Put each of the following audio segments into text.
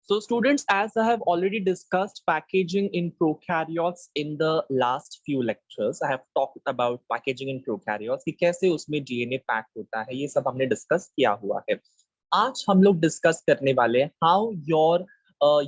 So students, as I have already discussed packaging in prokaryotes in the last few lectures, I have talked about packaging in prokaryotes कि कैसे उसमें DNA pack होता है, ये सब हमने डिस्कस किया हुआ है. आज हम लोग डिस्कस करने वाले हैं how your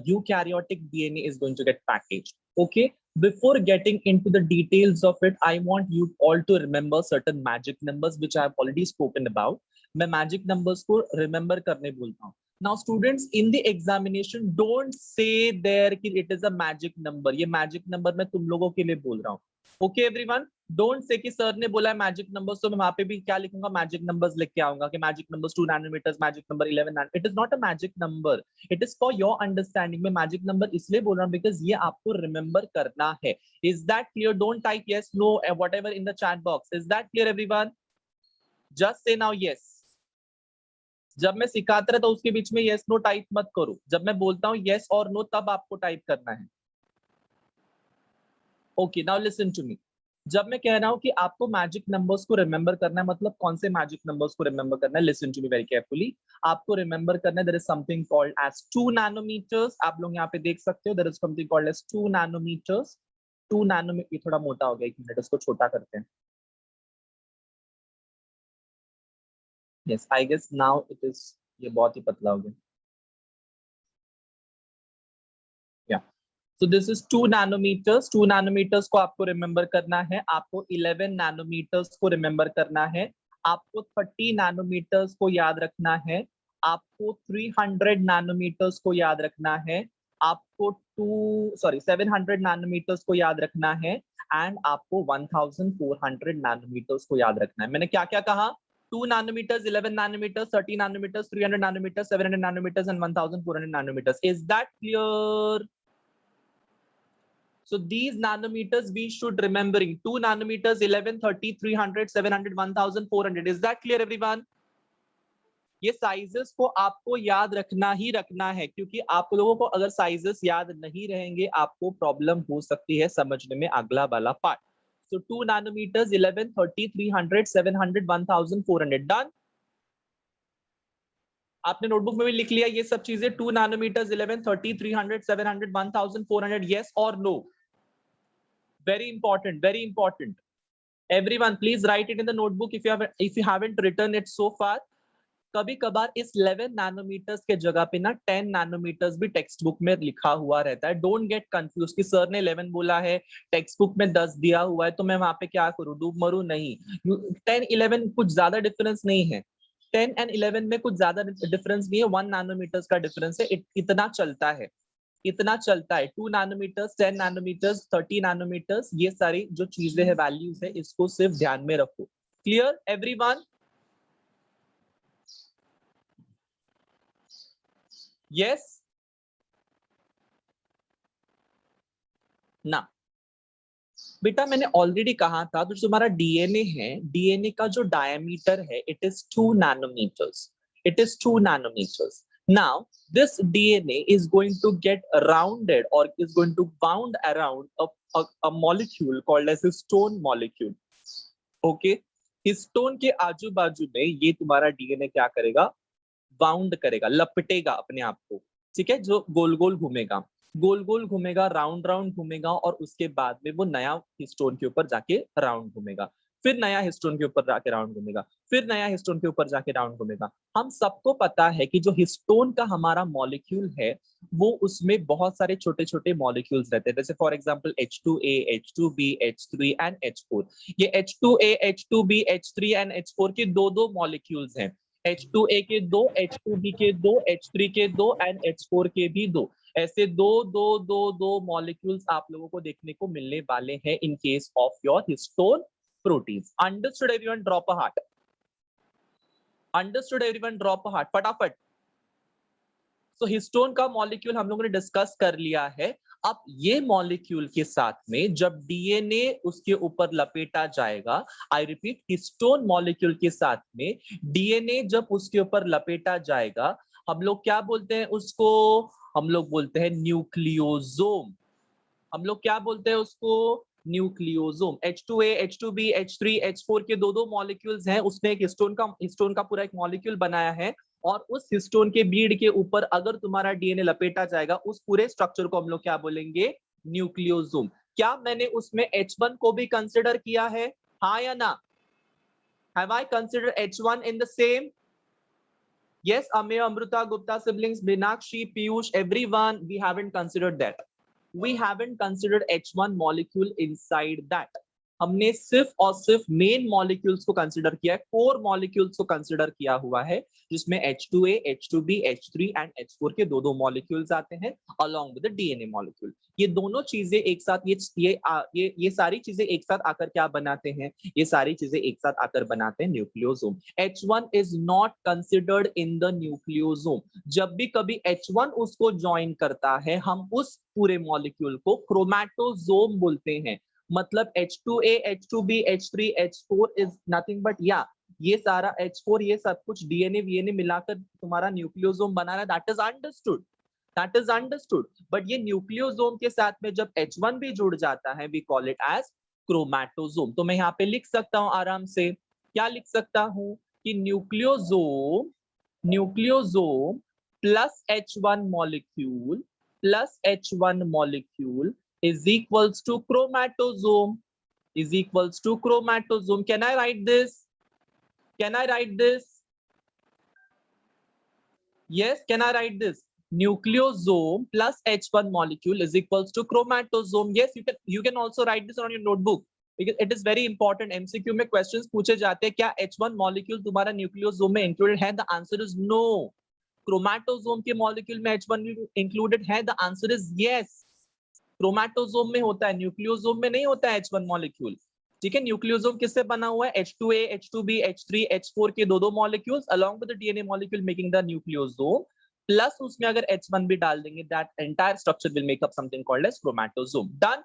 eukaryotic DNA is going to get packaged. Okay, before getting into the details of it, I want you all to remember certain magic numbers which I have already spoken about. मैं magic numbers को remember करने बोलता हूँ. Now students, in the examination don't say there कि it is a magic number. ये magic number मैं तुम लोगों के लिए बोल रहा हूँ. Okay everyone, don't say कि सर ने बोला है magic numbers, तो मैं वहां पे भी क्या लिखूंगा, magic numbers लिख के आऊंगा कि magic numbers 2 nanometers, magic number 11 nanometers. It is not a magic number. It is for your understanding. मैं magic number इसलिए बोल रहा हूँ because ये आपको remember करना है. Is that clear? Don't type yes, no, whatever in the chat box. Is that clear everyone? Just say now yes. जब मैं सिखाता रहता हूं उसके बीच में यस नो टाइप मत करो. जब मैं बोलता हूं यस और नो तब आपको टाइप करना है. Okay, now listen to me. जब मैं कह रहा हूं कि आपको मैजिक नंबर्स को रिमेंबर करना है, मतलब कौन से मैजिक नंबर्स को रिमेंबर करना है, listen to me very carefully. आपको रिमेंबर करना है there is something called as 2 nanometers. आप लोग यहाँ पे देख सकते हो there is something called as 2 nanometers. 2 nanometer, ये थोड़ा मोटा हो गया, 1 मिनट इसको छोटा करते हैं. Yes, I guess now it is, ये बहुत ही पतला हो गया. Yeah. So this is 2 nanometers. 2 nanometers को आपको रिमेंबर करना है. आपको 11 nanometers को रिमेंबर करना है. आपको 30 nanometers को याद रखना है. आपको 300 nanometers को याद रखना है. आपको 700 nanometers को याद रखना है. एंड आपको 1400 nanometers को याद रखना है. मैंने क्या क्या कहा? 2 nanometers, 11 nanometers, 30 nanometers, 300 nanometers, 700 nanometers, and 1400 nanometers. Is that clear? So these nanometers we should remembering. 2 nanometers, 11, 30, 300, 700, 1400. Is that clear everyone? ये साइजेस को आपको याद रखना ही रखना है, क्योंकि आप लोगों को अगर साइजेस याद नहीं रहेंगे आपको प्रॉब्लम हो सकती है समझने में अगला वाला पार्ट. So 2 nanometers, 11, 30, 300, 700, 1400. Done? आपने नोटबुक में भी लिख लिया ये सब चीजें. 2 nanometers, 11, 30, 300, 700, 1400. Yes or no? Very important, very important. Everyone, please write it in the notebook if you haven't written it so far. कभी कभार इस 11 नैनोमीटर्स के जगह पे ना 10 नैनोमीटर्स भी टेक्स्ट बुक में लिखा हुआ रहता है. डोंट गेट कंफ्यूज कि सर ने 11 बोला है, टेक्स्ट बुक में 10 दिया हुआ है, तो मैं वहां पे क्या करूं, डूब मरूं? नहीं. 10 11 कुछ ज्यादा डिफरेंस नहीं है. 10 एंड 11 में कुछ ज्यादा डिफरेंस नहीं है. 1 नैनोमीटर्स का डिफरेंस है. इतना चलता है, इतना चलता है. 2 नैनोमीटर्स, 10 नैनोमीटर्स, 30 नैनोमीटर्स, ये सारी जो चीजें है, वैल्यूज है, इसको सिर्फ ध्यान में रखो. Clear everyone? यस ना? बेटा मैंने ऑलरेडी कहा था, तो तुम्हारा डीएनए है, डीएनए का जो डायमीटर है it is 2 nanometers. It is 2 nanometers. Now, this DNA is going to get rounded or is going to bound around a molecule called as histone molecule. Okay? Histone के आजू बाजू में ये तुम्हारा डीएनए क्या करेगा? बाउंड करेगा, लपटेगा अपने आप को. ठीक है, जो गोल गोल घूमेगा, गोल गोल घूमेगा, राउंड राउंड घूमेगा, और उसके बाद में वो नया हिस्टोन के ऊपर जाके राउंड घूमेगा, फिर नया हिस्टोन के ऊपर जाके राउंड घूमेगा, फिर नया हिस्टोन के ऊपर जाके राउंड घूमेगा. हम सबको पता है कि जो हिस्टोन का हमारा मॉलिक्यूल है वो उसमें बहुत सारे छोटे छोटे मॉलिक्यूल्स रहते हैं. जैसे for example H2A, H2B, H3 and H4. ये H2A, H2B, H3 and H4 के दो दो मॉलिक्यूल्स हैं. H2A के 2, H2B के 2, H3 के 2 एंड H4 के भी 2. ऐसे दो मॉलिक्यूल्स आप लोगों को देखने को मिलने वाले हैं in case of your histone proteins. Understood everyone? Drop a heart. Understood everyone? Drop a heart फटाफट. तो हिस्टोन का मॉलिक्यूल हम लोगों ने डिस्कस कर लिया है. अब ये मॉलिक्यूल के साथ में जब डीएनए उसके ऊपर लपेटा जाएगा, आई रिपीट, हिस्टोन मॉलिक्यूल के साथ में डीएनए जब उसके ऊपर लपेटा जाएगा, हम लोग क्या बोलते हैं उसको? हम लोग बोलते हैं न्यूक्लियोसोम. हम लोग क्या बोलते हैं उसको? Nucleosome. H2A, H2B, H3, H4 के दो दो मॉलिक्यूल्स हैं. उसने एक हिस्टोन का पूरा एक मॉलिक्यूल बनाया है, और उस हिस्टोन के बीड के ऊपर अगर तुम्हारा डीएनए लपेटा जाएगा, उस पूरे स्ट्रक्चर को हम लोग क्या बोलेंगे? न्यूक्लियोसोम। क्या मैंने उसमें H1 को भी कंसिडर किया है? हाँ या ना? Have I considered H1 in the same? Yes, Amir, Amruta, Gupta siblings, Binakshi, Piyush, everyone, we haven't considered that. We haven't considered H1 molecule inside that. हमने सिर्फ और सिर्फ मेन मॉलिक्यूल्स को कंसिडर किया है, कोर मॉलिक्यूल्स को consider किया हुआ है, जिसमें H2A, H2B, H3 and H4 के दो मॉलिक्यूल्स आते हैं along with the DNA molecule. ये दोनों चीजें एक साथ, ये सारी चीजें एक साथ आकर क्या बनाते हैं? ये सारी चीजें एक साथ आकर बनाते हैं nucleosome. H1 is not considered in the nucleosome. जब भी कभी H1 उसको ज्वाइन करता है, हम उस पूरे मॉलिक्यूल को क्रोमैटोसोम बोलते हैं। मतलब H2A, H2B, H3, H4 is nothing but ये सारा H4, ये सब कुछ डीएनए वीएनए मिलाकर तुम्हारा न्यूक्लियोसोम बना रहा है। That is understood, that is understood. But ये न्यूक्लियोसोम के साथ में जब H1 भी जुड़ जाता है, वी कॉल इट एज क्रोमैटोसोम। तो मैं यहाँ पे लिख सकता हूं आराम से, क्या लिख सकता हूं कि nucleosome plus H1 molecule plus H1 molecule is equals to chromatosom, is equals to chromatosom. Can I write this? Can I write this? Yes, can I write this? Nucleosome plus H1 molecule is equals to chromatosome. Yes, you can also write this on your notebook because it is very important. MCQ में questions पूछे जाते हैं, क्या H1 molecule तुम्हारा nucleosome में included है? The answer is no. Chromatosome के molecule में H1 included है? The answer is yes. क्रोमैटोसोम में होता है, न्यूक्लियोसोम में नहीं होता है H1 मॉलिक्यूल। ठीक है, न्यूक्लियोसोम किससे बना हुआ है? H2A, H2B, H3, H4 के दो molecules along with the DNA molecule making the nucleosome, plus उसमें अगर H1 भी डाल देंगे, that entire structure will make up something called as chromatosome. Done?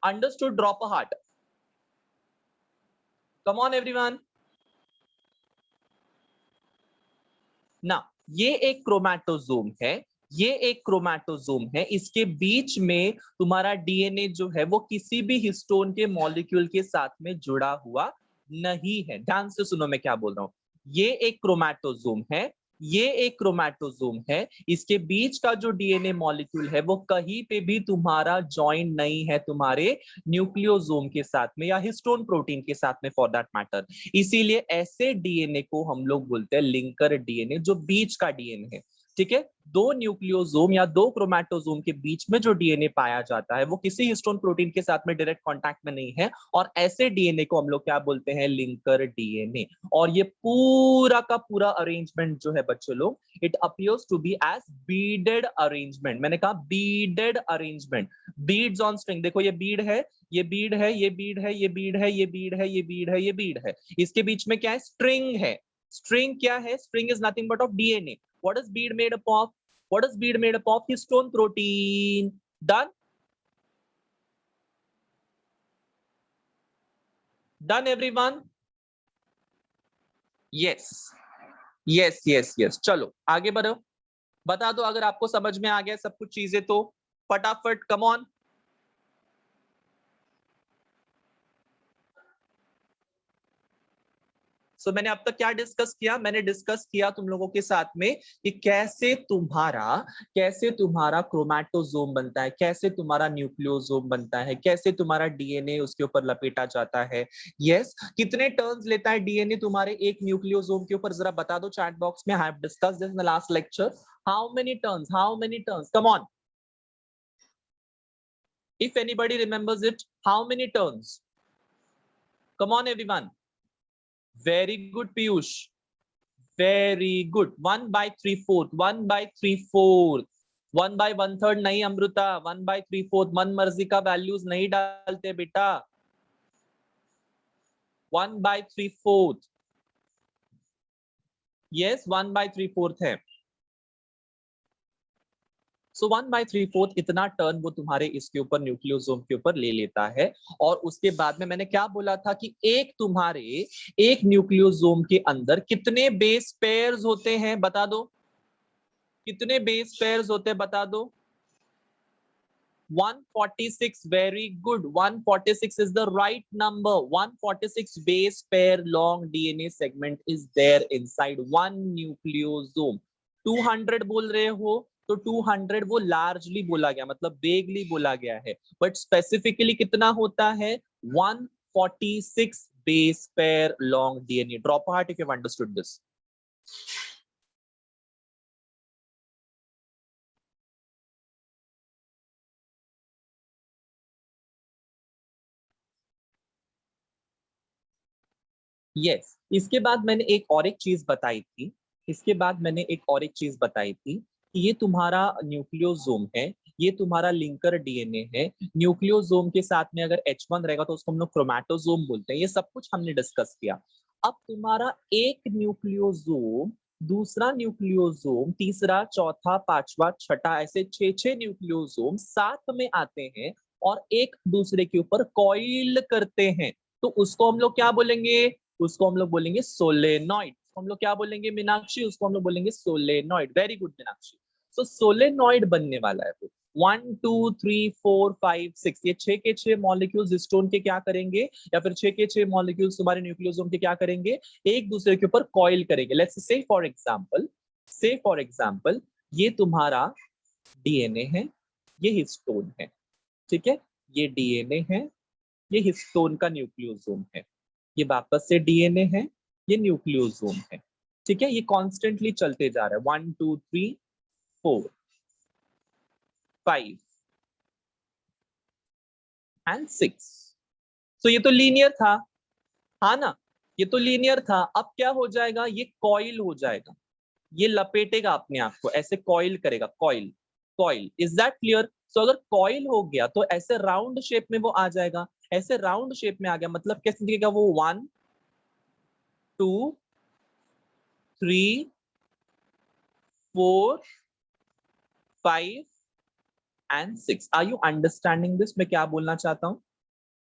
Understood? Drop a heart. Come on everyone. ना, ये एक क्रोमैटोसोम है, ये एक क्रोमैटोसोम है। इसके बीच में तुम्हारा डीएनए जो है वो किसी भी हिस्टोन के मॉलिक्यूल के साथ में जुड़ा हुआ नहीं है। ध्यान से सुनो मैं क्या बोल रहा हूं। ये एक क्रोमैटोसोम है, ये एक क्रोमैटोसोम है। इसके बीच का जो डीएनए मॉलिक्यूल है वो कहीं पे भी तुम्हारा ज्वाइन नहीं है तुम्हारे न्यूक्लियोसोम के साथ में या हिस्टोन प्रोटीन के साथ में फॉर दैट मैटर। इसीलिए ऐसे डीएनए को हम लोग बोलते हैं लिंकर डीएनए, जो बीच का डीएनए है। ठीक है, दो न्यूक्लियोसोम या दो क्रोमैटोसोम के बीच में जो डीएनए पाया जाता है वो किसी हिस्टोन प्रोटीन के साथ में डायरेक्ट कांटेक्ट में नहीं है, और ऐसे डीएनए को हम लोग क्या बोलते हैं? Linker DNA. और ये पूरा का पूरा अरेंजमेंट जो है बच्चों लोग, it appears to be as beaded arrangement. मैंने कहा beaded arrangement, beads on string. देखो ये बीड है, ये बीड है, ये बीड है, ये बीड है, ये बीड है, ये बीड है, ये बीड है। इसके बीच में क्या है? स्ट्रिंग है। स्ट्रिंग क्या है? String is nothing but of DNA. What is bead made up of? What is bead made up of? Histone protein. Done? Done everyone? Yes. Yes, yes, yes. चलो आगे बढ़ो, बता दो अगर आपको समझ में आ गया सब कुछ चीजें तो फटाफट, कम ऑन। सो मैंने अब तक क्या डिस्कस किया? मैंने डिस्कस किया तुम लोगों के साथ में कि कैसे तुम्हारा क्रोमैटोसोम बनता है, कैसे तुम्हारा न्यूक्लियोसोम बनता है, कैसे तुम्हारा डीएनए उसके ऊपर लपेटा जाता है। यस, कितने टर्न्स लेता है डीएनए तुम्हारे एक न्यूक्लियोसोम के ऊपर? जरा बता दो चैट बॉक्स में। I have discussed this in the last lecture. How many turns? How many turns? Come on, if anybody remembers it, how many turns? Come on everyone. Very good Piyush, very good. 1 by 3/4, 1 by 3/4, 1 by 1/3 नहीं Amrita, 1 by 3/4 मन मर्जी का values नहीं डालते बेटा। 1 by 3/4, yes 1 by 3/4 है। सो 1 by 3/4 इतना turn वो तुम्हारे इसके ऊपर न्यूक्लियोसोम के ऊपर ले लेता है। और उसके बाद में मैंने क्या बोला था कि एक न्यूक्लियोसोम के अंदर कितने बेस पेयर्स होते हैं? बता दो, कितने बेस पेयर्स होते हैं? बता दो। 146, very good. 146 is the right number. 146 base pair long DNA segment is there inside one nucleosome. 200 बोल रहे हो तो 200 वो लार्जली बोला गया, मतलब बेगली बोला गया है, बट स्पेसिफिकली कितना होता है? 146 base pair long DNA. Drop a heart if you've understood this. Yes, इसके बाद मैंने एक और एक चीज बताई थी, इसके बाद मैंने एक और एक चीज बताई थी कि ये तुम्हारा न्यूक्लियोसोम है, ये तुम्हारा लिंकर डीएनए है। न्यूक्लियोसोम के साथ में अगर H1 रहेगा तो उसको हम लोग क्रोमैटोसोम बोलते हैं। ये सब कुछ हमने डिस्कस किया। अब तुम्हारा एक न्यूक्लियोसोम, दूसरा न्यूक्लियोसोम, तीसरा, चौथा, पांचवा, छठा, ऐसे 6 न्यूक्लियोसोम साथ में आते हैं और एक दूसरे के ऊपर कॉइल करते हैं, तो उसको हम लोग क्या बोलेंगे? उसको हम लोग बोलेंगे सोलेनॉइड। हम लोग क्या बोलेंगे मीनाक्षी? उसको हम लोग बोलेंगे solenoid. Very good Meenakshi. So solenoid बनने वाला है वो। 1 2 3 4 5 6, ये 6 के 6 मॉलिक्यूल्स हिस्टोन के क्या करेंगे, या फिर 6 के 6 मॉलिक्यूल्स तुम्हारे न्यूक्लियोसोम के क्या करेंगे? एक दूसरे के ऊपर कॉइल करेंगे। लेट्स से फॉर एग्जांपल ये तुम्हारा डीएनए है, ये हिस्टोन है, ठीक है? ये डीएनए है, ये हिस्टोन का न्यूक्लियोसोम है, ये वापस से डीएनए है, ये न्यूक्लियोसोम है, ठीक है? ये कॉन्स्टेंटली चलते जा रहा है। 1 2 3 4 5 एंड 6। सो ये तो लीनियर था, हाँ ना? ये तो लीनियर था। अब क्या हो जाएगा? ये कॉइल हो जाएगा, ये लपेटेगा अपने आप को, ऐसे कॉइल करेगा, coil coil. Is that clear? So अगर कॉइल हो गया तो ऐसे राउंड शेप में वो आ जाएगा, ऐसे राउंड शेप में आ गया, मतलब कैसे दिखेगा वो? 1 2 3 4 5 and 6। Are you understanding this? मैं क्या बोलना चाहता हूं?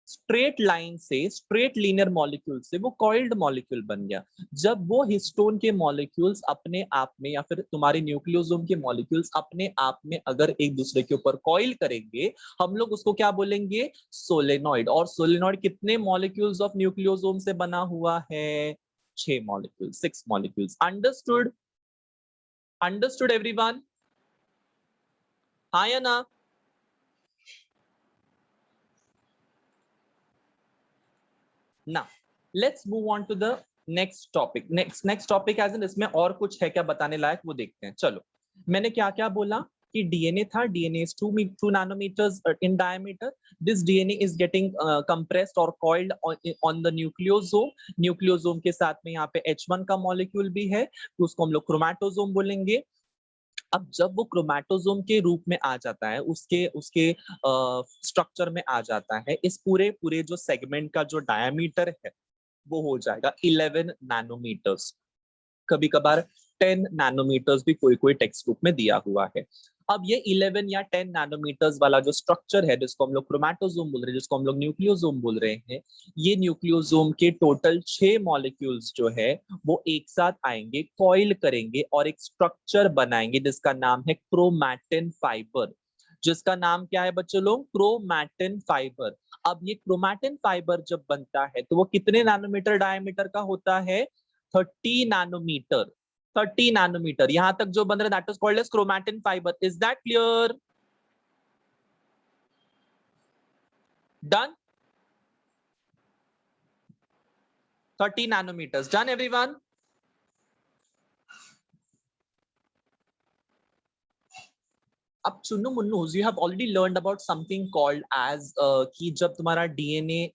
स्ट्रेट लाइन से, स्ट्रेट लीनियर मॉलिक्यूल से वो कॉइल्ड मॉलिक्यूल बन गया। जब वो हिस्टोन के मॉलिक्यूल्स अपने आप में, या फिर तुम्हारे न्यूक्लियोसोम के मॉलिक्यूल्स अपने आप में अगर एक दूसरे के ऊपर कॉइल करेंगे, हम लोग उसको क्या बोलेंगे? सोलेनॉइड। और सोलेनॉइड कितने मॉलिक्यूल्स ऑफ न्यूक्लियोसोम से बना हुआ है? 6 molecule, 6 molecules. Understood? Understood everyone? हाँ या ना? Now, let's move on to the next topic. Next topic as in इसमें और कुछ है क्या बताने लायक, वो देखते हैं। चलो, मैंने क्या क्या बोला कि डीएनए था, DNA is 2 nanometers in diameter. This DNA is getting compressed or coiled on the nucleosome. Nucleosome के साथ में यहाँ पे H1 का मॉलिक्यूल भी है, तो उसको हम लोग क्रोमैटोसोम बोलेंगे। अब जब वो क्रोमैटोसोम के रूप में आ जाता है, उसके उसके स्ट्रक्चर में आ जाता है, इस पूरे जो सेगमेंट का जो डायमीटर है वो हो जाएगा 11 नैनोमीटर्स। कभी कभार 10 नैनोमीटर्स भी कोई कोई टेक्स्ट बुक में दिया हुआ है। अब ये 11 या 10 नैनोमीटर्स वाला जो स्ट्रक्चर है, जिसको हम लोग क्रोमैटोसोम बोल रहे हैं, जिसको हम लोग न्यूक्लियोसोम बोल रहे हैं, ये न्यूक्लियोसोम के टोटल 6 मॉलिक्यूल्स जो है वो एक साथ आएंगे, कॉइल करेंगे और एक स्ट्रक्चर बनाएंगे जिसका नाम है क्रोमैटिन फाइबर। जिसका नाम क्या है बच्चों लोग? Chromatin fibre. अब ये क्रोमैटिन फाइबर जब बनता है तो वो कितने नैनोमीटर डायमीटर का होता है? 30 नैनोमीटर। 30 नैनोमीटर यहां तक जो बन रहा है, that is called as chromatin fibre. Is that clear? Done? 30 nanometers. Done, everyone? अब चुन्नू मुन्नूज, you have already learned about something called as कि जब तुम्हारा डीएनए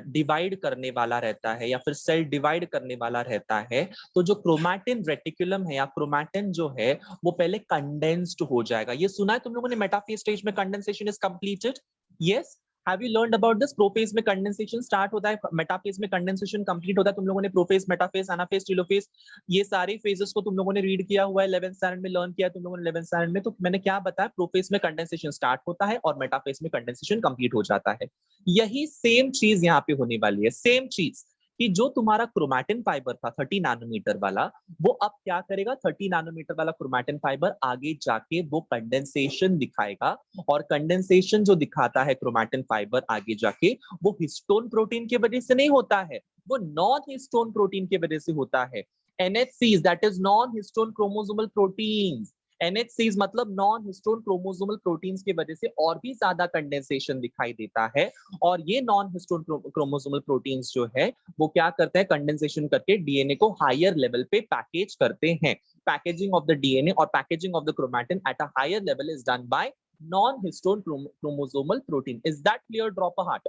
डिवाइड करने वाला रहता है या फिर सेल डिवाइड करने वाला रहता है, तो जो क्रोमैटिन रेटिकुलम है या क्रोमैटिन जो है वो पहले कंडेंस्ड हो जाएगा। ये सुना है तुम लोगों ने? मेटाफेज स्टेज में condensation is completed. Yes, have you learned about this? Prophase में कंडेंसेशन स्टार्ट होता है, मेटाफेज में कंडेंसेशन कंप्लीट होता है। तुम लोगों ने प्रोफेज, मेटाफेज, एनाफेज, टेलोफेज, ये सारे फेजेस को तुम लोगों ने रीड किया हुआ है, 11th स्टैंडर्ड में लर्न किया है तुम लोगों ने 11th स्टैंडर्ड में। तो मैंने क्या बताया? प्रोफेज में कंडेंसेशन स्टार्ट होता है और मेटाफेज में कंडेंसेशन कंप्लीट हो जाता है। यही सेम चीज यहाँ पे होने वाली है, सेम चीज कि जो तुम्हारा क्रोमैटिन फाइबर था 30 नैनोमीटर वाला, वो अब क्या करेगा, 30 नैनोमीटर वाला क्रोमैटिन फाइबर आगे जाके वो कंडेंसेशन दिखाएगा, और कंडेंसेशन जो दिखाता है क्रोमैटिन फाइबर आगे जाके, वो हिस्टोन प्रोटीन की वजह से नहीं होता है, वो नॉन हिस्टोन प्रोटीन की वजह से होता है। NHCs, that is non-histone chromosomal proteins, NHCs मतलब नॉन हिस्टोन क्रोमोसोमल प्रोटीन्स की वजह से और भी ज्यादा कंडेंसेशन दिखाई देता है, और ये नॉन हिस्टोन क्रोमोसोमल प्रोटीन्स जो है वो क्या करते हैं, कंडेंसेशन करके डीएनए को हायर लेवल पे पैकेज करते हैं। पैकेजिंग ऑफ द डीएनए और packaging of the chromatin at a higher level is done by non histone chromosomal protein. Is that clear? Drop a heart.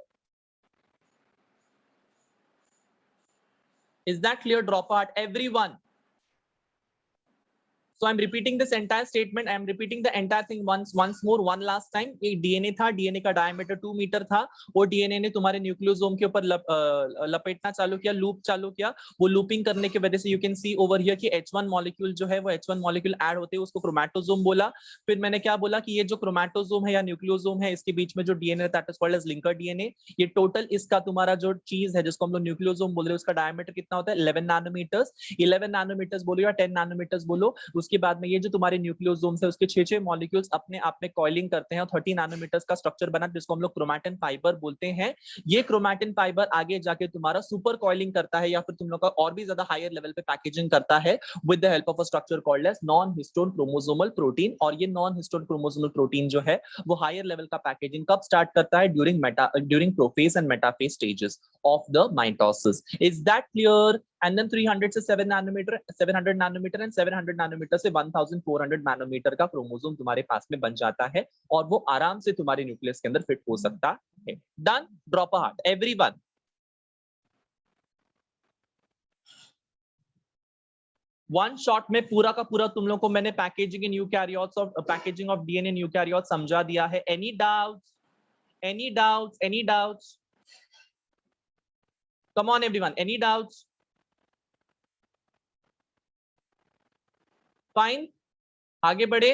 Is that clear? Drop a heart, everyone. So I'm repeating this entire statement. I'm repeating the entire thing once more, one last time. एक DNA था, DNA का diameter 2 metre था, वो DNA ने तुम्हारे nucleosome के ऊपर लपेटना चालू किया, लूप चालू किया। वो लूपिंग करने की वजह से you can see over here कि H1 मॉलिक्यूल जो है वो H1 मॉलिक्यूल ऐड होते हैं, उसको क्रोमैटोसोम बोला। फिर मैंने क्या बोला कि ये जो क्रोमैटोसोम है या न्यूक्लियोसोम है, इसके बीच में जो DNA that is called as linker DNA, ये टोटल इसका तुम्हारा जो चीज है जिसको हम लोग न्यूक्लियोसोम बोल रहे हैं, उसका डायमीटर कितना होता है, 11 नैनोमीटर्स। 11 नैनोमीटर्स बोलो या 10 नैनोमीटर्स बोलो। उसके बाद में ये जो तुम्हारे न्यूक्लियोसोम्स है उसके 6 मॉलिक्यूल्स अपने आप में कॉइलिंग करते हैं और 30 नैनोमीटर्स का स्ट्रक्चर बना, जिसको हम लोग क्रोमैटिन फाइबर बोलते हैं। ये क्रोमैटिन फाइबर आगे जाके तुम्हारा सुपर कॉइलिंग करता है, या फिर तुम लोग का और भी ज्यादा हायर लेवल पे पैकेजिंग करता है with the help of a structure called as non histone chromosomal protein. और ये नॉन हिस्टोन क्रोमोसोमल प्रोटीन जो है वो हायर लेवल का पैकेजिंग कब स्टार्ट करता है, during prophase and metaphase stages of the mitosis. Is that clear? And then 300 से 7 नैनोमीटर, 700 नैनोमीटर एंड 700 नैनोमीटर से 1400 नैनोमीटर का क्रोमोसोम तुम्हारे पास में बन जाता है, और वो आराम से तुम्हारे न्यूक्लियस के अंदर फिट हो सकता है। Done? Drop a heart, everyone. One shot में पूरा का पूरा तुम लोग को मैंने पैकेजिंग इन यूकैरियोट्स और packaging of DNA in eukaryotes समझा दिया है। Any doubts? Any doubts? Any doubts? Come on everyone, any doubts? Fine, आगे बढ़े।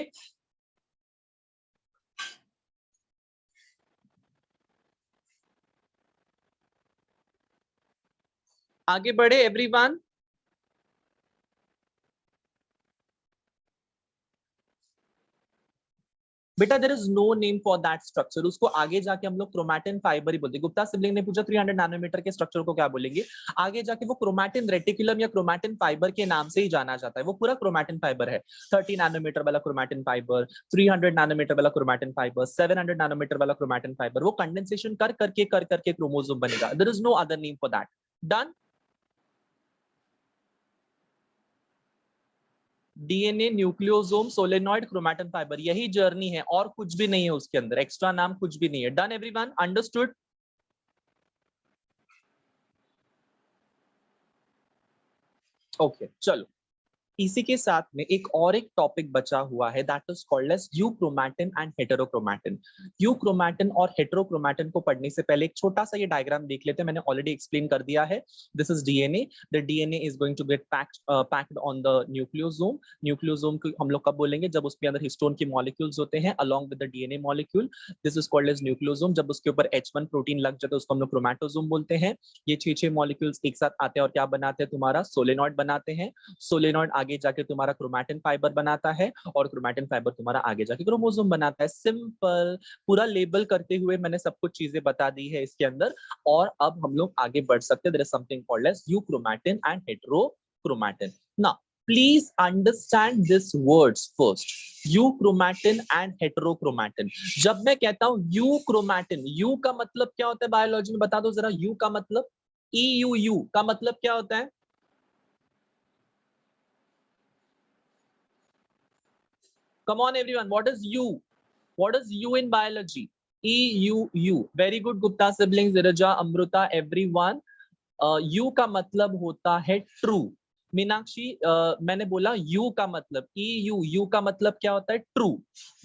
आगे बढ़े एवरीवन। बेटा there is no name for that structure, उसको आगे जाके हम लोग क्रोमैटिन फाइबर ही बोलते हैं। गुप्ता सिबलिंग ने पूछा 300 नैनोमीटर के स्ट्रक्चर को क्या बोलेंगे, आगे जाके वो क्रोमैटिन रेटिकुलम या क्रोमैटिन फाइबर के नाम से ही जाना जाता है। वो पूरा क्रोमैटिन फाइबर है, 30 नैनोमीटर वाला क्रोमैटिन फाइबर, 300 नैनोमीटर वाला क्रोमैटिन फाइबर, 700 नैनोमीटर वाला क्रोमैटिन फाइबर। वो कंडेंसेशन कर करके क्रोमोसोम बनेगा। There is no other name for that. Done? DNA, nucleosome, solenoid, chromatin fibre, यही जर्नी है, और कुछ भी नहीं है उसके अंदर, एक्स्ट्रा नाम कुछ भी नहीं है। Done everyone? अंडरस्टूड? ओके, चलो। इसी के साथ में एक टॉपिक बचा हुआ है, that is called as euchromatin and heterochromatin. Euchromatin और हेटेरोक्रोमैटिन को पढ़ने से पहले एक छोटा सा ये डायग्राम देख लेते हैं, मैंने ऑलरेडी एक्सप्लेन कर दिया है। This is DNA, the DNA is going to get packed on the nucleosome. Nucleosome को हम लोग कब बोलेंगे, जब उसके अंदर हिस्टोन के मॉलिक्यूल्स होते हैं along with the DNA molecule. This is called as nucleosome. जब उसके ऊपर H1 प्रोटीन लग जाता है उसको हम लोग क्रोमैटोसोम बोलते हैं। ये 6 मॉलिक्यूल्स एक साथ आते हैं और क्या बनाते हैं, तुम्हारा सोलेनॉइड बनाते हैं। सोलेनॉइड आगे जाके तुम्हारा क्रोमैटिन फाइबर बनाता है, और क्रोमैटिन फाइबर तुम्हारा आगे जाके क्रोमोसोम बनाता है। सिंपल, पूरा लेबल करते हुए मैंने सब कुछ चीजें बता दी है इसके अंदर। और अब हम लोग आगे बढ़ सकते हैं। There is something called as euchromatin and heterochromatin. Now please understand this words first, euchromatin and heterochromatin. जब मैं कहता हूं यूक्रोमैटिन, यू का मतलब क्या होता है बायोलॉजी में, बता दो जरा। यू का मतलब, यू का मतलब क्या होता है? Come on, everyone. What is U? What is U in biology? EUU. Very good, Gupta siblings, Iraja, Amruta, everyone. U का मतलब होता है ट्रू। मीनाक्षी, मैंने बोला U का मतलब EU, U का मतलब क्या होता है? ट्रू।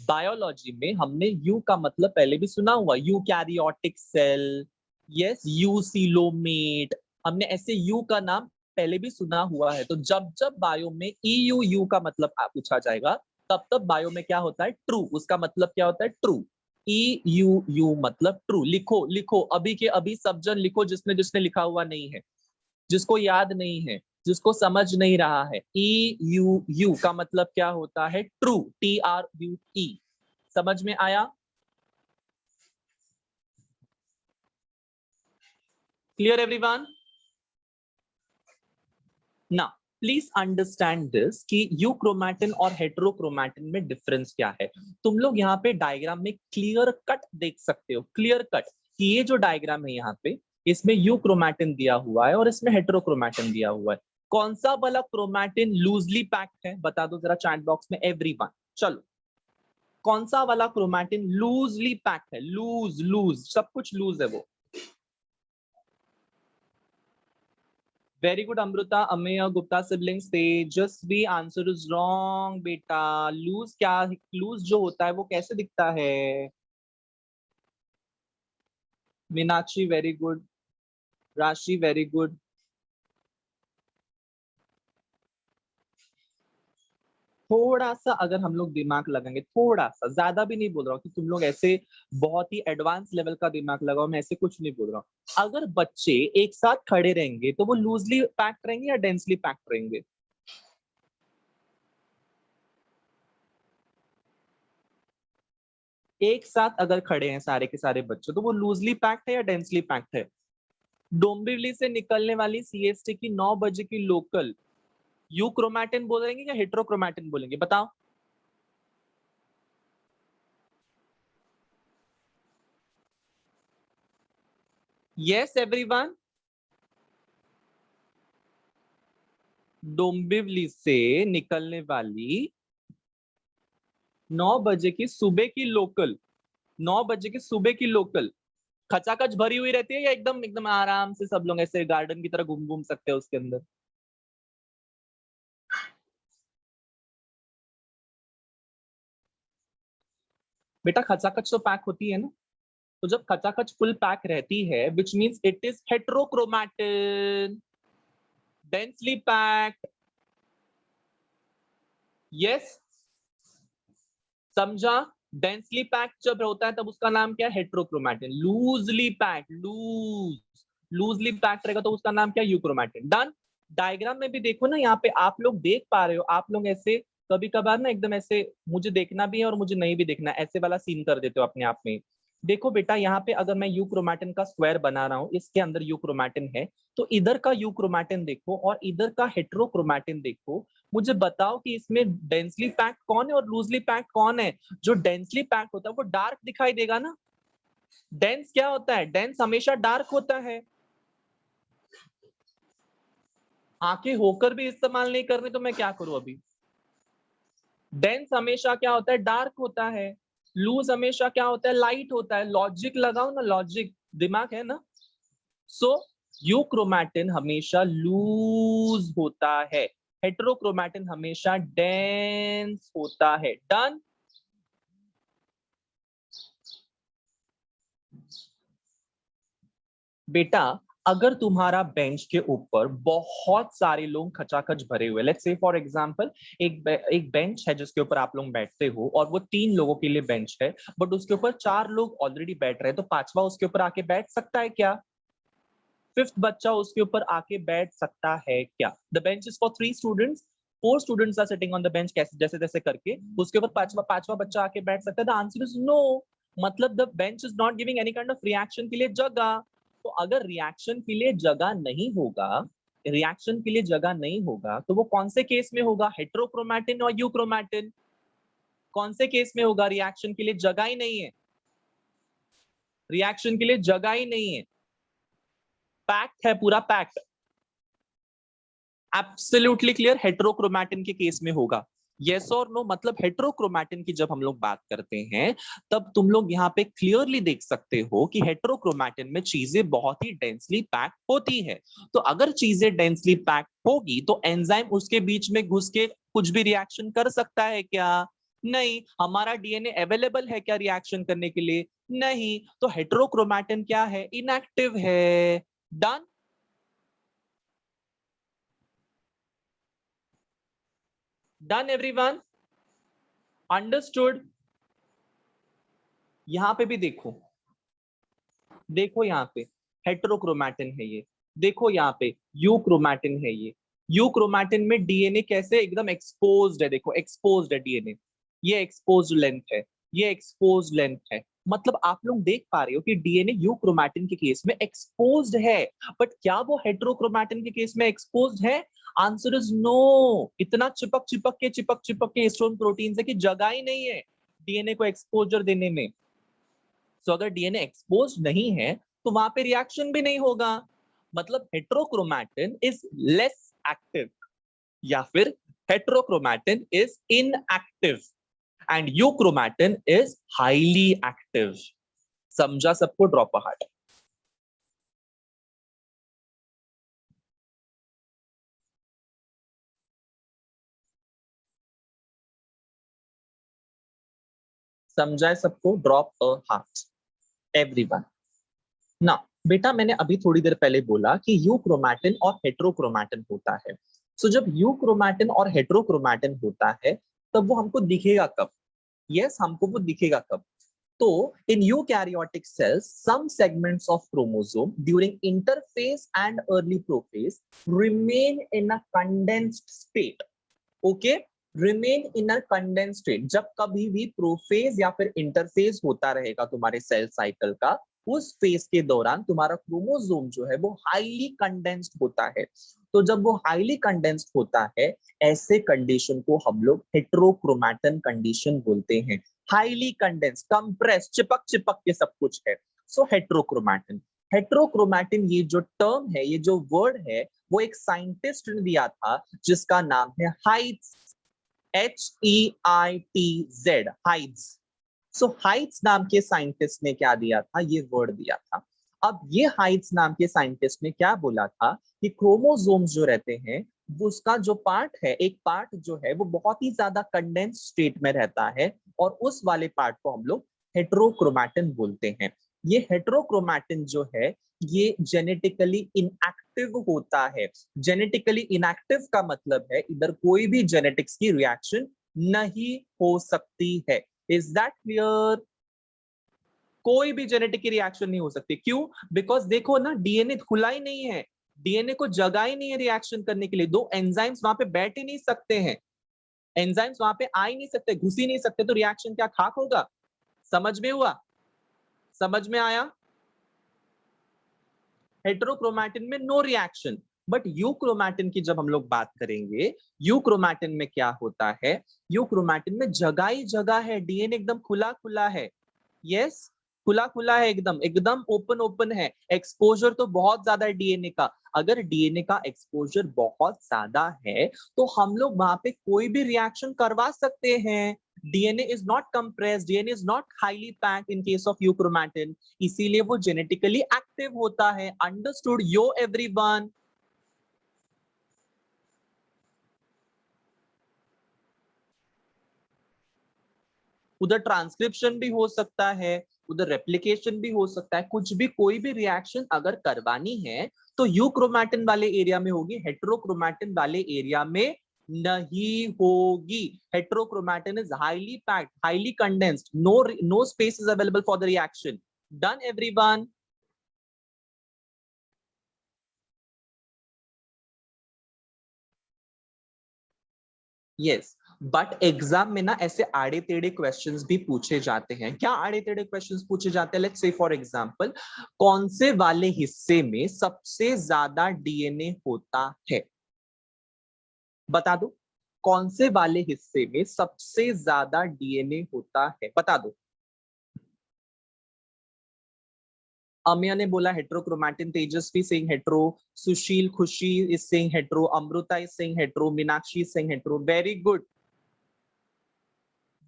बायोलॉजी में हमने U का मतलब पहले भी सुना हुआ, यूकैरियोटिक सेल, यस, यूसिलोमेट, हमने ऐसे U का नाम पहले भी सुना हुआ है। तो जब जब बायो में EU का मतलब पूछा जाएगा, तब तब बायो में क्या होता है? ट्रू। उसका मतलब क्या होता है? ट्रू। EUU मतलब ट्रू। लिखो लिखो, अभी के अभी सब जन लिखो, जिसने जिसने लिखा हुआ नहीं है। जिसको याद नहीं है, जिसको समझ नहीं रहा है, ई यू यू का मतलब क्या होता है? True, TRUE। समझ में आया? Clear everyone? ना प्लीज अंडरस्टैंड दिस कि यूक्रोमैटिन और हेटेरोक्रोमैटिन में डिफरेंस क्या है। तुम लोग यहाँ पे डायग्राम में क्लियर कट देख सकते हो, क्लियर कट, कि ये जो डायग्राम है यहाँ पे, इसमें यूक्रोमैटिन दिया हुआ है और इसमें हेटेरोक्रोमैटिन दिया हुआ है। कौन सा वाला क्रोमैटिन लूजली पैक्ड है? बता दो जरा चैट बॉक्स में एवरीवन। चलो, कौन सा वाला क्रोमैटिन लूजली पैक्ड है? लूज लूज, सब कुछ लूज है वो। Very good, Amruta, Ameya, Gupta siblings. Tejasvi, answer is wrong, बेटा। लूज क्या, लूज जो होता है वो कैसे दिखता है? मीनाक्षी वेरी गुड, राशि वेरी गुड। थोड़ा सा अगर हम लोग दिमाग लगाएंगे, थोड़ा सा, ज्यादा भी नहीं बोल रहा हूँ कि तुम लोग ऐसे बहुत ही एडवांस लेवल का दिमाग लगाओ, मैं ऐसे कुछ नहीं बोल रहा हूँ। अगर बच्चे एक साथ खड़े रहेंगे तो वो लूजली पैक्ड रहेंगे या डेंसली पैक्ड रहेंगे? एक साथ अगर खड़े हैं सारे के सारे बच्चे तो वो लूजली पैक्ड है या डेंसली पैक्ड है? डोंबिवली से निकलने वाली सीएसटी की 9 बजे की लोकल, यू क्रोमैटिन बोलेंगे या हेट्रोक्रोमैटिन बोलेंगे? बताओ। Yes everyone. डोंबिवली से निकलने वाली 9 बजे की सुबह की लोकल, 9 बजे की सुबह की लोकल खचाखच भरी हुई रहती है या एकदम एकदम आराम से सब लोग ऐसे गार्डन की तरह घूम घूम सकते हैं उसके अंदर? बेटा खचाखच तो पैक होती है ना। तो जब खचाखच फुल पैक रहती है which means it is heterochromatin, densely packed. Yes, समझा? डेंसली पैक्ड जब होता है तब उसका नाम क्या है? Heterochromatin. Loosely packed, loose, loosely packed रहेगा तो उसका नाम क्या है? यूक्रोमैटिन। डन। डायग्राम में भी देखो ना, यहाँ पे आप लोग देख पा रहे हो, आप लोग ऐसे कभी कभार ना एकदम ऐसे, मुझे देखना भी है और मुझे नहीं भी देखना, ऐसे वाला सीन कर देते हो अपने आप में। देखो बेटा, यहाँ पे अगर मैं यूक्रोमैटिन का स्क्वायर बना रहा हूँ, इसके अंदर यूक्रोमैटिन है, तो इधर का यूक्रोमैटिन देखो और इधर का हेट्रोक्रोमैटिन देखो। मुझे बताओ कि इसमें डेंसली पैक्ड कौन है और लूजली पैक्ड कौन है? जो डेंसली पैक्ड होता है वो डार्क दिखाई देगा ना। डेंस क्या होता है? डेंस हमेशा डार्क होता है। आंखें होकर भी इस्तेमाल नहीं करने तो मैं क्या करूं अभी? डेंस हमेशा क्या होता है? डार्क होता है। लूज हमेशा क्या होता है? लाइट होता है। लॉजिक लगाओ ना, लॉजिक, दिमाग है ना। सो यूक्रोमैटिन हमेशा लूज होता है, हेटेरोक्रोमैटिन हमेशा डेंस होता है। डन। बेटा अगर तुम्हारा बेंच के ऊपर बहुत सारे लोग खचाखच भरे हुए, लेट्स से फॉर एग्जांपल एक बेंच है जिसके ऊपर आप लोग बैठते हो और वो 3 लोगों के लिए बेंच है, बट उसके ऊपर 4 लोग ऑलरेडी बैठ रहे हैं, तो पांचवा उसके ऊपर आके बैठ सकता है क्या? फिफ्थ बच्चा उसके ऊपर आके बैठ सकता है क्या? The bench is for 3 students, 4 students are sitting on the bench, कैसे जैसे जैसे करके उसके ऊपर पांचवा पांचवा बच्चा आके बैठ सकता है। The answer is no. मतलब the bench is not giving any kind of reaction के लिए जगह। तो अगर रिएक्शन के लिए जगह नहीं होगा, रिएक्शन के लिए जगह नहीं होगा तो वो कौन से केस में होगा? हेट्रोक्रोमैटिन और यूक्रोमैटिन। कौन से केस में होगा? रिएक्शन के लिए जगह ही नहीं है, रिएक्शन के लिए जगह ही नहीं है, पैक्ट है, पूरा पैक्ट। एब्सोल्युटली क्लियर, हेटेरोक्रोमैटिन के केस में होगा। यस और नो, मतलब हेटेरोक्रोमैटिन की जब हम लोग बात करते हैं तब तुम लोग यहाँ पे क्लियरली देख सकते हो कि हेटेरोक्रोमैटिन में चीजें बहुत ही डेंसली पैक होती है। तो अगर चीजें डेंसली पैक होगी तो एंजाइम उसके बीच में घुस के कुछ भी रिएक्शन कर सकता है क्या? नहीं। हमारा डीएनए अवेलेबल है क्या रिएक्शन करने के लिए? नहीं। तो हेटेरोक्रोमैटिन क्या है? इनएक्टिव है। डन। Done everyone, understood. यहां पे भी देखो, देखो यहाँ पे हेटेरोक्रोमैटिन है ये, देखो यहाँ पे यू क्रोमैटिन है ये, यू क्रोमैटिन में डीएनए कैसे एकदम एक्सपोज्ड है, देखो एक्सपोज्ड है डीएनए, ये एक्सपोज्ड लेंथ है, ये एक्सपोज्ड लेंथ है। मतलब आप लोग देख पा रहे हो कि डीएनए यू क्रोमैटिन के केस में एक्सपोज्ड है, बट क्या वो हेटेरोक्रोमैटिन के केस में एक्सपोज्ड है? Answer is no. इतना चिपक चिपक के हिस्टोन प्रोटीन है कि जगह ही नहीं है डीएनए को एक्सपोजर देने में। तो अगर डीएनए एक्सपोज नहीं है तो वहां पे रिएक्शन भी नहीं होगा। मतलब हेटेरोक्रोमैटिन इज लेस एक्टिव या फिर heterochromatin is inactive and euchromatin is highly active. समझा सबको? Drop a heart. समझा है सबको? Drop a heart everyone. ना बेटा, मैंने अभी थोड़ी देर पहले बोला कि यूक्रोमैटिन और हेटेरोक्रोमैटिन होता है। सो जब यूक्रोमैटिन और हेटेरोक्रोमैटिन होता है तब वो हमको दिखेगा कब? यस, हमको वो दिखेगा कब? तो in eukaryotic cells, some segments of chromosome during interphase and early prophase remain in a condensed state. Okay, remain in a condensed state. जब कभी भी प्रोफेज या फिर इंटरफेज होता रहेगा तुम्हारे सेल साइकिल का, उस फेज के दौरान तुम्हारा क्रोमोसोम जो है वो हाईली कंडेंस्ड होता है। तो जब वो हाईली कंडेंस्ड होता है, ऐसे कंडीशन को हम लोग हेटेरोक्रोमैटिन कंडीशन बोलते हैं। हाईली कंडेंस्ड, कंप्रेस, चिपक चिपक के सब कुछ है, सो हेटेरोक्रोमैटिन। हेटेरोक्रोमैटिन ये जो टर्म है, ये जो वर्ड है, वो एक साइंटिस्ट ने दिया था जिसका नाम है हाइट्स, Heitz, हाइट्स। सो हाइट्स नाम के साइंटिस्ट ने क्या दिया था? ये वर्ड दिया था। अब ये हाइट्स नाम के साइंटिस्ट ने क्या बोला था कि क्रोमोसोम्स जो रहते हैं वो उसका जो पार्ट है, एक पार्ट जो है वो बहुत ही ज्यादा कंडेंस स्टेट में रहता है और उस वाले पार्ट को हम लोग हेटेरोक्रोमैटिन बोलते हैं। ये हेटेरोक्रोमैटिन जो है ये जेनेटिकली इनएक्टिव होता है। जेनेटिकली इनएक्टिव का मतलब है इधर कोई भी जेनेटिक्स की रिएक्शन नहीं हो सकती है। Is that clear? कोई भी जेनेटिक की रिएक्शन नहीं हो सकती। क्यों? बिकॉज देखो ना, डीएनए खुला ही नहीं है, डीएनए को जगह ही नहीं है रिएक्शन करने के लिए। दो एंजाइम्स वहां पे बैठ ही नहीं सकते हैं, एंजाइम्स वहां पे आ ही नहीं सकते, घुस ही नहीं सकते, तो रिएक्शन क्या खाक होगा? समझ में हुआ? समझ में आया? हेटेरोक्रोमैटिन में नो रिएक्शन। बट यूक्रोमैटिन की जब हम लोग बात करेंगे, यूक्रोमैटिन में क्या होता है? यूक्रोमैटिन में जगह ही जगह है, डीएनए एकदम खुला खुला है। यस, खुला खुला है, एकदम एकदम ओपन ओपन है। एक्सपोजर तो बहुत ज्यादा है डीएनए का। अगर डीएनए का एक्सपोजर बहुत ज्यादा है तो हम लोग वहां पे कोई भी रिएक्शन करवा सकते हैं। DNA is not compressed, DNA is not highly packed in case of euchromatin, इसीलिए वो जेनेटिकली एक्टिव होता है। अंडरस्टूड यो एवरीवन? उधर ट्रांसक्रिप्शन भी हो सकता है, उधर रेप्लिकेशन भी हो सकता है, कुछ भी, कोई भी रिएक्शन अगर करवानी है तो यूक्रोमैटिन वाले एरिया में होगी, हेटेरोक्रोमैटिन वाले एरिया में नहीं होगी। Heterochromatin is highly packed, highly condensed, no space is available for the reaction. Done everyone? Yes, but exam में ना ऐसे आड़े टेढ़े क्वेश्चंस भी पूछे जाते हैं। क्या आड़े टेढ़े क्वेश्चंस पूछे जाते हैं? लेट्स से फॉर एग्जांपल, कौन से वाले हिस्से में सबसे ज्यादा डीएनए होता है? बता दो, कौन से वाले हिस्से में सबसे ज्यादा डीएनए होता है? बता दो। अमिया ने बोला हेटेरोक्रोमैटिन, तेजस्वी सिंह हेटेरो, सुशील खुशी is saying hetero, Amrita is saying hetero, Meenakshi is saying hetero. Very good,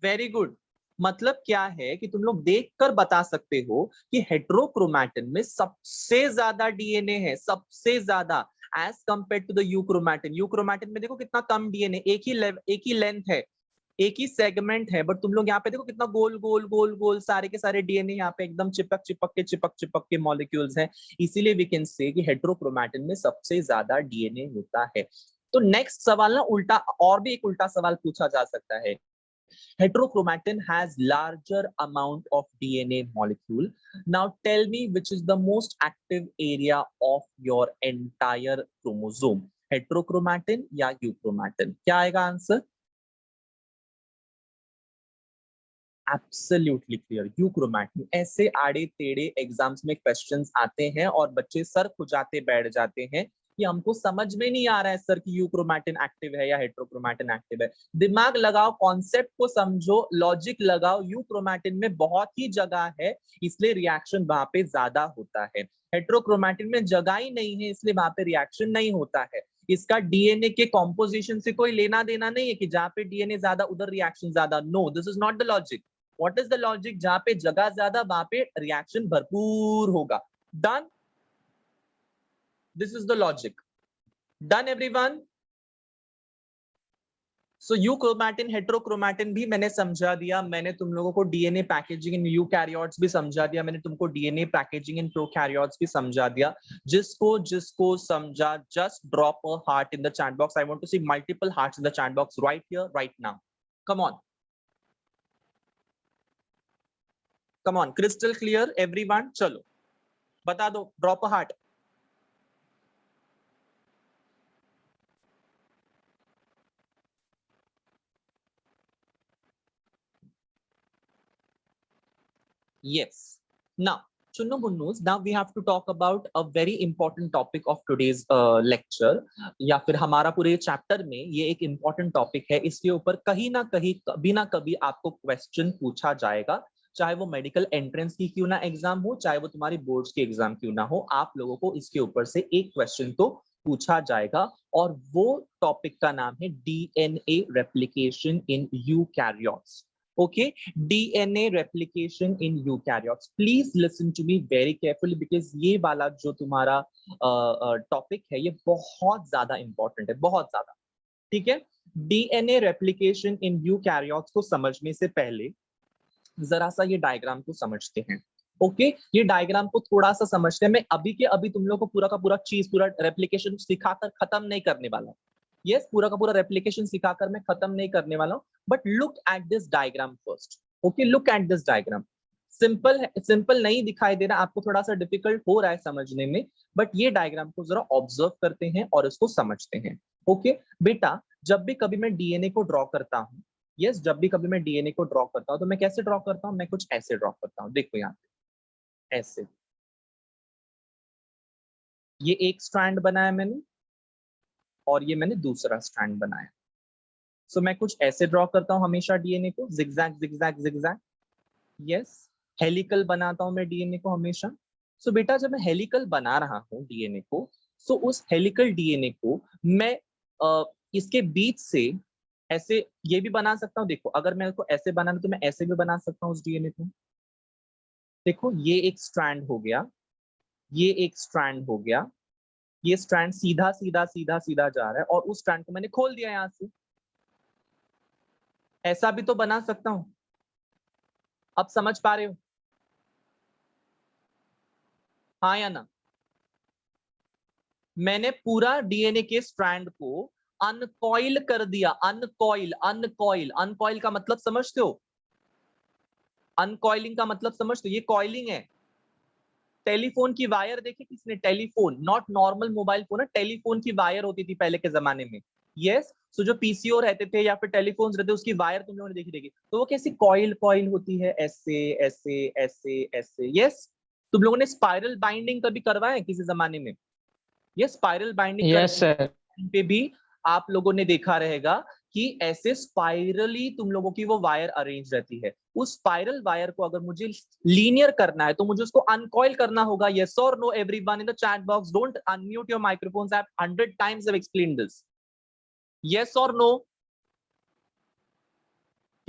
very good. मतलब क्या है कि तुम लोग देखकर बता सकते हो कि हेटेरोक्रोमैटिन में सबसे ज्यादा डीएनए है, सबसे ज्यादा, as compare to the euchromatin. Euchromatin में देखो कितना कम डीएनए, एक ही लेंथ है, एक ही सेगमेंट है, बट तुम लोग यहाँ पे देखो कितना गोल गोल गोल गोल सारे के सारे डीएनए यहाँ पे एकदम चिपक के मॉलिक्यूल्स हैं। इसीलिए वी कैन से कि हेटेरोक्रोमैटिन में सबसे ज्यादा डीएनए होता है। तो नेक्स्ट सवाल ना उल्टा, और भी एक उल्टा सवाल पूछा जा सकता है Heterochromatin has larger amount of DNA molecule. Now tell me which is the most active area of your entire chromosome, heterochromatin या euchromatin? क्या आएगा आंसर? Absolutely clear, euchromatin. ऐसे आड़े टेढ़े एग्जाम्स में क्वेश्चंस आते हैं और बच्चे सर खुजाते बैठ जाते हैं कि हमको समझ में नहीं आ रहा है सर कि यूक्रोमैटिन एक्टिव है या हेटेरोक्रोमैटिन एक्टिव है। दिमाग लगाओ, कॉन्सेप्ट को समझो, लॉजिक लगाओ। यूक्रोमैटिन में बहुत ही जगह है, इसलिए रिएक्शन वहां पे ज्यादा होता है। हेटेरोक्रोमैटिन में जगह ही नहीं है, इसलिए वहां पे रिएक्शन नहीं होता है। इसका डीएनए के कॉम्पोजिशन से कोई लेना देना नहीं है कि जहां पे डीएनए ज्यादा उधर रिएक्शन ज्यादा। No, this is not the logic. What is the logic? जहां पे जगह ज्यादा वहां पे रिएक्शन भरपूर होगा। Done, this is the logic. Done everyone? So euchromatin heterochromatin भी मैंने समझा दिया। मैंने तुम लोगों को डीएनए पैकेजिंग इन यूकैरियोट्स भी समझा दिया। मैंने तुमको डीएनए पैकेजिंग इन प्रोकैरियोट्स भी समझा दिया। जिसको जिसको समझा, just drop a heart in the chat box. I want to see multiple hearts in the chat box right here right now. Come on, come on, crystal clear everyone? चलो बता दो, drop a heart. Yes. Now, Chunno Munnus, now we have to talk about a very important topic of today's lecture, या फिर हमारा पूरे chapter में ये एक important topic है। इसके ऊपर कहीं ना कहीं कभी ना कभी आपको क्वेश्चन पूछा जाएगा, चाहे वो मेडिकल एंट्रेंस की क्यों ना एग्जाम हो, चाहे वो तुम्हारी बोर्ड्स की एग्जाम क्यों ना हो, आप लोगों को इसके ऊपर से एक क्वेश्चन तो पूछा जाएगा। और वो टॉपिक का नाम है DNA replication in eukaryotes. Okay, DNA replication in eukaryotes. Please listen to me very carefully because ये वाला जो तुम्हारा टॉपिक है ये बहुत ज्यादा इंपॉर्टेंट है, बहुत ज्यादा। ठीक है, DNA replication in eukaryotes को समझने से पहले जरा सा ये डायग्राम को समझते हैं। ओके, ये डायग्राम को थोड़ा सा समझते हैं। मैं अभी के अभी तुम लोग को पूरा का पूरा चीज, पूरा रेप्लिकेशन सिखाकर खत्म नहीं करने वाला। यस, पूरा का पूरा रेप्लिकेशन सिखाकर मैं खत्म नहीं करने वाला हूं, but look at this diagram first. Okay, look at this diagram. Simple है, सिंपल नहीं दिखाई दे रहा आपको, थोड़ा सा डिफिकल्ट हो रहा है समझने में, बट ये डायग्राम को जरा ऑब्जर्व करते हैं और इसको समझते हैं। ओके बेटा, जब भी कभी मैं डीएनए को ड्रॉ करता हूं, यस, जब भी कभी मैं डीएनए को ड्रॉ करता हूं तो मैं कैसे ड्रॉ करता हूं? मैं कुछ ऐसे ड्रॉ करता हूं। देखो यहाँ पे ऐसे, ये एक स्ट्रैंड बनाया मैंने और ये मैंने दूसरा स्ट्रैंड बनाया। सो मैं कुछ ऐसे ड्रॉ करता हूं हमेशा डीएनए को, zigzag zigzag zigzag. Yes, helical बनाता हूं मैं डीएनए को हमेशा। सो बेटा, जब मैं हेलिकल बना रहा हूं डीएनए को, सो उस हेलिकल डीएनए को मैं इसके बीच से ऐसे ये भी बना सकता हूं। देखो, अगर मैं इसको ऐसे बनाना तो मैं ऐसे भी बना सकता हूं उस डीएनए को। देखो, ये एक स्ट्रैंड हो गया, ये एक स्ट्रैंड हो गया, ये स्ट्रैंड सीधा सीधा सीधा सीधा जा रहा है और उस स्ट्रैंड को मैंने खोल दिया यहां से। ऐसा भी तो बना सकता हूं। अब समझ पा रहे हो? हाँ या ना? मैंने पूरा डीएनए के स्ट्रैंड को अनकॉइल कर दिया। अनकॉइल, अनकॉइल, अनकॉइल का मतलब समझते हो? अनकॉइलिंग का मतलब समझते हो? ये कॉइलिंग है। टेलीफोन की वायर देखी किसने? Telephone, not normal mobile phone है, टेलीफोन की वायर होती थी पहले के जमाने में। यस, सो जो पीसीओ रहते थे या फिर टेलीफोन्स रहते, उसकी वायर तुम लोगों ने देखी देखी, तो वो कैसी कॉइल कॉइल होती है, ऐसे ऐसे ऐसे ऐसे। यस, तुम लोगों ने स्पाइरल बाइंडिंग कभी करवाया है किसी जमाने में? ये स्पाइरल बाइंडिंग यस सर। पे भी आप लोगों ने देखा रहेगा कि ऐसे स्पाइरली तुम लोगों की वो वायर अरेंज रहती है। उस स्पाइरल वायर को अगर मुझे लीनियर करना है तो मुझे उसको अनकॉइल करना होगा। यस और no everyone in the chat box? Don't unmute your microphones, I have 100 times have explained this. Yes और नो?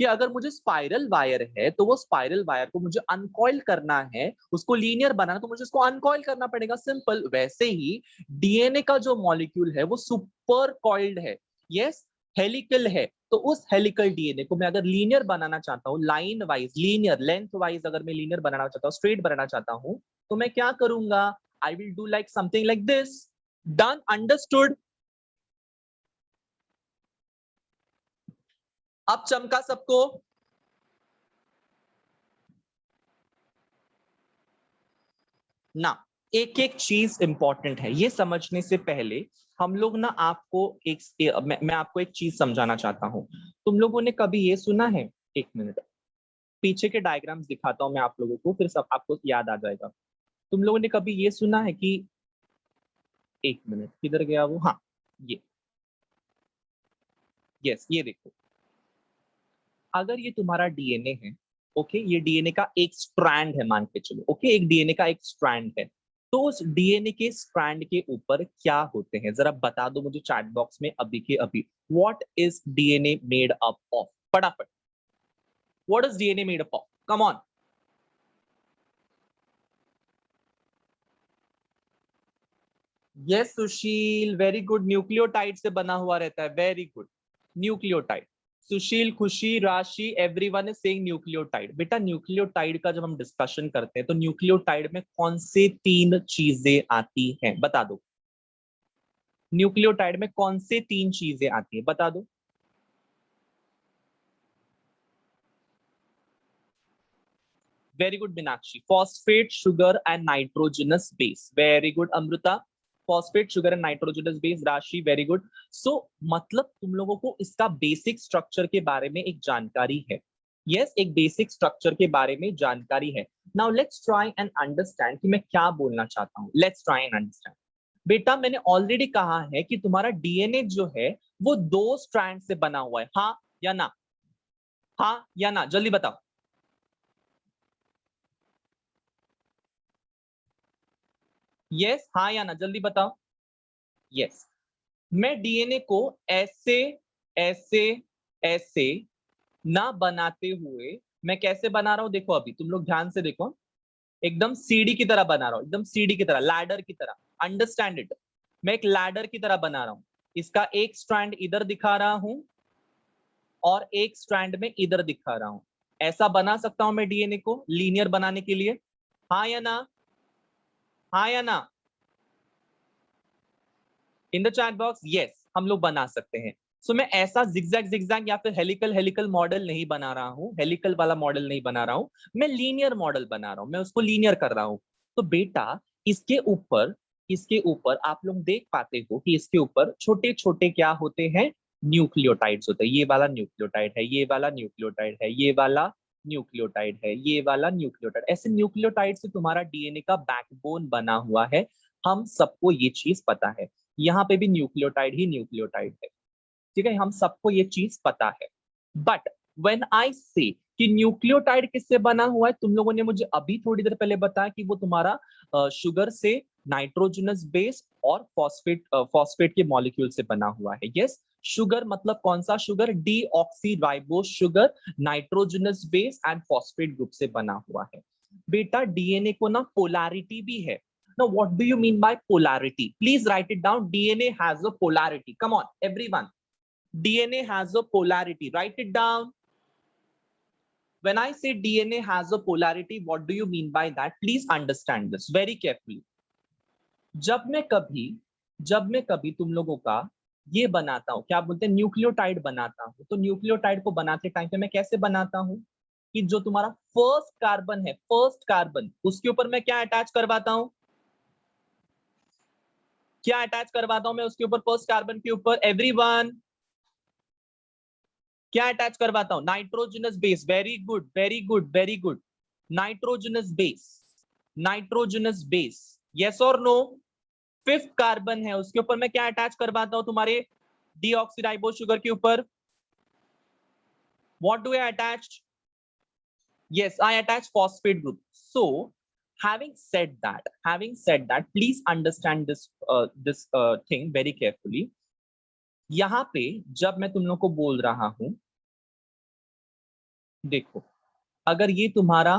कि अगर मुझे स्पाइरल वायर है तो वो स्पाइरल वायर को मुझे अनकॉइल करना है, उसको लीनियर बनाना, तो मुझे उसको अनकॉइल करना पड़ेगा, सिंपल। वैसे ही डीएनए का जो मॉलिक्यूल है वो सुपर कॉइल्ड है, यस, हेलिकल है। तो उस हेलिकल डीएनए को मैं अगर लीनियर बनाना चाहता हूँ, line wise linear, length wise अगर मैं लीनियर बनाना चाहता हूँ, स्ट्रेट बनाना चाहता हूँ, तो मैं क्या करूंगा? I will do like something like this. Done, understood? अब चमका सबको? ना, एक एक चीज इंपॉर्टेंट है, ये समझने से पहले हम लोग ना आपको मैं आपको एक चीज समझाना चाहता हूं। तुम लोगों ने कभी ये सुना है, एक मिनट पीछे के डायग्राम्स दिखाता हूं मैं आप लोगों को, फिर सब आपको याद आ जाएगा। तुम लोगों ने कभी ये सुना है कि, एक मिनट किधर गया वो, हाँ ये, यस ये देखो, अगर ये तुम्हारा डीएनए है, ओके, ये डीएनए का एक स्ट्रैंड है मान के चलो, ओके, एक डीएनए का एक स्ट्रैंड है, तो उस डीएनए के स्ट्रैंड के ऊपर क्या होते हैं जरा बता दो मुझे चैट बॉक्स में अभी के अभी। What is DNA made up of? फटाफट, what is DNA made up of, come on. Yes Sushil, very good, nucleotide से बना हुआ रहता है, वेरी गुड, न्यूक्लियोटाइड। सुशील, खुशी, राशि, एवरीवन इज सेइंग न्यूक्लियोटाइड। बेटा न्यूक्लियोटाइड का जब हम डिस्कशन करते हैं तो न्यूक्लियोटाइड में कौन से तीन चीजें आती हैं बता दो? न्यूक्लियोटाइड में कौन से तीन चीजें आती है बता दो? Very good Meenakshi, phosphate, sugar and nitrogenous base, very good Amrita, phosphate, sugar and nitrogenous base, राशि, वेरी गुड। सो मतलब तुम लोगों को इसका बेसिक स्ट्रक्चर के बारे में एक जानकारी है। यस, एक बेसिक स्ट्रक्चर के बारे में जानकारी है। Now let's try and understand कि मैं क्या बोलना चाहता हूं। Let's try and understand. बेटा मैंने ऑलरेडी कहा है कि तुम्हारा डीएनए जो है वो दो स्ट्रैंड से बना हुआ है, हाँ या ना? हाँ या ना, जल्दी बताओ। यस, हाँ या ना, जल्दी बताओ। यस, मैं डीएनए को ऐसे ऐसे ऐसे ना बनाते हुए मैं कैसे बना रहा हूं, देखो अभी तुम लोग ध्यान से देखो, एकदम सीढ़ी की तरह बना रहा हूं, एकदम सीढ़ी की तरह, लैडर की तरह। अंडरस्टैंड इट, मैं एक लैडर की तरह बना रहा हूं। इसका एक स्ट्रैंड इधर दिखा रहा हूं और एक स्ट्रैंड में इधर दिखा रहा हूं। ऐसा बना सकता हूं मैं डीएनए को लीनियर बनाने के लिए? हाँ या ना? हाँ या ना? इन द चैट बॉक्स यस, हम लोग बना सकते हैं। सो मैं ऐसा जिगजैग जिगजैग या फिर हेलिकल हेलिकल मॉडल नहीं बना रहा हूँ, हेलिकल वाला मॉडल नहीं बना रहा हूँ, मैं लीनियर मॉडल बना रहा हूँ, मैं उसको लीनियर कर रहा हूँ। तो बेटा इसके ऊपर, इसके ऊपर आप लोग देख पाते हो कि इसके ऊपर छोटे छोटे क्या होते हैं, न्यूक्लियोटाइड्स होते हैं। ये वाला न्यूक्लियोटाइड है, ये वाला न्यूक्लियोटाइड है, ये वाला न्यूक्लियोटाइड है, ये वाला न्यूक्लियोटाइड, ऐसे न्यूक्लियोटाइड से तुम्हारा डीएनए का बैकबोन बना हुआ है। हम सबको ये चीज पता है। यहाँ पे भी न्यूक्लियोटाइड ही न्यूक्लियोटाइड है, ठीक है, हम सबको ये चीज पता है। बट व्हेन आई से कि न्यूक्लियोटाइड किससे बना हुआ है, तुम लोगों ने मुझे अभी थोड़ी देर पहले बताया कि वो तुम्हारा शुगर से, नाइट्रोजनस बेस और फॉस्फेट के मॉलिक्यूल से बना हुआ है। यस, शुगर मतलब कौन सा sugar? Deoxyribose sugar, nitrogenous base and phosphate group से बना हुआ है। बेटा डीएनए को ना पोलैरिटी भी है। Now, what do you mean by polarity? Please write it down. DNA has a polarity. Come on, everyone. DNA has a polarity. Write it down. When I say DNA has a polarity, what do you mean by that? Please understand this very carefully. जब मैं कभी जब मैं कभी तुम लोगों का ये बनाता हूँ, क्या बोलते हैं, न्यूक्लियोटाइड बनाता हूँ, तो न्यूक्लियोटाइड को बनाते टाइम पे मैं कैसे बनाता हूँ कि जो तुम्हारा फर्स्ट कार्बन है, फर्स्ट कार्बन, उसके ऊपर मैं क्या अटैच करवाता हूँ? क्या अटैच करवाता हूं मैं उसके ऊपर? फर्स्ट कार्बन के ऊपर एवरीवन क्या अटैच करवाता हूं? Nitrogenous base, very good very good very good, nitrogenous base, nitrogenous base, yes और नो? फिफ्थ कार्बन है, उसके ऊपर मैं क्या अटैच करवाता हूं तुम्हारे डीऑक्सीराइबोस शुगर के ऊपर? What do I attach? yes, I attach phosphate group. So having said that, please understand this thing very carefully. यहाँ पे जब मैं तुम लोग को बोल रहा हूं, देखो, अगर ये तुम्हारा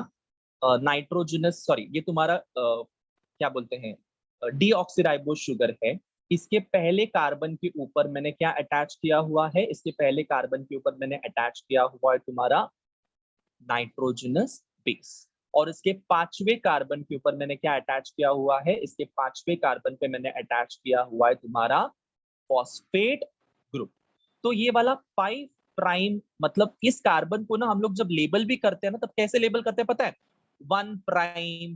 नाइट्रोजनस, सॉरी, ये तुम्हारा क्या बोलते हैं, डीऑक्सीराइबोस शुगर है, इसके पहले कार्बन के ऊपर मैंने क्या अटैच किया हुआ है? इसके पहले कार्बन के ऊपर मैंने अटैच किया हुआ है तुम्हारा नाइट्रोजनस बेस, और इसके पांचवें कार्बन के ऊपर मैंने क्या अटैच किया हुआ है? इसके पांचवें कार्बन पे मैंने अटैच किया हुआ है तुम्हारा फॉस्फेट ग्रुप। तो ये वाला 5 प्राइम, मतलब इस कार्बन को ना हम लोग जब लेबल भी करते हैं ना, तब कैसे लेबल करते हैं पता है? 1 prime,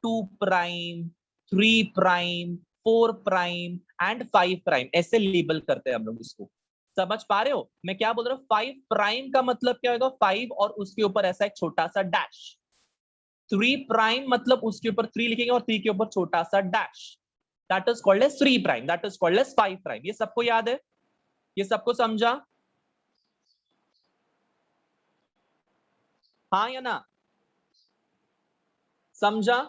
2 prime, 3 prime, 4 prime and 5 prime, ऐसे लेबल करते हैं हम लोग इसको। समझ पा रहे हो मैं क्या बोल रहा हूँ? 5 प्राइम का मतलब क्या होगा? 5 और उसके ऊपर ऐसा एक छोटा सा डैश। 3 प्राइम मतलब उसके ऊपर 3 लिखेंगे और 3 के ऊपर छोटा सा dash, that is called as 3 prime, that is called as 5 prime. ये सबको याद है? ये सबको समझा? हाँ या ना? समझा?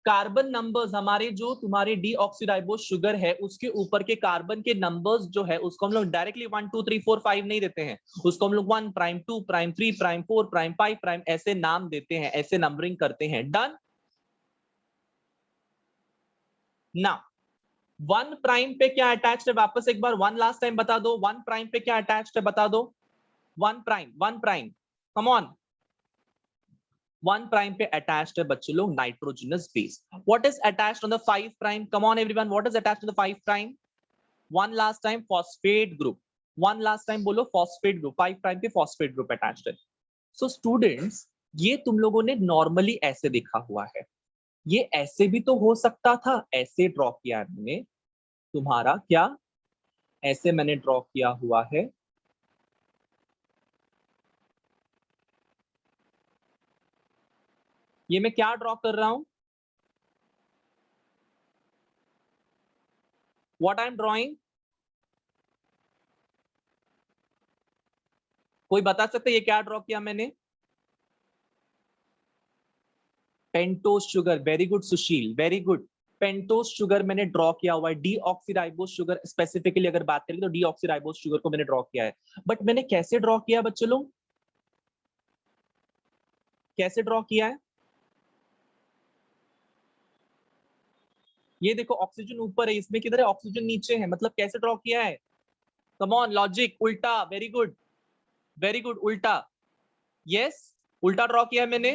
कार्बन नंबर्स हमारे, जो तुम्हारे डीऑक्सीराइबोस शुगर है उसके ऊपर के कार्बन के नंबर्स जो है उसको हम लोग डायरेक्टली 1 2 3 4 5 नहीं देते हैं, उसको हम लोग 1 prime, 2 prime, 3 prime, 4 prime, 5 prime ऐसे नाम देते हैं, ऐसे नंबरिंग करते हैं। डन ना? 1 प्राइम पे क्या अटैच्ड है? वापस एक बार 1 लास्ट टाइम बता दो, 1 प्राइम पे क्या अटैच्ड है बता दो? 1 prime, 1 prime, come on. 1 prime पे अटैच्ड है बच्चे लोग nitrogenous base. What is attached on the 5 prime? Come on everyone, what is attached on the 5 prime? 1 last time phosphate group, 1 last time बोलो फॉस्फेट ग्रुप, 5 प्राइम पे phosphate group attached है। So students, ये तुम लोगों ने normally ऐसे देखा हुआ है, ये ऐसे भी तो हो सकता था, ऐसे ड्रॉ किया है मैंने, तुम्हारा क्या ऐसे मैंने ड्रॉ किया हुआ है, ये मैं क्या ड्रॉ कर रहा हूं? What I am drawing? कोई बता सकते ये क्या ड्रॉ किया मैंने? पेंटोस शुगर, वेरी गुड सुशील, वेरी गुड। पेंटोस शुगर मैंने ड्रॉ किया हुआ है, डीऑक्सीराइबोस शुगर स्पेसिफिकली अगर बात करें तो डीऑक्सीराइबोस शुगर को मैंने ड्रॉ किया है। बट मैंने कैसे ड्रॉ किया बच्चों लोग? कैसे ड्रॉ किया है? ये देखो ऑक्सीजन ऊपर है, इसमें किधर है? ऑक्सीजन नीचे है, मतलब कैसे ड्रॉ किया है? कम ऑन लॉजिक, उल्टा, वेरी गुड, वेरी गुड, उल्टा। यस, उल्टा ड्रॉ किया है मैंने,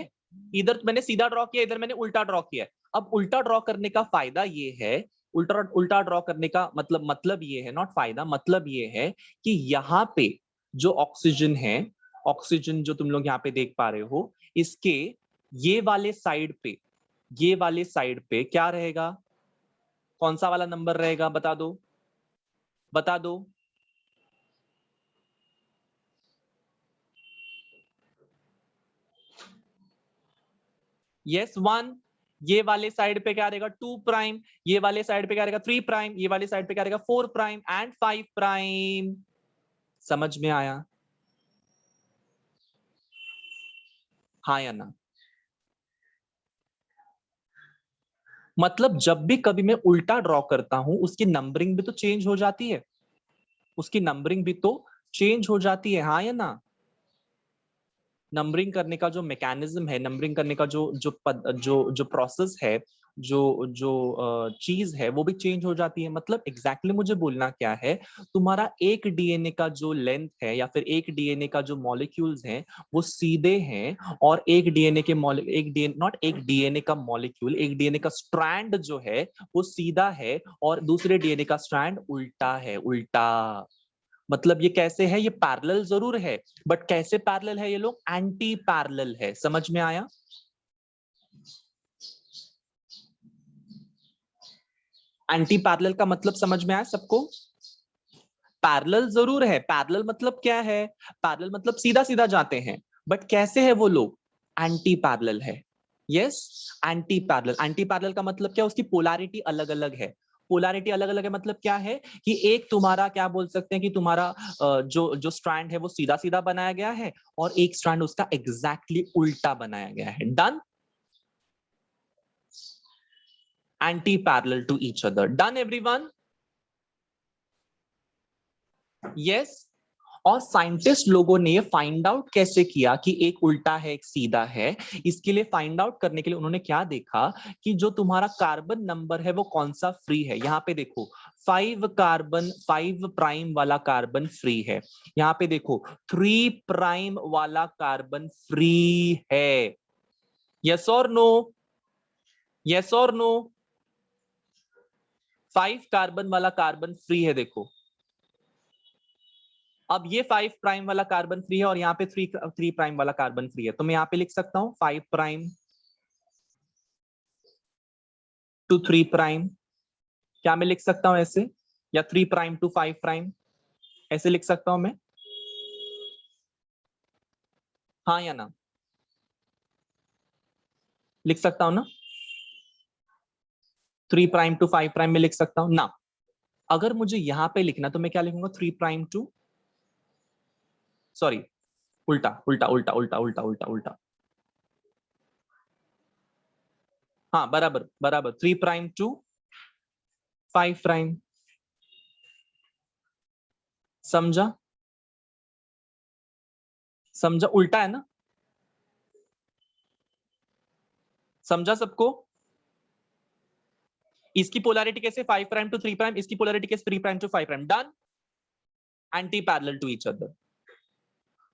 इधर मैंने सीधा ड्रॉ किया, इधर मैंने उल्टा ड्रॉ किया है। अब उल्टा ड्रॉ करने का फायदा ये है, उल्टा उल्टा ड्रॉ करने का मतलब ये है, नॉट फायदा, मतलब ये है कि यहाँ पे जो ऑक्सीजन है, ऑक्सीजन जो तुम लोग यहाँ पे देख पा रहे हो, इसके ये वाले साइड पे, ये वाले साइड पे क्या रहेगा? कौन सा वाला नंबर रहेगा बता दो, बता दो। यस 1। ये वाले साइड पे क्या रहेगा? 2 प्राइम। ये वाले साइड पे क्या रहेगा? 3 प्राइम। ये वाले साइड पे क्या रहेगा? 4 प्राइम एंड 5 प्राइम। समझ में आया? हाँ या ना? मतलब जब भी कभी मैं उल्टा ड्रॉ करता हूं, उसकी नंबरिंग भी तो चेंज हो जाती है, उसकी नंबरिंग भी तो चेंज हो जाती है, हाँ या ना? नंबरिंग करने का जो मैकेनिज्म है, नंबरिंग करने का जो प्रोसेस है, जो जो चीज है, वो भी चेंज हो जाती है। मतलब एग्जैक्टली मुझे बोलना क्या है, तुम्हारा एक डीएनए का जो लेंथ है या फिर एक डीएनए का जो मॉलिक्यूल्स हैं वो सीधे हैं, और एक डीएनए के एक डीएनए, नॉट एक डीएनए का मॉलिक्यूल, एक डीएनए का स्ट्रैंड जो है वो सीधा है और दूसरे डीएनए का स्ट्रैंड उल्टा है, उल्टा। मतलब ये कैसे है? ये पैरेलल जरूर है, बट कैसे पैरेलल है? ये लोग एंटी पैरेलल है। समझ में आया? एंटी पैरेलल का मतलब समझ में आया सबको? पैरेलल जरूर है, पैरेलल मतलब क्या है? पैरेलल मतलब सीधा सीधा जाते हैं, बट कैसे है वो लोग? एंटी पैरेलल है। Yes, anti parallel. Anti parallel का मतलब क्या? उसकी पोलैरिटी अलग अलग है। पोलैरिटी अलग अलग है मतलब क्या है कि एक तुम्हारा क्या बोल सकते हैं कि तुम्हारा जो जो स्ट्रैंड है वो सीधा सीधा बनाया गया है, और एक स्ट्रैंड उसका एग्जैक्टली उल्टा बनाया गया है। Done? Anti parallel to each other. Done everyone? Yes. और साइंटिस्ट लोगों ने ये फाइंड आउट कैसे किया कि एक उल्टा है एक सीधा है? इसके लिए फाइंड आउट करने के लिए उन्होंने क्या देखा कि जो तुम्हारा कार्बन नंबर है वो कौन सा फ्री है। यहाँ पे देखो 5 कार्बन, 5 प्राइम वाला कार्बन फ्री है। यहाँ पे देखो 3 प्राइम वाला कार्बन फ्री है। यस और नो? यस और नो? 5 कार्बन वाला कार्बन फ्री है, देखो अब ये 5 प्राइम वाला कार्बन फ्री है और यहाँ पे 3 प्राइम वाला कार्बन फ्री है, तो मैं यहाँ पे लिख सकता हूँ 5 प्राइम टू 3 प्राइम। क्या मैं लिख सकता हूँ ऐसे, या 3 प्राइम टू 5 प्राइम, ऐसे लिख सकता हूं मैं? हाँ या ना? लिख सकता हूं ना? 3 प्राइम टू 5 प्राइम में लिख सकता हूं ना? अगर मुझे यहां पे लिखना तो मैं क्या लिखूंगा? 3 प्राइम टू, सॉरी, उल्टा उल्टा उल्टा उल्टा उल्टा उल्टा उल्टा, हाँ बराबर बराबर, 3 प्राइम टू 5 प्राइम। समझा? समझा? उल्टा है ना? समझा सबको? इसकी पोलैरिटी कैसे? 5 प्राइम टू 3 प्राइम, इसकी पोलैरिटी कैसे? 3 prime to 5 prime. Done. Anti parallel to each other.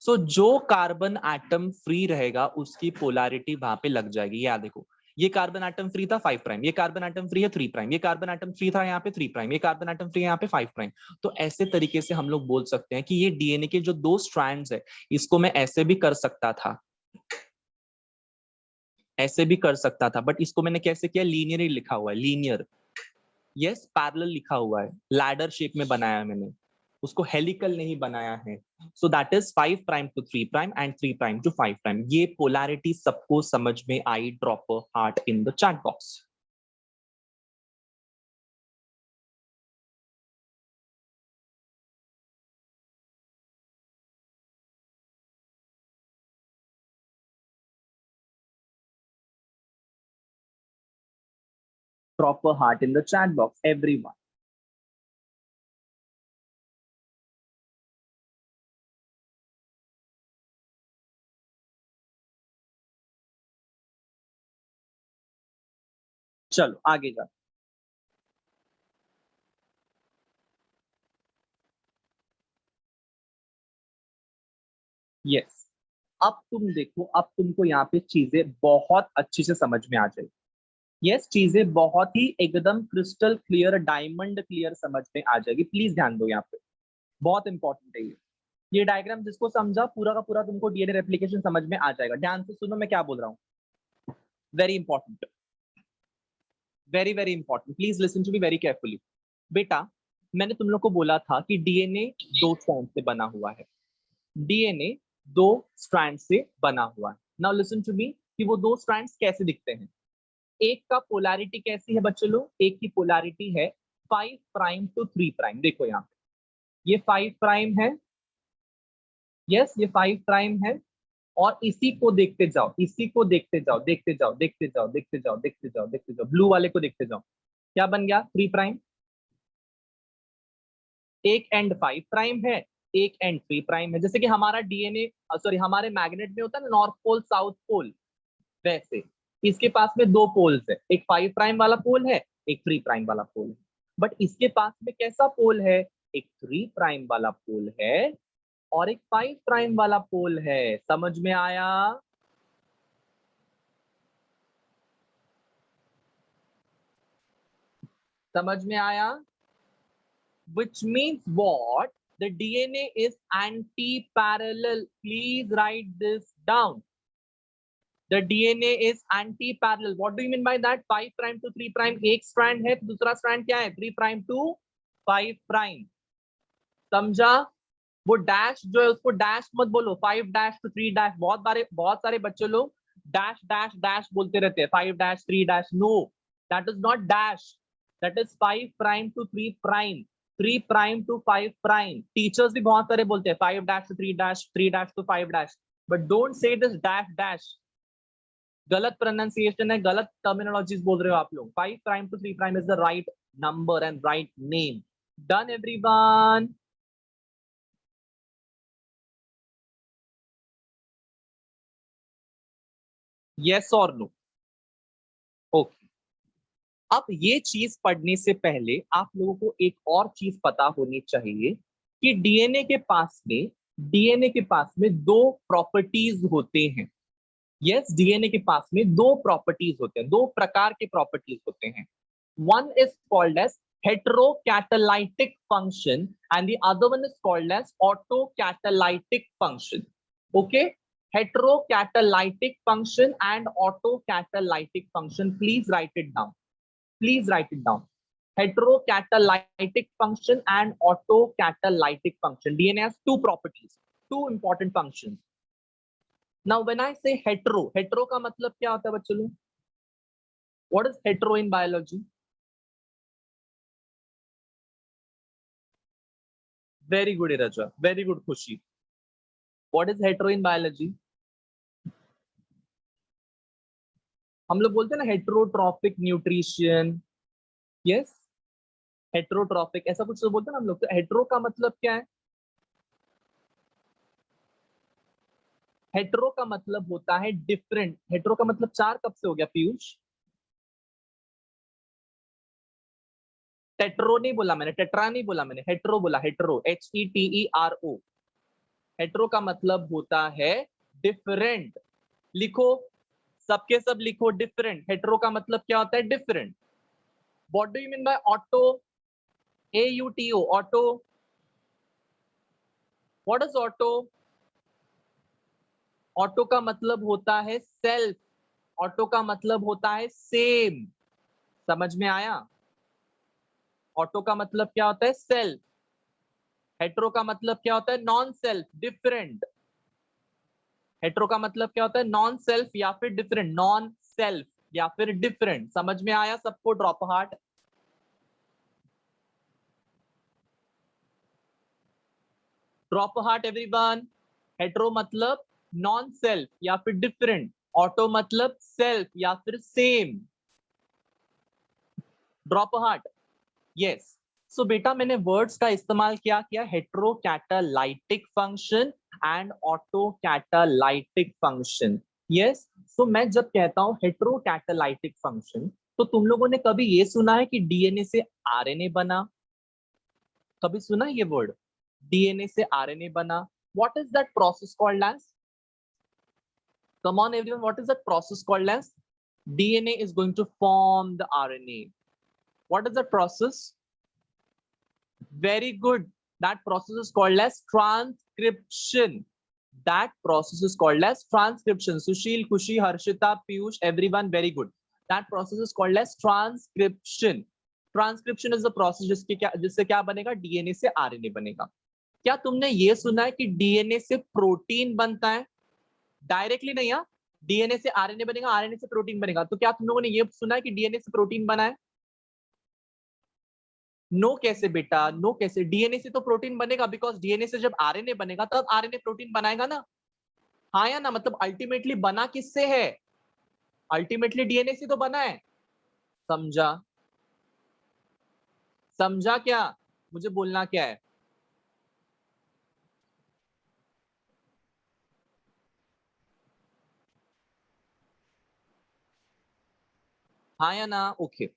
So जो कार्बन एटम फ्री रहेगा उसकी पोलैरिटी वहां पे लग जाएगी। याद देखो, ये कार्बन एटम फ्री था 5 प्राइम, ये कार्बन एटम फ्री है 3 प्राइम, ये कार्बन एटम फ्री था यहाँ पे 3 प्राइम, ये कार्बन एटम फ्री है यहाँ पे 5 प्राइम। तो ऐसे तरीके से हम लोग बोल सकते हैं कि ये डीएनए के जो 2 स्ट्रैंड्स है, इसको मैं ऐसे भी कर सकता था, ऐसे भी कर सकता था, बट इसको मैंने कैसे किया? लीनियर ही लिखा हुआ है, लीनियर। यस, पैरेलल लिखा हुआ है, लैडर शेप में बनाया है मैंने, उसको हेलिकल नहीं बनाया है। So that is 5 prime to 3 prime and 3 prime to 5 prime. ये पोलैरिटी सबको समझ में आई? Drop a heart in the chat box. Drop a heart in the chat box everyone. चलो आगे जा। यस, अब तुम देखो, अब तुमको यहाँ पे चीजें बहुत अच्छी से समझ में आ जाएगी। यस, चीजें बहुत ही एकदम क्रिस्टल क्लियर, डायमंड क्लियर समझ में आ जाएगी। प्लीज ध्यान दो, यहाँ पे बहुत इंपॉर्टेंट है ये डायग्राम। जिसको समझा, पूरा का पूरा तुमको डीएनए रेप्लिकेशन समझ में आ जाएगा। ध्यान से सुनो मैं क्या बोल रहा हूँ। Very important, very very important, please listen to me very carefully. बेटा, मैंने तुम लोग को बोला था कि डीएनए 2 स्ट्रैंड से बना हुआ है। डीएनए 2 स्ट्रैंड से बना हुआ है। नाउ लिसन टू मी कि वो 2 स्ट्रैंड्स कैसे दिखते हैं। एक का पोलैरिटी कैसी है बच्चे लोग? एक की पोलैरिटी है 5 प्राइम टू 3 प्राइम। देखो यहाँ पे ये 5 प्राइम है, यस ये 5 प्राइम है, और इसी को देखते जाओ, इसी को देखते जाओ, देखते जाओ, देखते जाओ, देखते जाओ, देखते जाओ, देखते जाओ, ब्लू वाले को देखते जाओ। क्या बन गया? 3 प्राइम। एक एंड 5 प्राइम है, एक एंड 3 प्राइम है। जैसे कि हमारा डीएनए, सॉरी, हमारे मैग्नेट में होता है ना नॉर्थ पोल साउथ पोल, वैसे इसके पास में 2 पोल्स है, एक 5 प्राइम वाला पोल है, एक 3 प्राइम वाला पोल है। बट इसके पास में कैसा पोल है? एक 3 प्राइम वाला पोल है और एक 5 प्राइम वाला पोल है। समझ में आया? समझ में आया? Which means what? The DNA is anti-parallel. Please write this down. The DNA is anti-parallel. What do you mean by that? 5 prime to 3 prime एक strand है, दूसरा strand क्या है? 3 prime to 5 prime. समझा? वो डैश जो है उसको डैश मत बोलो, 5 डैश टू 3 डैश। बहुत सारे बच्चे लोग डैश डैश डैश बोलते रहते हैं, 5 dash 3 dash. No, that is not dash, that is 5 prime to 3 prime, 3 prime to 5 prime. Teachers भी बहुत सारे बोलते हैं 5 dash to 3 dash, 3 dash to 5 dash, but don't say this dash dash. गलत pronunciation है, गलत टर्मिनोलॉजीज बोल रहे हो आप लोग। 5 prime to 3 prime is the right number and right name. Done everyone? Yes और नो? ओके। अब ये चीज पढ़ने से पहले आप लोगों को एक और चीज पता होनी चाहिए कि डीएनए के पास में 2 प्रॉपर्टीज होते हैं। यस, डीएनए के पास में 2 प्रॉपर्टीज होते हैं, 2 प्रकार के प्रॉपर्टीज होते हैं। One is called as heterocatalytic function, and the other one is called as autocatalytic function. Okay, heterocatalytic function and autocatalytic function. Please write it down. Please write it down. Heterocatalytic function and autocatalytic function. DNA has two properties, two important functions. Now, when I say hetero, hetero का मतलब क्या होता है बच्चों लोग? What is hetero in biology? Very good, Iraja. Very good, Khushi. What is hetero in biology? हम लोग बोलते हैं ना हेट्रोट्रॉफिक न्यूट्रिशन. यस, हेट्रोट्रॉफिक ऐसा कुछ तो बोलते हैं ना हम लोग. तो हेट्रो का मतलब क्या है? हेट्रो का मतलब होता है डिफरेंट. हेट्रो का मतलब चार कब से हो गया पीयूष? टेट्रो नहीं बोला मैंने, टेट्रा नहीं बोला मैंने, हेट्रो बोला. Hetero, HETERO. हेट्रो का मतलब होता है डिफरेंट. लिखो, सबके सब लिखो, डिफरेंट. हेट्रो का मतलब क्या होता है? Different. What do you mean by auto? AUTO, auto. What is auto? Auto का मतलब होता है सेल्फ. ऑटो का मतलब होता है सेम. समझ में आया? ऑटो का मतलब क्या होता है? सेल्फ. हेट्रो का मतलब क्या होता है? Non self, different. हेट्रो का मतलब क्या होता है? नॉन सेल्फ या फिर डिफरेंट. नॉन सेल्फ या फिर डिफरेंट. समझ में आया सबको? Drop heart. Drop heart everyone. Hetero मतलब नॉन सेल्फ या फिर डिफरेंट. ऑटो मतलब सेल्फ या फिर सेम. Drop heart. यस. सो बेटा मैंने वर्ड्स का इस्तेमाल क्या किया? हेट्रोकैटालाइटिक फंक्शन एंड ऑटोकैटालाइटिक फंक्शन. यस. सो मैं जब कहता हूं हेट्रोकैटालाइटिक फंक्शन, तो तुम लोगों ने कभी ये सुना है कि डीएनए से आरएनए बना? कभी सुना है ये वर्ड? डीएनए से आरएनए बना. What is that process called as? Come on everyone, what is that process called as? DNA is going to form the RNA. What is that process? Very good. That process is called as transcription. That process is called as transcription. Sushil, Kushi, Harshita, Piyush, everyone, very good. That process is called as transcription. Transcription is the process जिससे क्या बनेगा? DNA से RNA बनेगा. क्या तुमने ये सुना है कि डीएनए से प्रोटीन बनता है? डायरेक्टली नहीं. यार, डीएनए से आरएनए बनेगा, आरएनए से प्रोटीन बनेगा. तो क्या तुम लोगों ने ये सुना है कि डीएनए से प्रोटीन बना है? नो कैसे बेटा? नो कैसे? डीएनए से तो प्रोटीन बनेगा, बिकॉज डीएनए से जब आरएनए बनेगा तब आरएनए प्रोटीन बनाएगा ना. हाँ या ना? मतलब अल्टीमेटली बना किससे है? अल्टीमेटली डीएनए से तो बना है. समझा? समझा क्या? मुझे बोलना क्या है? हाँ या ना? ओके.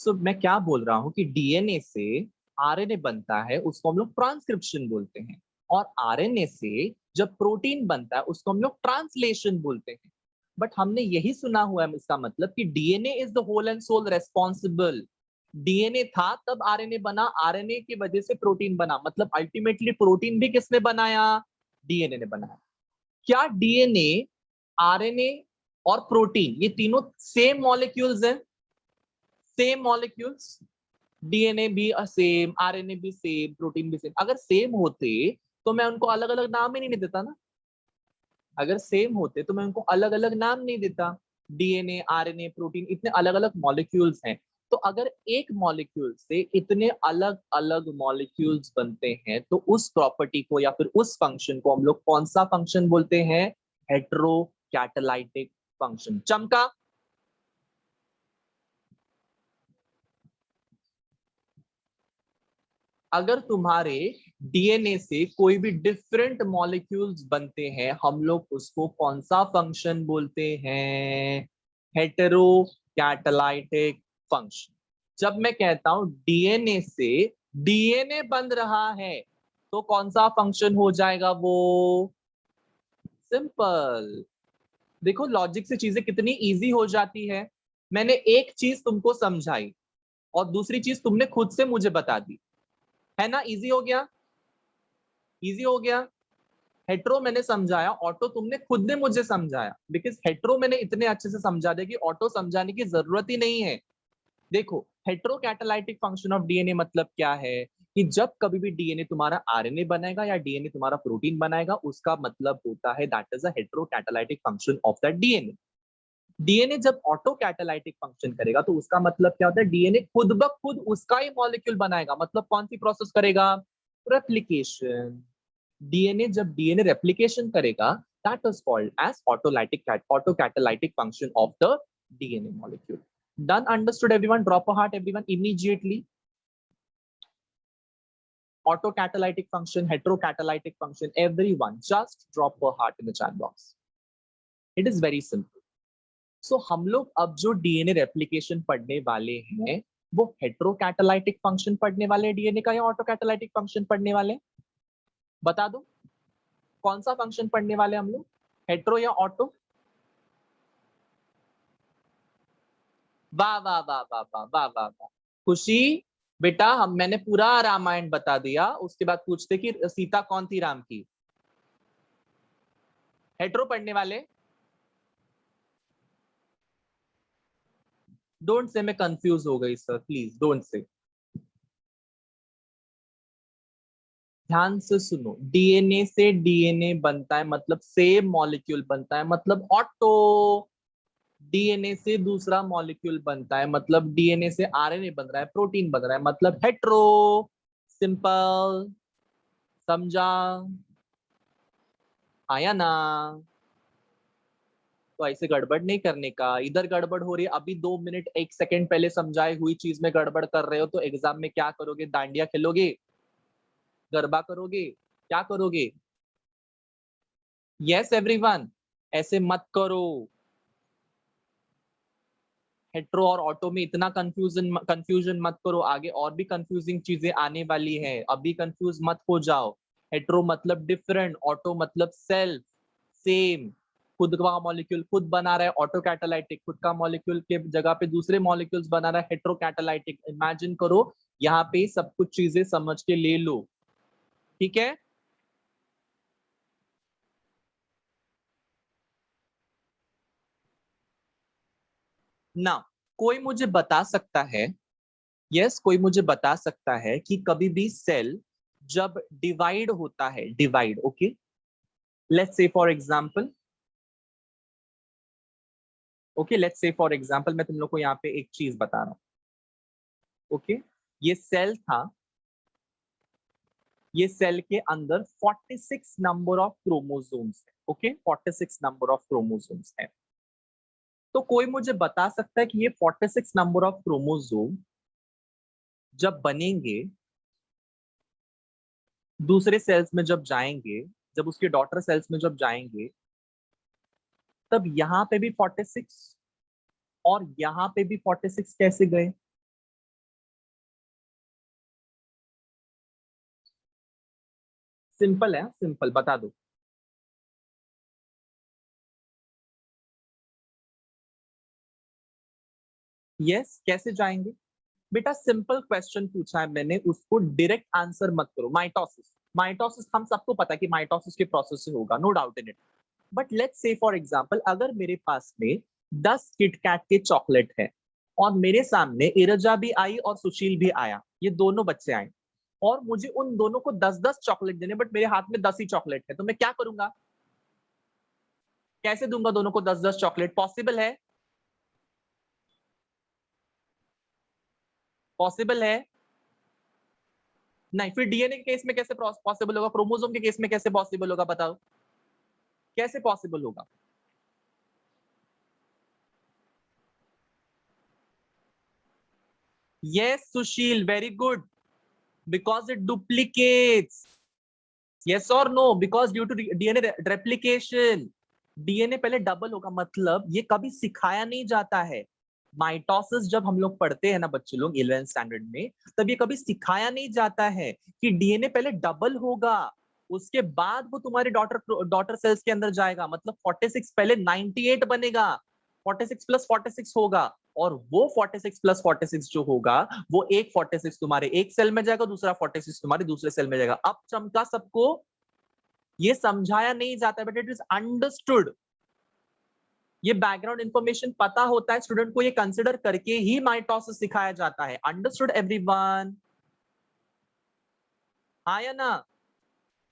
सो मैं क्या बोल रहा हूं कि डीएनए से आरएनए बनता है, उसको हम लोग ट्रांसक्रिप्शन बोलते हैं. और आरएनए से जब प्रोटीन बनता है उसको हम लोग ट्रांसलेशन बोलते हैं. बट हमने यही सुना हुआ है इसका मतलब कि DNA is the whole and sole responsible. DNA था तब आरएनए बना, आरएनए की वजह से प्रोटीन बना. मतलब अल्टीमेटली प्रोटीन भी किसने बनाया? डीएनए ने बनाया. क्या डीएनए, आरएनए और प्रोटीन ये तीनों सेम मॉलिक्यूल्स हैं? Same molecules. डीएनए भी सेम, आरएनए भी सेम, प्रोटीन भी सेम. अगर सेम होते तो मैं उनको अलग अलग नाम ही नहीं देता ना. अगर सेम होते तो मैं उनको अलग अलग नाम नहीं देता. डीएनए, आरएनए, प्रोटीन इतने अलग अलग मॉलिक्यूल्स हैं. तो अगर एक मॉलिक्यूल से इतने अलग अलग मॉलिक्यूल्स बनते हैं तो उस प्रॉपर्टी को या फिर उस फंक्शन को हम लोग कौन सा फंक्शन बोलते हैं? हेट्रोकैटालाइटिक फंक्शन. चमका? अगर तुम्हारे डीएनए से कोई भी डिफरेंट मॉलिक्यूल्स बनते हैं, हम लोग उसको कौन सा फंक्शन बोलते हैं? हेटेरोकैटालाइटिक फंक्शन. जब मैं कहता हूं डीएनए से डीएनए बन रहा है तो कौन सा फंक्शन हो जाएगा वो? सिंपल. देखो लॉजिक से चीजें कितनी इजी हो जाती है. मैंने एक चीज तुमको समझाई. और दूसरी चीज तुमने खुद से मुझे बता दी, है ना? इजी हो गया, इजी हो गया। हेट्रो मैंने समझाया, ऑटो तुमने खुद ने मुझे समझाया, बिकॉज हेट्रो मैंने इतने अच्छे से समझा दिया कि ऑटो समझाने की जरूरत ही नहीं है। देखो, हेट्रोकैटालाइटिक फंक्शन ऑफ डीएनए मतलब क्या है कि जब कभी भी डीएनए तुम्हारा आरएनए बनाएगा या डीएनए तुम्हारा प्रोटीन बनाएगा, उसका मतलब होता है that is a heterocatalytic function of that DNA. DNA जब ऑटोकैटालाइटिक फंक्शन करेगा तो उसका मतलब क्या होता है, डीएनए खुद ब खुद उसका ही मॉलिक्यूल बनाएगा। मतलब कौन सी प्रोसेस करेगा? रेप्लिकेशन। डीएनए जब डीएनए रेप्लिकेशन करेगा, that is called as autocatalytic function of the DNA molecule. Done? Understood everyone? Drop a heart everyone immediately. Autocatalytic function, heterocatalytic function, everyone just drop a heart in the chat box. It is very simple. So हम लोग अब जो DNA replication पढ़ने वाले हैं वो हेट्रोकैटालाइटिक function पढ़ने वाले डीएनए का या ऑटोकैटालाइटिक फंक्शन पढ़ने वाले? बता दो कौन सा फंक्शन पढ़ने वाले हम लोग, हेट्रो या ऑटो? वाह वाह वाह वाह वाह वाह वाह वाह। खुशी बेटा, मैंने पूरा रामायण बता दिया, उसके बाद पूछते कि सीता कौन थी राम की। हेट्रो पढ़ने वाले? डोंट से मैं कंफ्यूज हो गई सर, प्लीज डोंट से। ध्यान से सुनो, डीएनए से डीएनए बनता है मतलब सेम मॉलिक्यूल बनता है मतलब ऑटो। डीएनए से दूसरा मॉलिक्यूल बनता है मतलब डीएनए से आरएनए बन रहा है, प्रोटीन बन रहा है मतलब हेट्रो। सिंपल, समझा? आया ना? तो ऐसे गड़बड़ नहीं करने का, इधर गड़बड़ हो रही है अभी 2 मिनट 1 सेकंड पहले समझाई हुई चीज में गड़बड़ कर रहे हो तो एग्जाम में क्या करोगे? डांडिया खेलोगे, गरबा करोगे, क्या करोगे? यस एवरीवन, ऐसे मत करो। हेट्रो और ऑटो में इतना कंफ्यूजन मत करो, आगे और भी कंफ्यूजिंग चीजें आने वाली है, अभी कंफ्यूज मत हो जाओ। हेट्रो मतलब डिफरेंट, ऑटो मतलब सेल्फ, सेम। खुद का मॉलिक्यूल खुद बना रहा है ऑटोकैटालाइटिक, खुद का मॉलिक्यूल के जगह पे दूसरे मॉलिक्यूल्स बना रहा है हेट्रोकैटालाइटिक। इमेजिन करो, यहाँ पे सब कुछ चीजें समझ के ले लो, ठीक है? ना कोई मुझे बता सकता है, यस कोई मुझे बता सकता है कि कभी भी सेल जब डिवाइड होता है, divide, okay, let's say for example, okay let's say for example मैं तुम लोग को यहाँ पे एक चीज बता रहा हूँ, ओके? ये सेल था, ये सेल के अंदर 46 नंबर ऑफ क्रोमोसोम्स है, ओके? 46 नंबर ऑफ क्रोमोसोम्स है। तो कोई मुझे बता सकता है कि ये 46 नंबर ऑफ क्रोमोसोम जब बनेंगे, दूसरे सेल्स में जब जाएंगे, जब उसके डॉटर सेल्स में जब जाएंगे, तब यहाँ पे भी 46 और यहाँ पे भी 46 कैसे गए? सिंपल है, सिंपल, बता दो। यस, कैसे जाएंगे? बेटा सिंपल क्वेश्चन पूछा है मैंने, उसको डायरेक्ट आंसर मत करो। माइटोसिस, माइटोसिस हम सबको पता है कि माइटोसिस के प्रोसेस से होगा, no doubt in it. But let's say for example, अगर मेरे पास में 10 किटकैट के चॉकलेट है और मेरे सामने इरजा भी आई और सुशील भी आया, ये दोनों बच्चे आए और मुझे उन दोनों को 10-10 चॉकलेट देने, बट मेरे हाथ में 10 ही चॉकलेट है, तो मैं क्या करूंगा? कैसे दूंगा दोनों को 10-10 चॉकलेट? पॉसिबल है? पॉसिबल है? नहीं। फिर डीएनए के केस में कैसे पॉसिबल होगा? क्रोमोसोम के केस में कैसे पॉसिबल होगा? बताओ कैसे पॉसिबल होगा? Yes Sushil, very good, because it duplicates. Yes और no? Because due to DNA replication, DNA पहले डबल होगा, मतलब ये कभी सिखाया नहीं जाता है। माइटोसिस जब हम लोग पढ़ते हैं ना बच्चे लोग 11th स्टैंडर्ड में, तब ये कभी सिखाया नहीं जाता है कि डीएनए पहले डबल होगा, उसके बाद वो तुम्हारे डॉटर डॉटर सेल्स के अंदर जाएगा। मतलब 46 पहले 98 बनेगा, 46 प्लस 46 होगा, और वो 46 प्लस 46 जो होगा वो एक 46 तुम्हारे एक सेल में जाएगा, दूसरा 46 तुम्हारे दूसरे सेल में जाएगा। अब चमका सबको, ये समझाया नहीं जाता बट इट इज अंडरस्टूड। ये बैकग्राउंड इंफॉर्मेशन पता होता है स्टूडेंट को, ये कंसिडर करके ही माइटोसिस सिखाया जाता है। Understood everyone? हाँ या ना?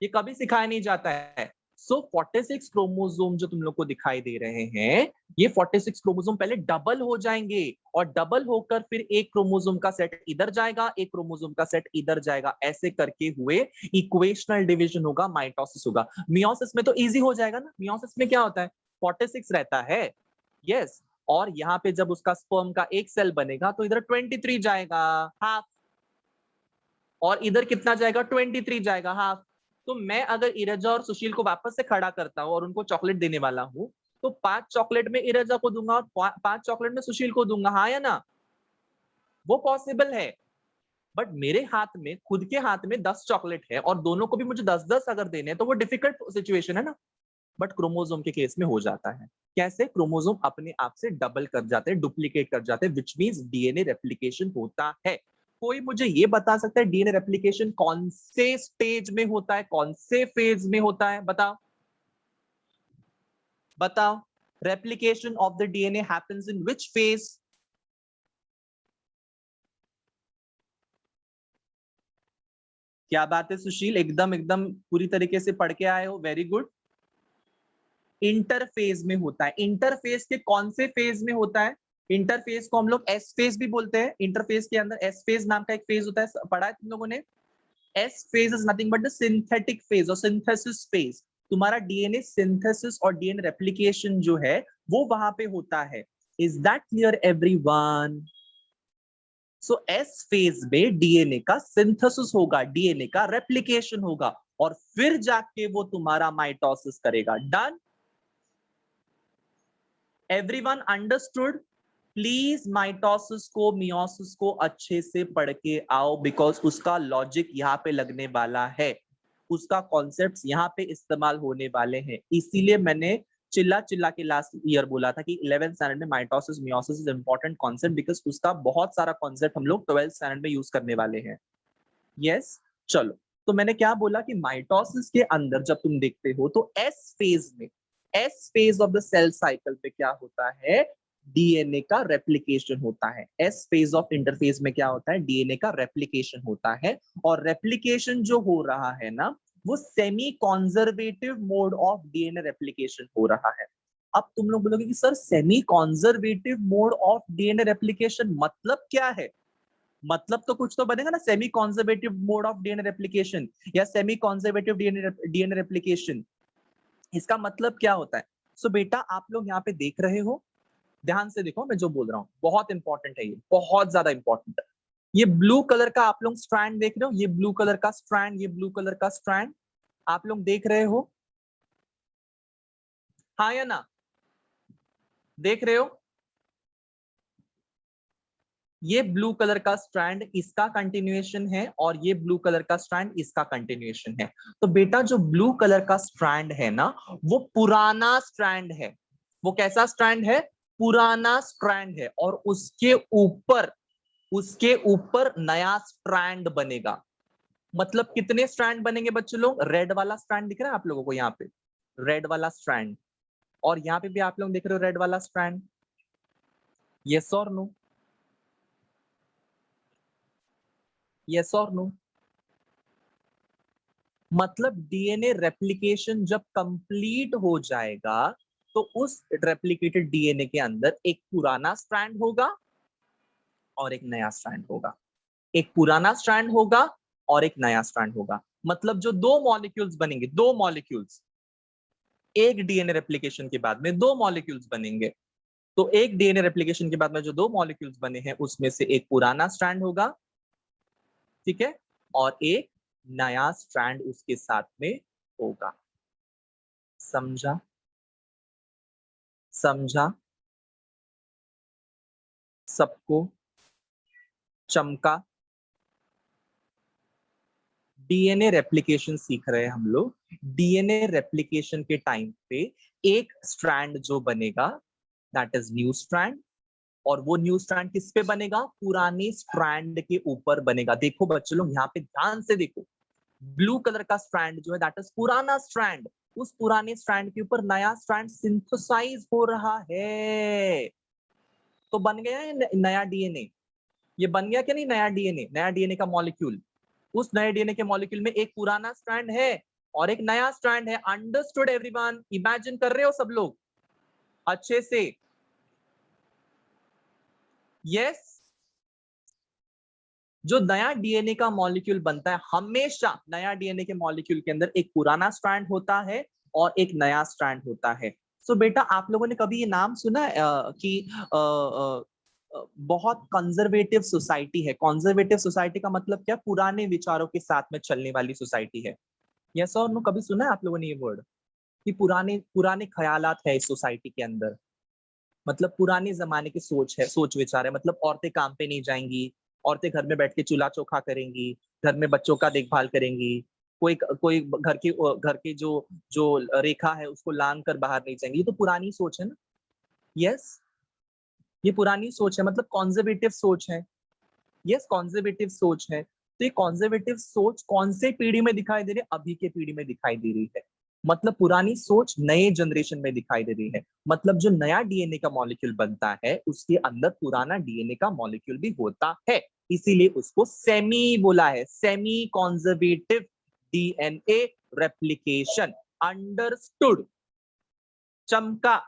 ये कभी सिखाया नहीं जाता है। सो 46 क्रोमोसोम जो तुम लोग को दिखाई दे रहे हैं, ये 46 क्रोमोसोम पहले डबल हो जाएंगे और डबल होकर फिर एक क्रोमोसोम का सेट इधर जाएगा, एक क्रोमोसोम का सेट इधर जाएगा, ऐसे करके हुए इक्वेशनल डिवीजन होगा, माइटोसिस होगा। मियोसिस में तो इजी हो जाएगा ना। मियोसिस में क्या होता है, 46 रहता है, यस, और यहाँ पे जब उसका स्पर्म का एक सेल बनेगा तो इधर 23 जाएगा, हाफ, और इधर कितना जाएगा, 23 जाएगा, हाफ। तो मैं अगर इरजा और सुशील को वापस से खड़ा करता हूं और उनको चॉकलेट देने वाला हूं, तो 5 चॉकलेट में इरजा को दूंगा और 5 चॉकलेट में सुशील को दूंगा, हाँ या ना? वो पॉसिबल है। बट मेरे हाथ में, खुद के हाथ में 10 चॉकलेट है और दोनों को भी मुझे 10-10 अगर देने हैं तो वो डिफिकल्ट सिचुएशन है ना। बट क्रोमोसोम के केस में हो जाता है। कैसे? क्रोमोसोम अपने आप से डबल कर जाते हैं, डुप्लीकेट कर जाते हैं, विच मींस डीएनए रेप्लिकेशन होता है। कोई मुझे ये बता सकता है डीएनए रेप्लिकेशन कौन से स्टेज में होता है, कौन से फेज में होता है? बताओ बताओ, replication of the DNA happens in which phase? क्या बात है सुशील, एकदम एकदम पूरी तरीके से पढ़ के आए हो, वेरी गुड। इंटरफेज में होता है। इंटरफेज के कौन से फेज में होता है? इंटरफेज को हम लोग एस फेज भी बोलते हैं। इंटरफेज के अंदर एस फेज नाम का एक फेज होता है, पढ़ा है तुम लोगों ने? S phase is nothing but the synthetic phase और सिंथेसिस फेज। तुम्हारा डीएनए सिंथेसिस और डीएनए रेप्लिकेशन जो है वो वहां पे होता है। Is that clear everyone? So S phase में डीएनए का सिंथेसिस होगा, डीएनए का रेप्लिकेशन होगा, और फिर जाके वो तुम्हारा माइटोसिस करेगा। Done? Everyone understood? Please mitosis को, मियोसिस को अच्छे से पढ़ के आओ, बिकॉज उसका लॉजिक यहाँ पे लगने वाला है, उसका कॉन्सेप्ट्स यहाँ पे इस्तेमाल होने वाले हैं। इसीलिए मैंने चिल्ला चिल्ला के लास्ट ईयर बोला था कि 11th स्टैंडर्ड में mitosis meiosis is important concept, because उसका बहुत सारा कॉन्सेप्ट हम लोग 12th स्टैंडर्ड में यूज करने वाले हैं। यस, चलो, तो मैंने क्या बोला कि माइटोसिस के अंदर जब तुम देखते हो तो एस फेज में, S phase of the cell cycle पे क्या होता है, डीएनए का रेप्लिकेशन होता है। एस फेज ऑफ इंटरफेज में क्या होता है, डीएनए का रेप्लिकेशन होता है। और रेप्लिकेशन जो हो रहा है ना, वो semi conservative mode of DNA replication हो रहा है। अब तुम लोग बोलोगे कि sir semi conservative mode of DNA replication मतलब क्या है? मतलब तो कुछ तो बनेगा ना, semi conservative mode of DNA replication या सेमी कॉन्जर्वेटिव डीएनए रेप्लिकेशन, इसका मतलब क्या होता है? सो बेटा आप लोग यहाँ पे देख रहे हो, ध्यान से देखो मैं जो बोल रहा हूँ, बहुत इंपॉर्टेंट है, ये बहुत ज्यादा इंपॉर्टेंट है। ये ब्लू कलर का आप लोग स्ट्रैंड देख रहे हो, ये ब्लू कलर का स्ट्रैंड, ये ब्लू कलर का स्ट्रैंड आप लोग देख रहे हो, हाँ या ना? देख रहे हो? ये ब्लू कलर का स्ट्रैंड इसका कंटिन्यूएशन है और ये ब्लू कलर का स्ट्रैंड इसका कंटिन्यूएशन है। तो बेटा जो ब्लू कलर का स्ट्रैंड है ना, वो पुराना स्ट्रैंड है। वो कैसा स्ट्रैंड है? पुराना स्ट्रैंड है, और उसके ऊपर नया स्ट्रैंड बनेगा। मतलब कितने स्ट्रैंड बनेंगे बच्चों लोग? रेड वाला स्ट्रैंड दिख रहा है आप लोगों को यहाँ पे, रेड वाला स्ट्रैंड, और यहाँ पे भी आप लोग देख रहे हो रेड वाला स्ट्रैंड। यस और नो? यस और नो? मतलब डीएनए रेप्लिकेशन जब कंप्लीट हो जाएगा तो उस रेप्लिकेटेड डीएनए के अंदर एक पुराना स्ट्रैंड होगा और एक नया स्ट्रैंड होगा। एक पुराना स्ट्रैंड होगा और एक नया स्ट्रैंड होगा। मतलब जो दो मॉलिक्यूल्स बनेंगे, दो मॉलिक्यूल्स, एक डीएनए रेप्लिकेशन के बाद में दो मॉलिक्यूल्स बनेंगे। तो एक डीएनए रेप्लिकेशन के बाद में जो दो मॉलिक्यूल्स बने हैं उसमें से एक पुराना स्ट्रैंड होगा, ठीक है, और एक नया स्ट्रैंड उसके साथ में होगा। समझा? समझा सबको? चमका? डीएनए रेप्लिकेशन सीख रहे हैं हम लोग। डीएनए रेप्लिकेशन के टाइम पे एक स्ट्रैंड जो बनेगा दैट इज न्यू स्ट्रैंड, और वो न्यू स्ट्रैंड किस पे बनेगा? पुराने स्ट्रैंड के ऊपर बनेगा। देखो बच्चों लोग यहाँ पे ध्यान से देखो, ब्लू कलर का स्ट्रैंड जो है दैट इज पुराना स्ट्रैंड, उस पुराने स्ट्रैंड के ऊपर नया स्ट्रैंड सिंथेसाइज हो रहा है, तो बन गया है नया डीएनए। ये बन गया क्या नहीं नया डीएनए? नया डीएनए का मॉलिक्यूल, उस नए डीएनए के मॉलिक्यूल में एक पुराना स्ट्रैंड है और एक नया स्ट्रैंड है। Understood everyone? इमेजिन कर रहे हो सब लोग अच्छे से? यस। जो नया डीएनए का मॉलिक्यूल बनता है, हमेशा नया डीएनए के मॉलिक्यूल के अंदर एक पुराना स्ट्रैंड होता है और एक नया स्ट्रैंड होता है। सो बेटा आप लोगों ने कभी ये नाम सुना है कि बहुत कंजर्वेटिव सोसाइटी है? कंजर्वेटिव सोसाइटी का मतलब क्या? पुराने विचारों के साथ में चलने वाली सोसाइटी है। यस और नो? कभी सुना है आप लोगों ने ये वर्ड कि पुराने पुराने ख्यालात है इस सोसाइटी के अंदर? मतलब पुराने जमाने की सोच है, सोच विचार है। मतलब औरतें काम पे नहीं जाएंगी, औरतें घर में बैठ के चूल्हा चौखा करेंगी, घर में बच्चों का देखभाल करेंगी, कोई कोई घर की जो जो रेखा है उसको लांग कर बाहर नहीं जाएंगी। ये तो पुरानी सोच है ना? यस, ये पुरानी सोच है, मतलब कॉन्जर्वेटिव सोच है। यस, कॉन्जर्वेटिव सोच है। तो ये कॉन्जर्वेटिव सोच कौन से पीढ़ी में दिखाई दे रही है? अभी के पीढ़ी में दिखाई दे रही है। मतलब पुरानी सोच नए जनरेशन में दिखाई दे रही है। मतलब जो नया डीएनए का मॉलिक्यूल बनता है उसके अंदर पुराना डीएनए का मॉलिक्यूल भी होता है, इसीलिए उसको सेमी बोला है, semi conservative DNA replication. Understood? चमका?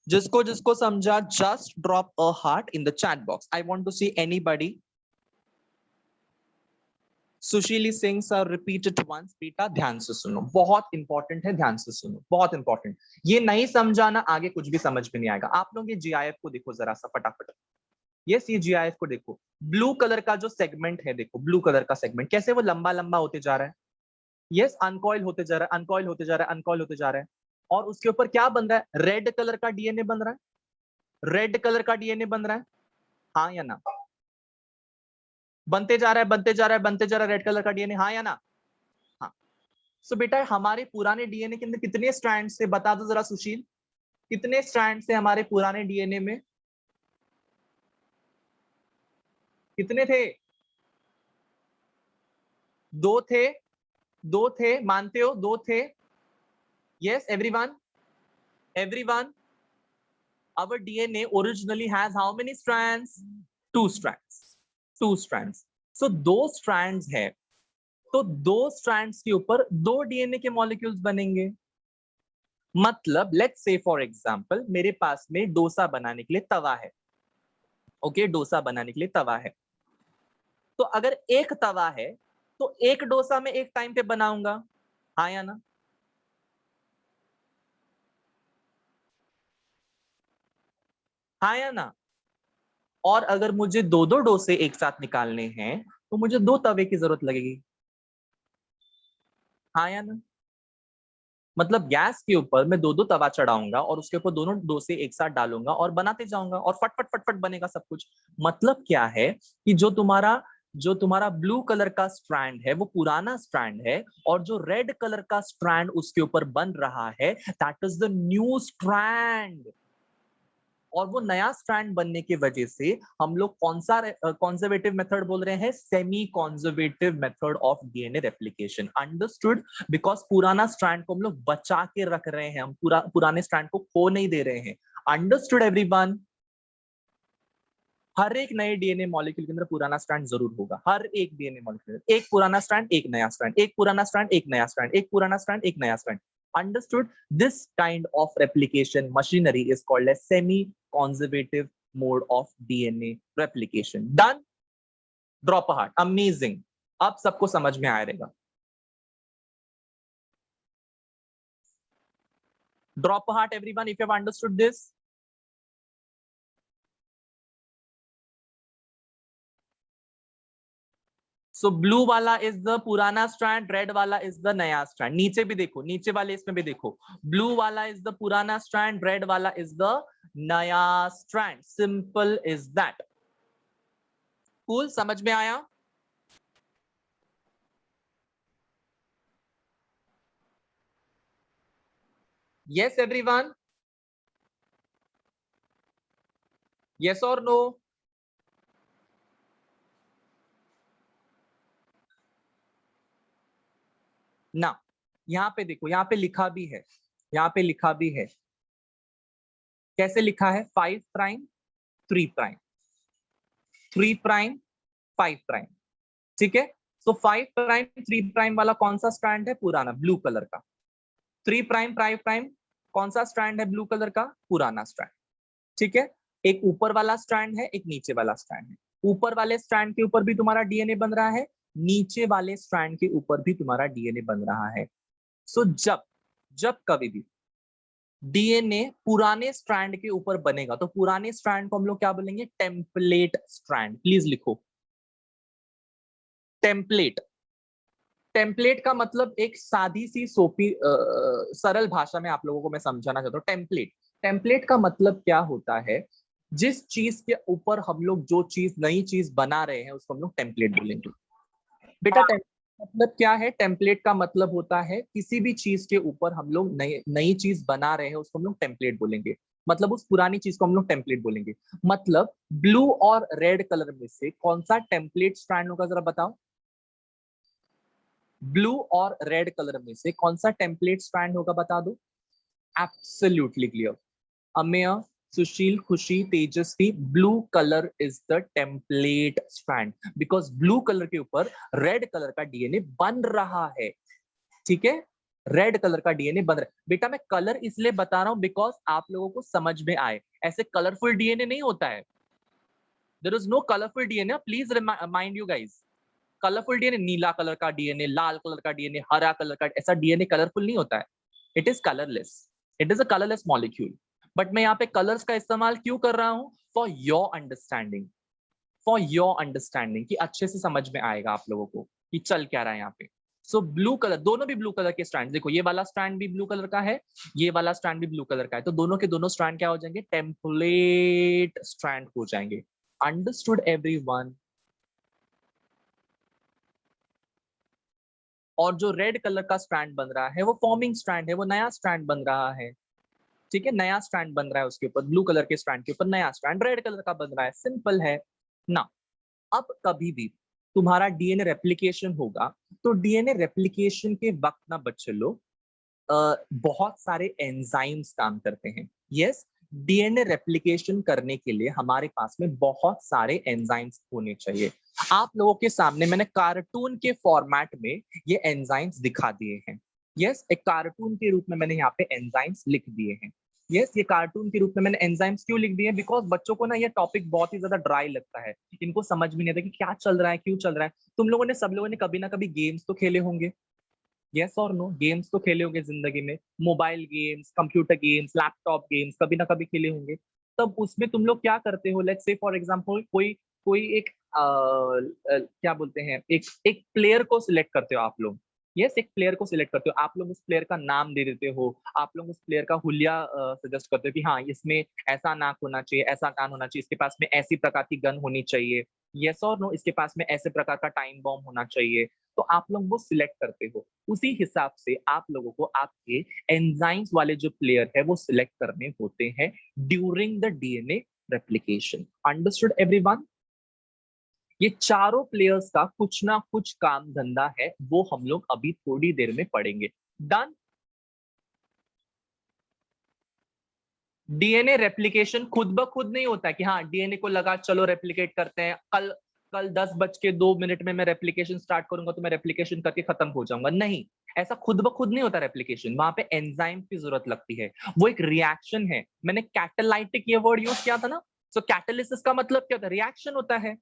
जिसको जिसको समझा just drop a heart in the chat box. I want to see anybody. Sushili Singh sir repeated once. बेटा ध्यान से सुनो, बहुत इंपॉर्टेंट है, ध्यान से सुनो, बहुत इंपॉर्टेंट। ये नहीं समझाना आगे कुछ भी समझ में नहीं आएगा। आप लोग ये जीआईएफ को देखो जरा सा फटाफट। यस, ये जीआईएफ को देखो। ब्लू कलर का जो सेगमेंट है, देखो ब्लू कलर का सेगमेंट कैसे वो लंबा लंबा होते जा रहा है। यस, अनकॉइल होते जा रहा है, अनकॉइल होते जा रहा है, अनकॉइल होते जा रहा है। और उसके ऊपर क्या बन रहा है? रेड कलर का डीएनए बन रहा है। रेड कलर का डीएनए बन रहा है, हाँ या ना? बनते जा रहा है, बनते जा रहा है, बनते जा रहा है रेड कलर का डीएनए, हाँ या ना? हाँ। सो बेटा हमारे पुराने डीएनए के अंदर कितने स्ट्रैंड से, बता दो जरा सुशील, कितने स्ट्रैंड से हमारे पुराने डीएनए में? कितने थे? दो थे? दो थे, मानते हो? दो थे? Yes everyone? Everyone? our DNA originally has how many strands? Two strands. Two strands. So दो strands है, तो दो strands के ऊपर दो डीएनए के मॉलिक्यूल्स बनेंगे। मतलब लेट्स से फॉर एग्जांपल मेरे पास में डोसा बनाने के लिए तवा है। ओके, डोसा बनाने के लिए तवा है। तो अगर एक तवा है तो एक डोसा में एक टाइम पे बनाऊंगा, हाँ या ना? हाँ या ना? और अगर मुझे दो दो डोसे एक साथ निकालने हैं तो मुझे दो तवे की जरूरत लगेगी, हाँ या ना? मतलब गैस के ऊपर मैं दो दो तवा चढ़ाऊंगा और उसके ऊपर दोनों डोसे एक साथ डालूंगा और बनाते जाऊंगा और फट फट फट फट बनेगा सब कुछ। मतलब क्या है कि जो तुम्हारा ब्लू कलर का स्ट्रैंड है वो पुराना स्ट्रैंड है, और जो रेड कलर का स्ट्रैंड उसके ऊपर बन रहा है that is the new strand. और वो नया स्ट्रैंड बनने की वजह से हम लोग कौन सा कॉन्जर्वेटिव मेथड बोल रहे हैं? Semi conservative method of DNA replication. Understood? Because पुराना स्ट्रैंड को हम लोग बचा के रख रहे हैं, हम पुराने स्ट्रैंड को खो नहीं दे रहे हैं। Understood everyone? हर एक नए डीएनए मॉलिक्यूल के अंदर पुराना स्ट्रैंड जरूर होगा। हर एक डीएनए मॉलिक्यूल, एक पुराना स्ट्रैंड, एक नया स्ट्रैंड, एक पुराना स्ट्रैंड, एक नया स्ट्रैंड, एक पुराना स्ट्रैंड, एक नया strand. Understood? This kind of replication machinery is called as semi-conservative mode of DNA replication. Done? Drop a heart. Amazing. अब सबको समझ में आ रहेगा। Drop a heart, everyone, if you have understood this. So blue वाला is the पुराना strand, red वाला is the नया strand. नीचे भी देखो, नीचे वाले इसमें भी देखो, ब्लू वाला इज द पुराना स्ट्रैंड, रेड वाला इज द नया strand. Simple is that. Cool, समझ में आया? Yes, everyone? Yes or no? ना, यहाँ पे देखो, यहाँ पे लिखा भी है, यहाँ पे लिखा भी है, कैसे लिखा है? 5 प्राइम 3 प्राइम, 3 प्राइम 5 प्राइम, ठीक है। सो 5 प्राइम 3 प्राइम वाला कौन सा स्ट्रैंड है? पुराना, ब्लू कलर का। 3 प्राइम 5 प्राइम कौन सा स्ट्रैंड है ब्लू कलर का? पुराना स्ट्रैंड, ठीक है। एक ऊपर वाला स्ट्रैंड है, एक नीचे वाला स्ट्रैंड है। ऊपर वाले स्ट्रैंड के ऊपर भी तुम्हारा डीएनए बन रहा है, नीचे वाले स्ट्रैंड के ऊपर भी तुम्हारा डीएनए बन रहा है। सो जब जब कभी भी डीएनए पुराने स्ट्रैंड के ऊपर बनेगा तो पुराने स्ट्रैंड को हम लोग क्या बोलेंगे? Template strand. प्लीज लिखो टेम्पलेट। टेम्पलेट का मतलब एक सादी सी सोपी सरल भाषा में आप लोगों को मैं समझाना चाहता हूँ। टेम्पलेट, टेम्पलेट का मतलब क्या होता है? जिस चीज के ऊपर हम लोग जो चीज नई चीज बना रहे हैं उसको हम लोग टेम्पलेट बोलेंगे। बेटा मतलब क्या है? टेम्पलेट का मतलब होता है किसी भी चीज के ऊपर हम लोग नई नई चीज बना रहे हैं उसको हम लोग टेम्पलेट बोलेंगे। मतलब उस पुरानी चीज को हम लोग टेम्पलेट बोलेंगे। मतलब ब्लू और रेड कलर में से कौन सा टेम्पलेट स्ट्रैंड होगा जरा बताओ? ब्लू और रेड कलर में से कौन सा टेम्पलेट स्ट्रैंड होगा बता दो? Absolutely clear. Ameya, Sushil, Khushi, Tejaswi, blue colour is the template strand because blue colour के ऊपर रेड कलर का डीएनए बन रहा है, ठीक है। रेड कलर का डीएनए बन रहा है। बेटा मैं कलर इसलिए बता रहा हूं बिकॉज आप लोगों को समझ में आए। ऐसे कलरफुल डीएनए नहीं होता है। There is no colourful DNA, please mind you guys. Colourful DNA, नीला कलर का डीएनए, लाल कलर का डीएनए, हरा कलर का, ऐसा डीएनए कलरफुल नहीं होता है। It is colourless, it is a colourless molecule. But मैं यहाँ पे कलर्स का इस्तेमाल क्यों कर रहा हूँ? For your understanding, for your understanding, कि अच्छे से समझ में आएगा आप लोगों को कि चल क्या रहा है यहाँ पे। सो ब्लू कलर, दोनों भी ब्लू कलर के स्ट्रैंड, देखो ये वाला स्ट्रैंड भी ब्लू कलर का है, ये वाला स्ट्रैंड भी ब्लू कलर का है, तो दोनों के दोनों स्ट्रैंड क्या हो जाएंगे? टेम्पलेट स्ट्रैंड हो जाएंगे। Understood everyone? और जो रेड कलर का स्ट्रैंड बन रहा है वो फॉर्मिंग स्ट्रैंड है, वो नया स्ट्रैंड बन रहा है, ठीक है। नया स्ट्रैंड बन रहा है, उसके ऊपर ब्लू कलर के स्ट्रैंड के ऊपर नया स्ट्रैंड रेड कलर का बन रहा है, सिंपल है ना। अब कभी भी तुम्हारा डीएनए रेप्लिकेशन होगा तो डीएनए रेप्लिकेशन के वक्त ना बच्चे लोग बहुत सारे एंजाइम्स काम करते हैं। यस, डीएनए रेप्लिकेशन करने के लिए हमारे पास में बहुत सारे एंजाइम्स होने चाहिए। आप लोगों के सामने मैंने कार्टून के फॉर्मेट में ये एंजाइम्स दिखा दिए हैं। यस, एक कार्टून के रूप में मैंने यहाँ पे एंजाइम्स लिख दिए हैं। यस, ये कार्टून के रूप में मैंने एंजाइम्स क्यों लिख दिए? बिकॉज बच्चों को ना ये टॉपिक बहुत ही ज्यादा ड्राई लगता है, इनको समझ में नहीं आता कि क्या चल रहा है, क्यों चल रहा है। तुम लोगों ने, सब लोगों ने कभी ना कभी गेम्स तो खेले होंगे, यस और नो? गेम्स तो खेले होंगे जिंदगी में, mobile games, computer games, laptop games, कभी ना कभी खेले होंगे। तब उसमें तुम लोग क्या करते हो? लेट्स से फॉर एग्जांपल कोई कोई एक क्या बोलते हैं, एक एक प्लेयर को सिलेक्ट करते हो आप लोग। यस, एक प्लेयर को सिलेक्ट करते हो आप लोग, उस प्लेयर का नाम दे देते हो, आप लोग उस प्लेयर का हुलिया सजेस्ट करते हो कि हाँ इसमें ऐसा नाक होना चाहिए, ऐसा कान होना चाहिए, इसके पास में ऐसी प्रकार की गन होनी चाहिए, यस और नो, इसके पास में ऐसे प्रकार का टाइम बॉम्ब होना चाहिए। तो आप लोग वो सिलेक्ट करते हो, उसी हिसाब से आप लोगों को आपके एंजाइम्स वाले जो प्लेयर है वो सिलेक्ट करने होते हैं during the DNA replication. Understood everyone? ये चारों प्लेयर्स का कुछ ना कुछ काम धंधा है, वो हम लोग अभी थोड़ी देर में पढ़ेंगे। डन? डीएनए रेप्लिकेशन खुद ब खुद नहीं होता है कि हाँ डीएनए को लगा चलो रेप्लिकेट करते हैं, कल कल 10:02 में मैं रेप्लिकेशन स्टार्ट करूंगा तो मैं रेप्लिकेशन करके खत्म हो जाऊंगा। नहीं, ऐसा खुद ब खुद नहीं होता रेप्लिकेशन, वहां पे एंजाइम की जरूरत लगती है, वो एक रिएक्शन है। मैंने कैटालाइटिक ये वर्ड यूज किया था ना, सो कैटालिसिस का मतलब क्या होता है? रिएक्शन होता है।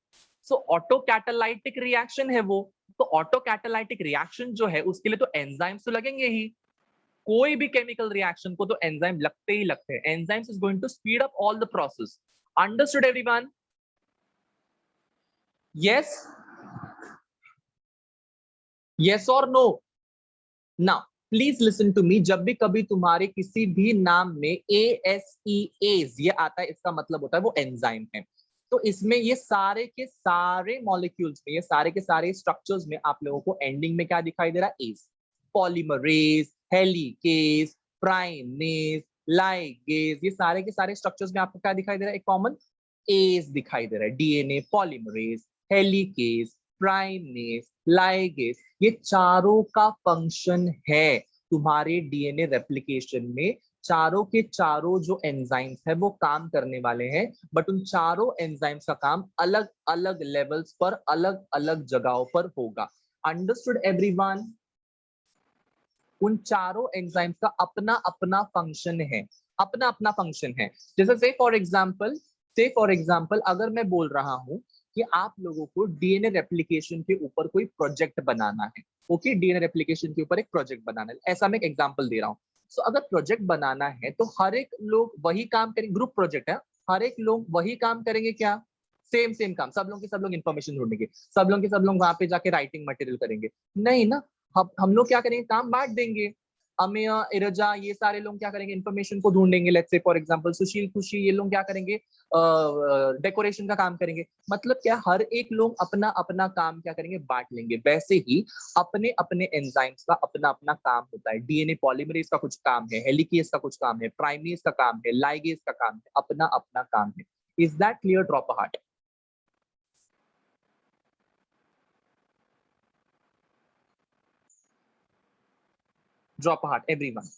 सो ऑटो कैटालाइटिक रिएक्शन है वो। तो ऑटो कैटालाइटिक रिएक्शन जो है उसके लिए तो एंजाइम्स तो लगेंगे ही, कोई भी केमिकल रिएक्शन को तो एंजाइम लगते ही लगते हैं। Enzymes is going to speed up all the process. Understood everyone? Yes, yes और no? Now please listen to me, जब भी कभी तुम्हारे किसी भी नाम में एएसईएज ये आता है, इसका मतलब होता है वो एंजाइम है। तो इसमें ये सारे के सारे मॉलिक्यूल्स में, ये सारे के सारे स्ट्रक्चर्स में आप लोगों को एंडिंग में क्या दिखाई दे रहा है? As. Polymerase, helicase, primase, ligase, ये सारे के सारे स्ट्रक्चर्स में आपको क्या दिखाई दे रहा है? एक कॉमन एज दिखाई दे रहा है। DNA polymerase, helicase, primase, ligase, ये चारों का फंक्शन है तुम्हारे डीएनए रेप्लिकेशन में। चारों के चारों जो एंजाइम्स है वो काम करने वाले हैं, बट उन चारों एंजाइम्स का काम अलग अलग लेवल्स पर, अलग अलग जगहों पर होगा। Understood everyone? उन चारों एंजाइम्स का अपना अपना फंक्शन है, अपना अपना फंक्शन है। जैसे से फॉर एग्जांपल अगर मैं बोल रहा हूं कि आप लोगों को डीएनए रेप्लिकेशन के ऊपर कोई प्रोजेक्ट बनाना है, ओके, डीएनए रेप्लिकेशन के ऊपर एक प्रोजेक्ट बनाना है, ऐसा मैं एक एग्जांपल दे रहा हूं। सो अगर प्रोजेक्ट बनाना है तो हर एक लोग वही काम करेंगे, ग्रुप प्रोजेक्ट है, हर एक लोग वही काम करेंगे क्या? सेम सेम काम, सब लोग के सब लोग इन्फॉर्मेशन ढूंढेंगे, सब लोग के सब लोग वहां पे जाके राइटिंग मटेरियल करेंगे? नहीं ना। हम लोग क्या करेंगे? काम बांट देंगे। अमेय, इरजा, ये सारे लोग क्या करेंगे? इन्फॉर्मेशन को ढूंढेंगे। लेट्स से फॉर एग्जांपल सुशील, खुशी, ये लोग क्या करेंगे? डेकोरेशन का काम करेंगे। मतलब क्या, हर एक लोग अपना अपना काम क्या करेंगे? बांट लेंगे। वैसे ही अपने अपने एंजाइम्स का अपना अपना काम होता है। डीएनए पॉलीमरेज का कुछ काम है, हेलिकेज का कुछ काम है, प्राइमेज का काम है, लाइगेज का काम है, अपना अपना काम है। Is that clear? Drop a heart. Drop a heart everyone.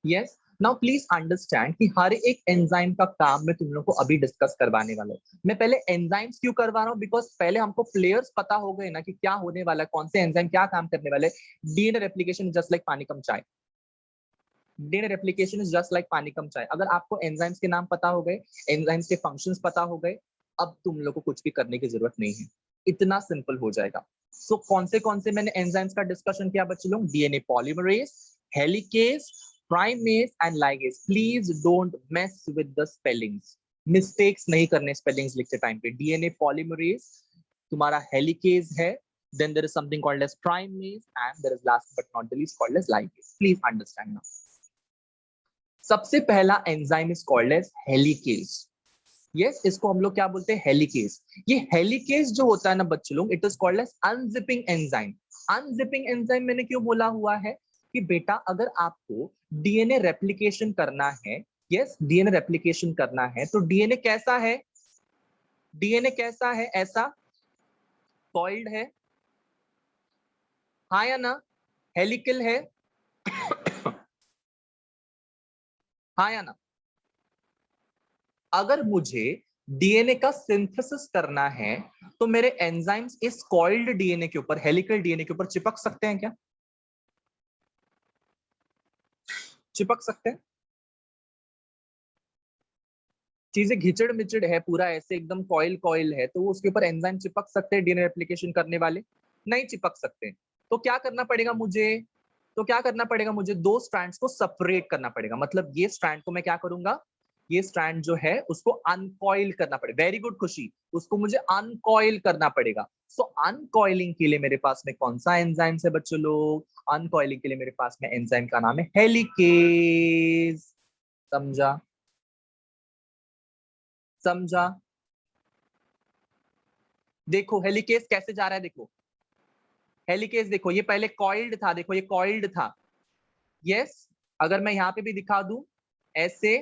Yes. Now please understand कि हर एक एंजाइम का काम मैं तुम लोग को अभी डिस्कस करवाने वाला हूँ। मैं पहले एंजाइम्स क्यों करवा रहा हूँ? बिकॉज पहले हमको प्लेयर्स पता हो गए ना कि क्या होने वाला है, कौन से एंजाइम क्या काम करने वाले। डीएनए रेप्लिकेशन जस्ट लाइक पानी कम चाय। DNA replication is just like पानी कम चाय। अगर आपको एंजाइम्स के नाम पता हो गए, एंजाइम्स के फंक्शंस पता हो गए, अब तुम लोग को कुछ भी करने की जरूरत नहीं है, इतना सिंपल हो जाएगा। सो कौन से मैंने एंजाइम्स का डिस्कशन किया बच्चे लोग? DNA polymerase, helicase, primase and ligase. Please don't mess with the spellings, mistakes नहीं करने स्पेलिंग्स लिखते टाइम पे। डीएनए पॉलीमरेज तुम्हारा हेलिकेज है, then there is something called as primase, and there is last but not the least called as ligase. Please understand now. सबसे पहला enzyme is called as helicase. Yes, इसको हम लोग क्या बोलते हैं? हेलिकेज। ये हेलिकेज जो होता है ना बच्चे लोग, it is called as unzipping enzyme. Unzipping enzyme मैंने क्यों बोला हुआ है? कि बेटा अगर आपको डीएनए रेप्लिकेशन करना है, यस, डीएनए रेप्लिकेशन करना है, तो डीएनए कैसा है? डीएनए कैसा है? ऐसा कॉइल्ड है, हाँ या ना? हेलिकल है, हाँ या ना? अगर मुझे डीएनए का सिंथेसिस करना है तो मेरे एंजाइम्स इस कॉइल्ड डीएनए के ऊपर, हेलिकल डीएनए के ऊपर चिपक सकते हैं क्या? चिपक सकते हैं? चीजें घिचड़ मिचड़ है, पूरा ऐसे एकदम कॉइल कॉइल है, तो उसके ऊपर एंजाइम चिपक सकते हैं डीएनए रेप्लिकेशन करने वाले? नहीं चिपक सकते। तो क्या करना पड़ेगा मुझे? तो क्या करना पड़ेगा मुझे? दो स्ट्रैंड्स को सेपरेट करना पड़ेगा। मतलब ये स्ट्रैंड को मैं क्या करूंगा? ये स्ट्रैंड जो है उसको अनकॉइल करना पड़ेगा। वेरी गुड खुशी, उसको मुझे अनकॉइल करना पड़ेगा। सो अनकॉइलिंग के लिए मेरे पास में कौन सा एंजाइम है बच्चों लोग? अनकॉइलिंग के लिए मेरे पास में एंजाइम का नाम है हेलिकेज। समझा? समझा? देखो हेलिकेज कैसे जा रहा है, देखो हेलिकेज, देखो ये पहले कॉइल्ड था, देखो ये कॉइल्ड था, यस। अगर मैं यहां पे भी दिखा दूं ऐसे,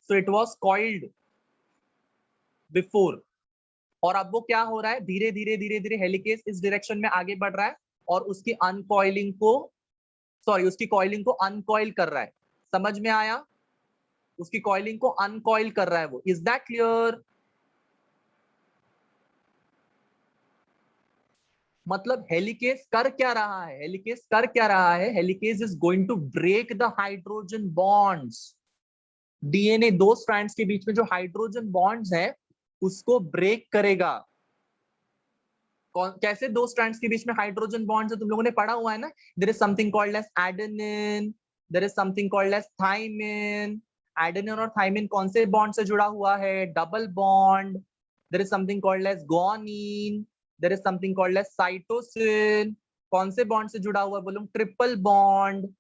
so it was coiled before, और अब वो क्या हो रहा है? धीरे धीरे धीरे धीरे हेलिकेज इस डायरेक्शन में आगे बढ़ रहा है और उसकी अनकॉइलिंग को, सॉरी, उसकी कॉइलिंग को अनकॉइल कर रहा है। समझ में आया? उसकी कॉइलिंग को अनकॉइल कर रहा है वो। Is that clear? मतलब हेलिकेज कर क्या रहा है? हेलिकेज कर क्या रहा है? Helicase is going to break the hydrogen bonds. DNA दो स्ट्रैंड्स के बीच में जो हाइड्रोजन बॉन्ड्स है उसको ब्रेक करेगा। कैसे दो स्ट्रैंड्स के बीच में हाइड्रोजन बॉन्ड्स है? तुम लोगों ने पढ़ा हुआ है ना, there is something called as adenine, there is something called as thymine. Adenine और थाइमिन कौन से बॉन्ड से जुड़ा हुआ है? Double bond. There is something called as guanine, there is something called as cytosine. कौन से बॉन्ड से जुड़ा हुआ है? बोलो ट्रिपल बॉन्ड।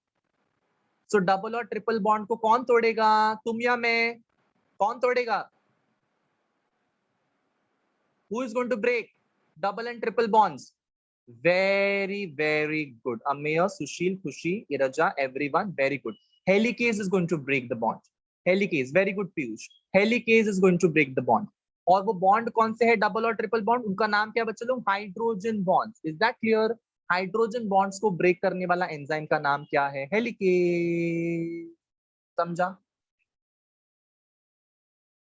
सो डबल और ट्रिपल बॉन्ड को कौन तोड़ेगा? तुम या मैं? कौन तोड़ेगा? Who is going to break double and triple bonds? Very good. Ameya, Sushil, Khushi, Iraja, everyone, very good. Helicase is going to break the bond. Helicase, very good Piyush. Helicase is going to break the bond. और वो bond कौन से है double और triple bond? उनका नाम क्या बच्चे लोग? Hydrogen bonds. Is that clear? Hydrogen bonds को ब्रेक करने वाला एंजाइम का नाम क्या है? हेलिकेज. समझा?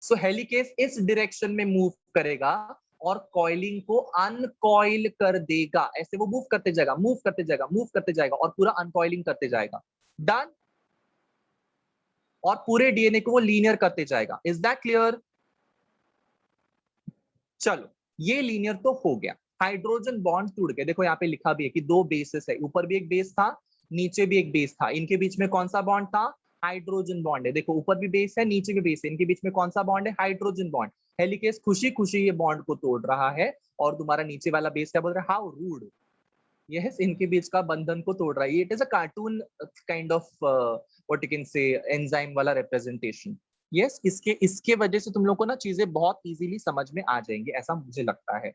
सो हेलिकेज इस डायरेक्शन में मूव करेगा और कॉइलिंग को अनकॉइल कर देगा. ऐसे वो मूव करते जाएगा, मूव करते जाएगा, मूव करते जाएगा और पूरा अनकॉइलिंग करते जाएगा. डन. और पूरे डीएनए को वो लीनियर करते जाएगा. Is that clear? चलो, ये लीनियर तो हो गया. हाइड्रोजन बॉन्ड टूट गए. देखो यहाँ पे लिखा भी है कि दो बेसेस है. ऊपर भी एक बेस था, नीचे भी एक बेस था. इनके बीच में कौन सा बॉन्ड था? हाइड्रोजन बॉन्ड है. देखो ऊपर भी बेस है, नीचे भी बेस है. इनके बीच में कौन सा बॉन्ड है? Hydrogen bond. हेलिकेज खुशी खुशी ये बॉन्ड को तोड़ रहा है और तुम्हारा नीचे वाला बेस क्या बोल रहा है? How rude. यस, इनके बीच का बंधन को तोड़ रहा है. It is a cartoon kind of what you can say enzyme वाला रिप्रेजेंटेशन. यस, इसके वजह से तुम लोग को ना चीजें बहुत इजीली समझ में आ जाएंगी, ऐसा मुझे लगता है.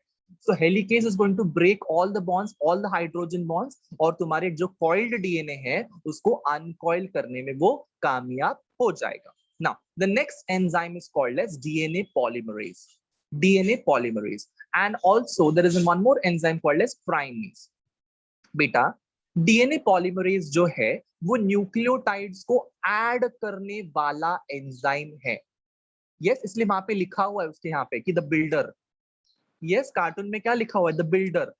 So helicase is going to break all the bonds, all the hydrogen bonds, और तुम्हारे जो कॉइल्ड डीएनए है उसको अनकॉइल करने में वो कामयाब हो जाएगा. Now the next enzyme is called as DNA polymerase. DNA polymerase. And also there is one more enzyme called as primase. बेटा, डीएनए पॉलीमरेज जो है वो न्यूक्लियोटाइड्स को ऐड करने वाला एंजाइम है. यस, इसलिए वहां पे लिखा हुआ है उसके यहाँ पे कि द बिल्डर. यस, कार्टून में क्या लिखा हुआ है? The builder.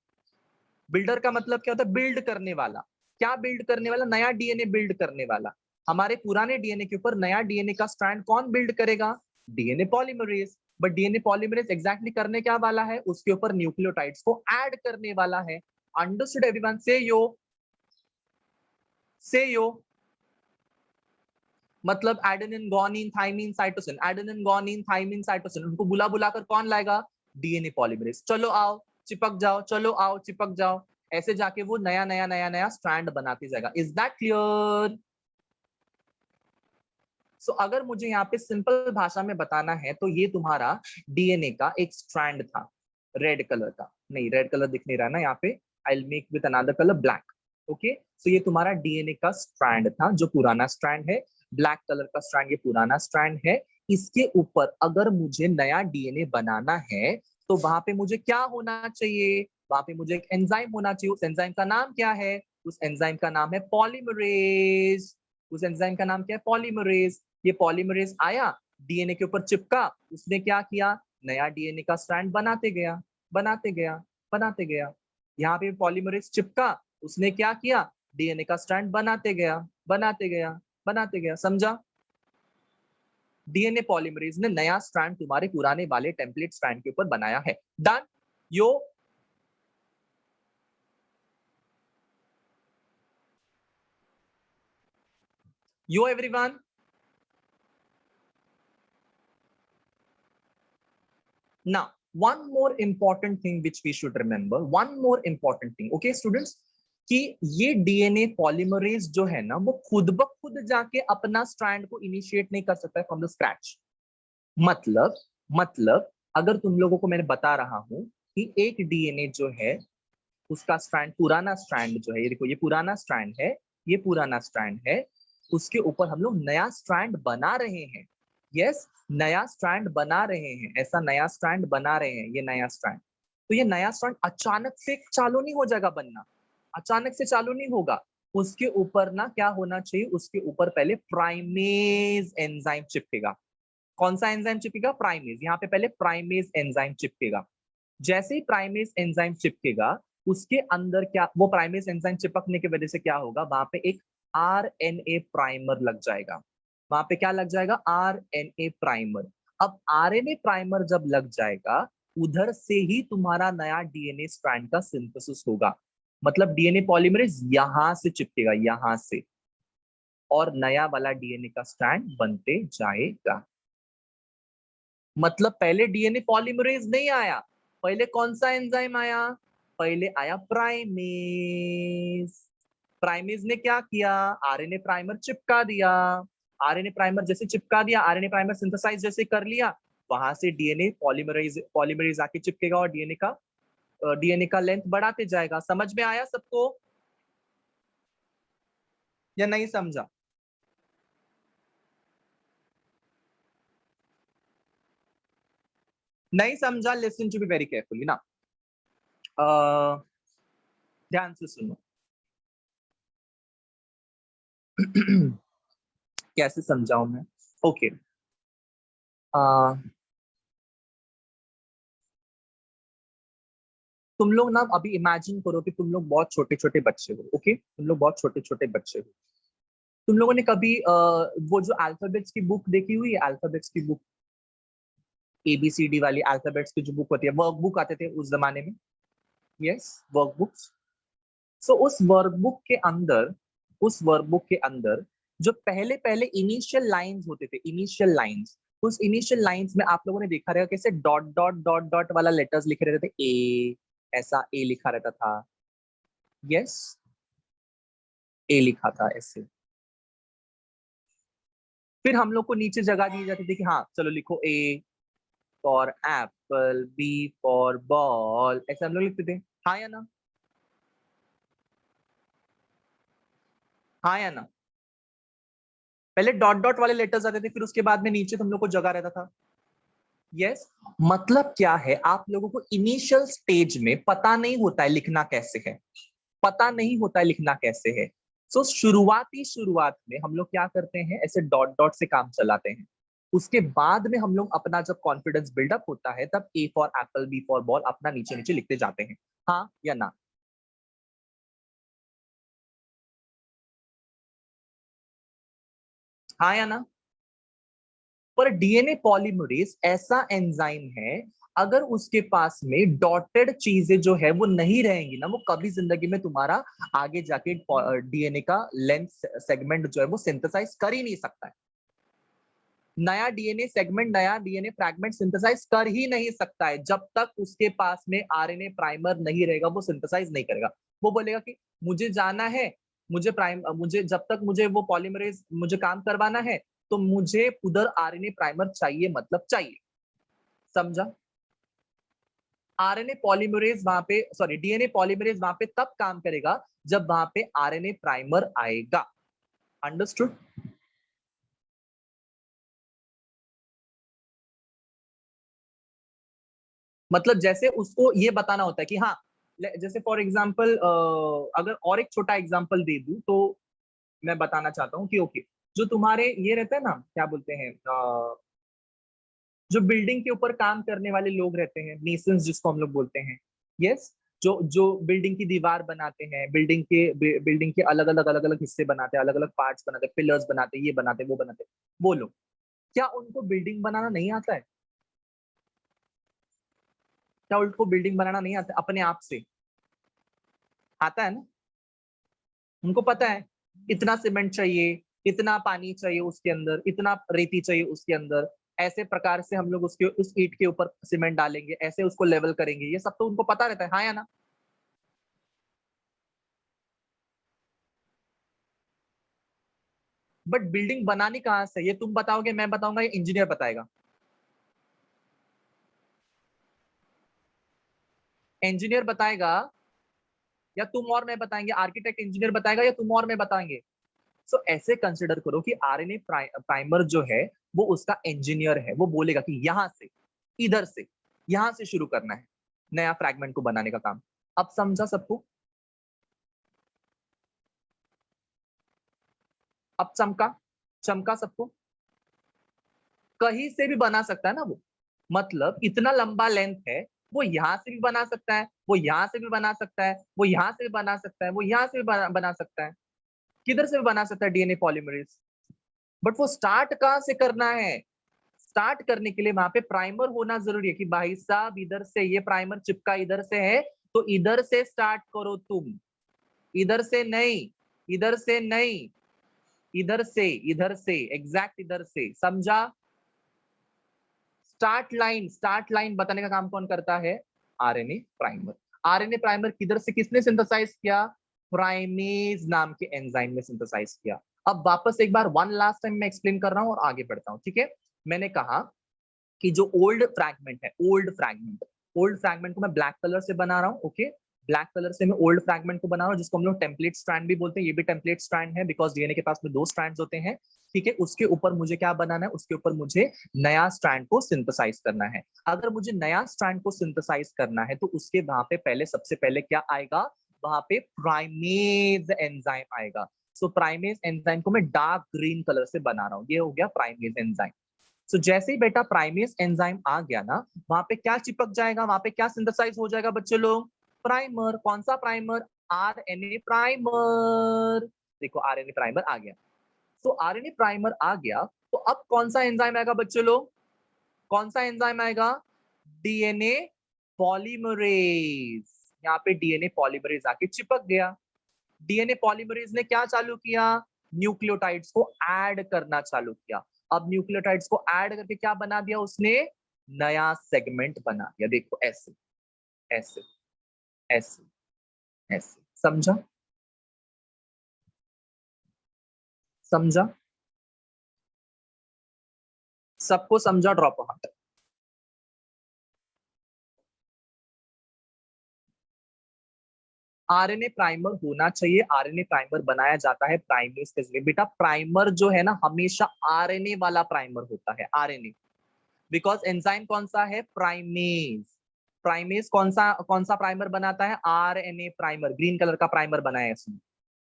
बिल्डर का मतलब क्या होता है? बिल्ड करने वाला. क्या बिल्ड करने वाला? नया डीएनए बिल्ड करने वाला. हमारे पुराने डीएनए के ऊपर नया डीएनए का स्ट्रैंड कौन बिल्ड करेगा? DNA polymerase. But DNA polymerase exactly करने क्या वाला है? उसके ऊपर न्यूक्लियोटाइड्स को ऐड करने वाला है. Understood everyone? से यो. से यो. मतलब adenine, guanine, thymine, cytosine. Adenine, guanine, thymine, cytosine, उनको बुला बुलाकर कौन लाएगा? DNA polymerase. चलो आओ चिपक जाओ, चलो आओ चिपक जाओ. ऐसे जाके वो नया नया नया नया स्ट्रैंड बनाते जाएगा. Is that clear? सो अगर मुझे यहाँ पे सिंपल भाषा में बताना है तो ये तुम्हारा डीएनए का एक स्ट्रैंड था रेड कलर का. नहीं, रेड कलर दिख नहीं रहा ना यहाँ पे. I will make with another colour, black. Okay, so ये तुम्हारा डीएनए का स्ट्रैंड था जो पुराना स्ट्रैंड है. ब्लैक कलर का स्ट्रैंड ये पुराना स्ट्रैंड है. इसके ऊपर अगर मुझे नया डीएनए बनाना है तो वहां पे मुझे क्या होना चाहिए? वहां पे मुझे एक एंजाइम होना चाहिए. उस एंजाइम का नाम क्या है? उस एंजाइम का नाम है पॉलीमरेज. उस एंजाइम का नाम क्या है? पॉलीमरेज. ये पॉलीमरेज आया, डीएनए के ऊपर चिपका, उसने क्या किया? नया डीएनए का स्ट्रैंड बनाते गया, बनाते गया, बनाते गया. यहाँ पे पॉलीमरेज चिपका, उसने क्या किया? डीएनए का स्ट्रैंड बनाते गया, बनाते गया, बनाते गया. समझा? डीएनए पॉलीमरेज ने नया स्ट्रैंड तुम्हारे पुराने वाले टेम्पलेट स्ट्रैंड के ऊपर बनाया है. Done. Yo everyone. Now, one more important thing which we should remember, one more important thing, okay students, कि ये डीएनए पॉलीमरेज जो है ना वो खुद ब खुद जाके अपना स्ट्रैंड को इनिशिएट नहीं कर सकता है फ्रॉम द स्क्रैच. मतलब अगर तुम लोगों को मैंने बता रहा हूं कि एक डीएनए जो है उसका स्ट्रैंड, पुराना स्ट्रैंड जो है, ये देखो ये पुराना स्ट्रैंड है, ये पुराना स्ट्रैंड है, उसके ऊपर हम लोग नया स्ट्रैंड बना रहे हैं. यस, नया स्ट्रैंड बना रहे हैं. ऐसा नया स्ट्रैंड बना रहे हैं, ये नया स्ट्रैंड. तो ये नया स्ट्रैंड अचानक से चालू नहीं हो जाएगा बनना. अचानक से चालू नहीं होगा. उसके ऊपर ना क्या होना चाहिए? उसके ऊपर पहले प्राइमेज एंजाइम चिपकेगा. कौन सा एंजाइम चिपकेगा? प्राइमेज. यहाँ पे पहले प्राइमेज एंजाइम चिपकेगा. जैसे ही प्राइमेज एंजाइम चिपकेगा उसके अंदर क्या, वो प्राइमेज एंजाइम चिपकने की वजह से क्या होगा? वहां पे एक आरएनए प्राइमर लग जाएगा. वहां पे क्या लग जाएगा? RNA primer. अब आरएनए प्राइमर जब लग जाएगा उधर से ही तुम्हारा नया डीएनए स्ट्रैंड का सिंथेसिस होगा. मतलब डीएनए पॉलीमरेज यहां से चिपकेगा, यहां से, और नया वाला डीएनए का स्ट्रैंड बनते जाएगा. मतलब पहले डीएनए पॉलीमरेज नहीं आया, पहले कौन सा एंजाइम आया? पहले आया प्राइमेज. प्राइमेज ने क्या किया? आरएनए प्राइमर चिपका दिया. आरएनए प्राइमर जैसे चिपका दिया, आरएनए प्राइमर सिंथेसाइज जैसे कर लिया, वहां से डीएनए पॉलीमरेज पॉलीमरेज आके चिपकेगा और डीएनए का लेंथ बढ़ाते जाएगा। समझ में आया सबको या नहीं समझा? नहीं समझा? Listen to be very carefully ना, ध्यान से सुनो। कैसे समझाऊं मैं? ओके, तुम लोग ना अभी इमेजिन करो कि तुम लोग बहुत छोटे छोटे बच्चे हो। ओके, तुम लोग बहुत छोटे छोटे बच्चे हो। तुम लोगों ने कभी वो जो अल्फाबेट्स की बुक देखी हुई है? अल्फाबेट्स की बुक, ABCD वाली अल्फाबेट्स की जो बुक होती है, वर्क बुक आते थे उस जमाने में। Yes, work books. सो उस वर्कबुक के अंदर जो पहले पहले इनिशियल लाइंस होते थे, इनिशियल लाइंस, उस इनिशियल लाइंस में आप लोगों ने देखा रहेगा कैसे डॉट डॉट डॉट डॉट वाला लेटर्स लिखे रहते थे। ए, ऐसा ए लिखा रहता था। यस, ए लिखा था ऐसे। फिर हम लोग को नीचे जगह दी जाती थी कि हाँ चलो लिखो, A for apple, B for ball, ऐसे हम लोग लिखते थे। हाँ या ना? हाँ या ना? पहले डॉट डॉट वाले लेटर्स आते थे, फिर उसके बाद में नीचे तुम लोग को जगह रहता था। यस, मतलब क्या है, आप लोगों को इनिशियल स्टेज में पता नहीं होता है लिखना कैसे है, पता नहीं होता है लिखना कैसे है। सो शुरुआत में हम लोग क्या करते हैं, ऐसे डॉट डॉट से काम चलाते हैं। उसके बाद में हम लोग अपना जब कॉन्फिडेंस बिल्डअप होता है, तब A for apple, B for ball अपना नीचे नीचे लिखते जाते हैं। हाँ या ना? हाँ या ना? पर डीएनए पॉलीमरेज ऐसा एंजाइम है, अगर उसके पास में डॉटेड चीजें जो है वो नहीं रहेंगी ना, वो कभी जिंदगी में तुम्हारा आगे जाके डीएनए का लेंथ सेगमेंट जो है वो सिंथेसाइज कर ही नहीं सकता है। नया डीएनए सेगमेंट, नया डीएनए फ्रैगमेंट सिंथेसाइज कर ही नहीं सकता है जब तक उसके पास में आरएनए प्राइमर नहीं रहेगा, वो सिंथेसाइज नहीं करेगा। वो बोलेगा कि मुझे जाना है, मुझे जब तक मुझे वो पॉलीमरेज मुझे काम करवाना है, तो मुझे उधर आरएनए प्राइमर चाहिए, मतलब चाहिए। समझा? आरएनए पॉलीमरेज वहां पे, सॉरी, डीएनए पॉलीमरेज वहां पे तब काम करेगा जब वहां पे आरएनए प्राइमर आएगा। अंडरस्टूड? मतलब जैसे उसको ये बताना होता है कि हाँ, जैसे फॉर एग्जांपल, अगर और एक छोटा एग्जांपल दे दूं तो मैं बताना चाहता हूँ कि ओके, जो तुम्हारे ये रहता है ना, क्या बोलते हैं, जो बिल्डिंग के ऊपर काम करने वाले लोग रहते हैं, मेसन्स जिसको हम लोग बोलते हैं। यस, जो जो बिल्डिंग की दीवार बनाते हैं, बिल्डिंग के अलग अलग हिस्से बनाते हैं, अलग अलग पार्ट्स बनाते हैं, पिलर्स बनाते हैं, ये बनाते हैं, वो बनाते हैं, वो लोग, क्या उनको बिल्डिंग बनाना नहीं आता है? क्या उनको बिल्डिंग बनाना नहीं आता अपने आप से? आता है ना? उनको पता है इतना सीमेंट चाहिए, इतना पानी चाहिए उसके अंदर, इतना रेती चाहिए उसके अंदर, ऐसे प्रकार से हम लोग उसके उस ईंट के ऊपर सीमेंट डालेंगे, ऐसे उसको लेवल करेंगे, ये सब तो उनको पता रहता है। हाँ या ना? बट बिल्डिंग बनानी कहाँ से, ये तुम बताओगे, मैं बताऊंगा, ये इंजीनियर बताएगा? इंजीनियर बताएगा या तुम और मैं बताएंगे? आर्किटेक्ट इंजीनियर बताएगा या तुम और मैं बताएंगे? सो ऐसे कंसिडर करो कि आरएनए प्राइमर जो है वो उसका इंजीनियर है, वो बोलेगा कि यहां से, इधर से, यहां से शुरू करना है नया फ्रैगमेंट को बनाने का काम। अब समझा सबको? अब चमका? चमका सबको? कहीं से भी बना सकता है ना वो, मतलब इतना लंबा लेंथ है, वो यहां से भी बना सकता है, वो यहां से भी बना सकता है, वो यहां से भी बना सकता है, वो यहां से भी बना सकता है, किधर से भी बना सकता है डीएनए पॉलीमरेज। बट वो स्टार्ट कहां से करना है? स्टार्ट करने के लिए वहां पे प्राइमर होना जरूरी है कि भाई साहब इधर से ये प्राइमर चिपका इधर से है, तो इधर से स्टार्ट करो तुम, इधर से नहीं, इधर से नहीं, इधर से, इधर से, एग्जैक्ट इधर से। समझा? स्टार्ट लाइन बताने का काम कौन करता है? RNA primer. आरएनए प्राइमर किधर से किसने सिंथेसाइज किया? प्राइमेज नाम के एंजाइम ने सिंथेसाइज किया। अब वापस एक बार वन लास्ट टाइम मैं एक्सप्लेन कर रहा हूं और आगे बढ़ता हूं, ठीक है? मैंने कहा कि जो ओल्ड फ्रैगमेंट है, ओल्ड फ्रैगमेंट को मैं ब्लैक कलर से बना रहा हूँ, ओके। ब्लैक कलर से मैं ओल्ड फ्रैगमेंट को बना रहा हूँ, जिसको हम लोग टेम्पलेट स्ट्रैंड भी बोलते हैं। ये भी टेम्पलेट स्ट्रैंड है बिकॉज डीएनए के पास में 2 स्ट्रैंड्स होते हैं, ठीक है। उसके ऊपर मुझे क्या बनाना है, उसके ऊपर मुझे नया स्ट्रैंड को सिंथेसाइज करना है। अगर मुझे नया स्ट्रैंड को सिंथेसाइज करना है तो उसके वहां पे पहले, सबसे पहले क्या आएगा, वहां पे प्राइमेज एंजाइम आएगा। सो प्राइमेज एंजाइम को मैं डार्क ग्रीन कलर से बना रहा हूँ, ये हो गया प्राइमेज एंजाइम। सो जैसे ही बेटा प्राइमेज एंजाइम आ गया ना, वहां पे क्या चिपक जाएगा, वहां पे क्या सिंथेसाइज हो जाएगा बच्चे लोग, प्राइमर। कौन सा प्राइमर, आरएनए प्राइमर। देखो आरएनए प्राइमर आ गया। तो आरएनए प्राइमर आ गया, तो अब कौन सा एंजाइम आएगा बच्चे लोग, कौन सा एंजाइम आएगा, डीएनए पॉलीमरेज। यहाँ पे डीएनए पॉलीमरेज आके चिपक गया। डीएनए पॉलीमरेज ने क्या चालू किया, न्यूक्लियोटाइड्स को ऐड करना चालू किया। अब न्यूक्लियोटाइड्स को ऐड करके क्या बना दिया उसने, नया सेगमेंट बना दिया। देखो ऐसे ऐसे ऐसे ऐसे, समझा, समझा, सबको समझा, ड्रॉप आउट। आरएनए प्राइमर होना चाहिए, आरएनए प्राइमर बनाया जाता है प्राइमेज के जरिए। बेटा प्राइमर जो है ना, हमेशा आरएनए वाला प्राइमर होता है, आरएनए। बिकॉज एंजाइम कौन सा है, प्राइमेज। प्राइमेज कौन सा प्राइमर बनाता है, आरएनए प्राइमर। ग्रीन कलर का प्राइमर बनाया इसने।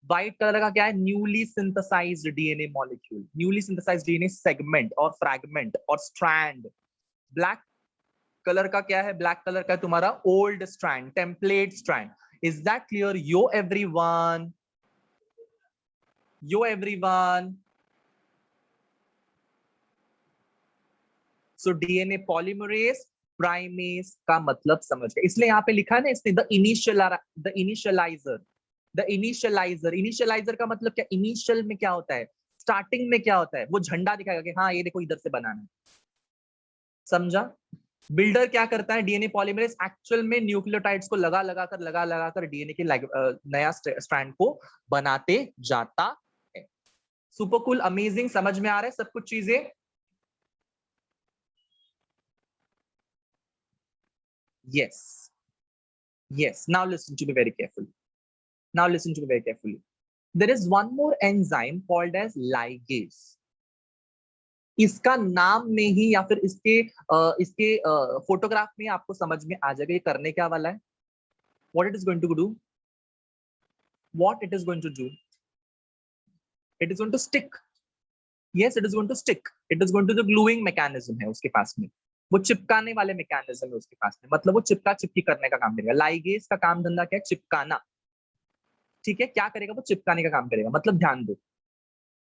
व्हाइट कलर का क्या है, newly synthesised DNA molecule, newly synthesised DNA segment और फ्रैगमेंट और स्ट्रैंड। ब्लैक कलर का क्या है, ब्लैक कलर का है तुम्हारा old strand, template strand. Is that clear, yo everyone, yo everyone. So DNA polymerase primase का मतलब समझ गए, इसलिए यहाँ पे लिखा है ना इसने, the initialiser. The initialiser, initialiser का मतलब क्या, इनिशियल में क्या होता है, स्टार्टिंग में क्या होता है, वो झंडा दिखाएगा कि हाँ ये देखो इधर से बनाना है, समझा। बिल्डर क्या करता है, डीएनए पॉलीमरेज एक्चुअल में न्यूक्लियोटाइड्स को लगा लगा कर डीएनए के नया स्ट्रैंड को बनाते जाता है। सुपर कूल, अमेजिंग, समझ में आ रहा है सब कुछ चीजें। Yes, yes, now listen to me very carefully, now listen to me very carefully. There is one more enzyme called as ligase. इसका नाम में ही या फिर इसके फोटोग्राफ में आपको समझ में आ जाएगा ये करने क्या वाला है, what it is going to do, what it is going to do, it is going to stick. Yes, it is going to stick, it is going to, जो gluing mechanism है उसके पास में, वो चिपकाने वाले मैकेनिज्म है उसके पास में, मतलब वो चिपका चिपकी करने का काम करेगा। लाइगेज का काम धंधा क्या है, चिपकाना, ठीक है। क्या करेगा, वो चिपकाने का काम करेगा। मतलब ध्यान दो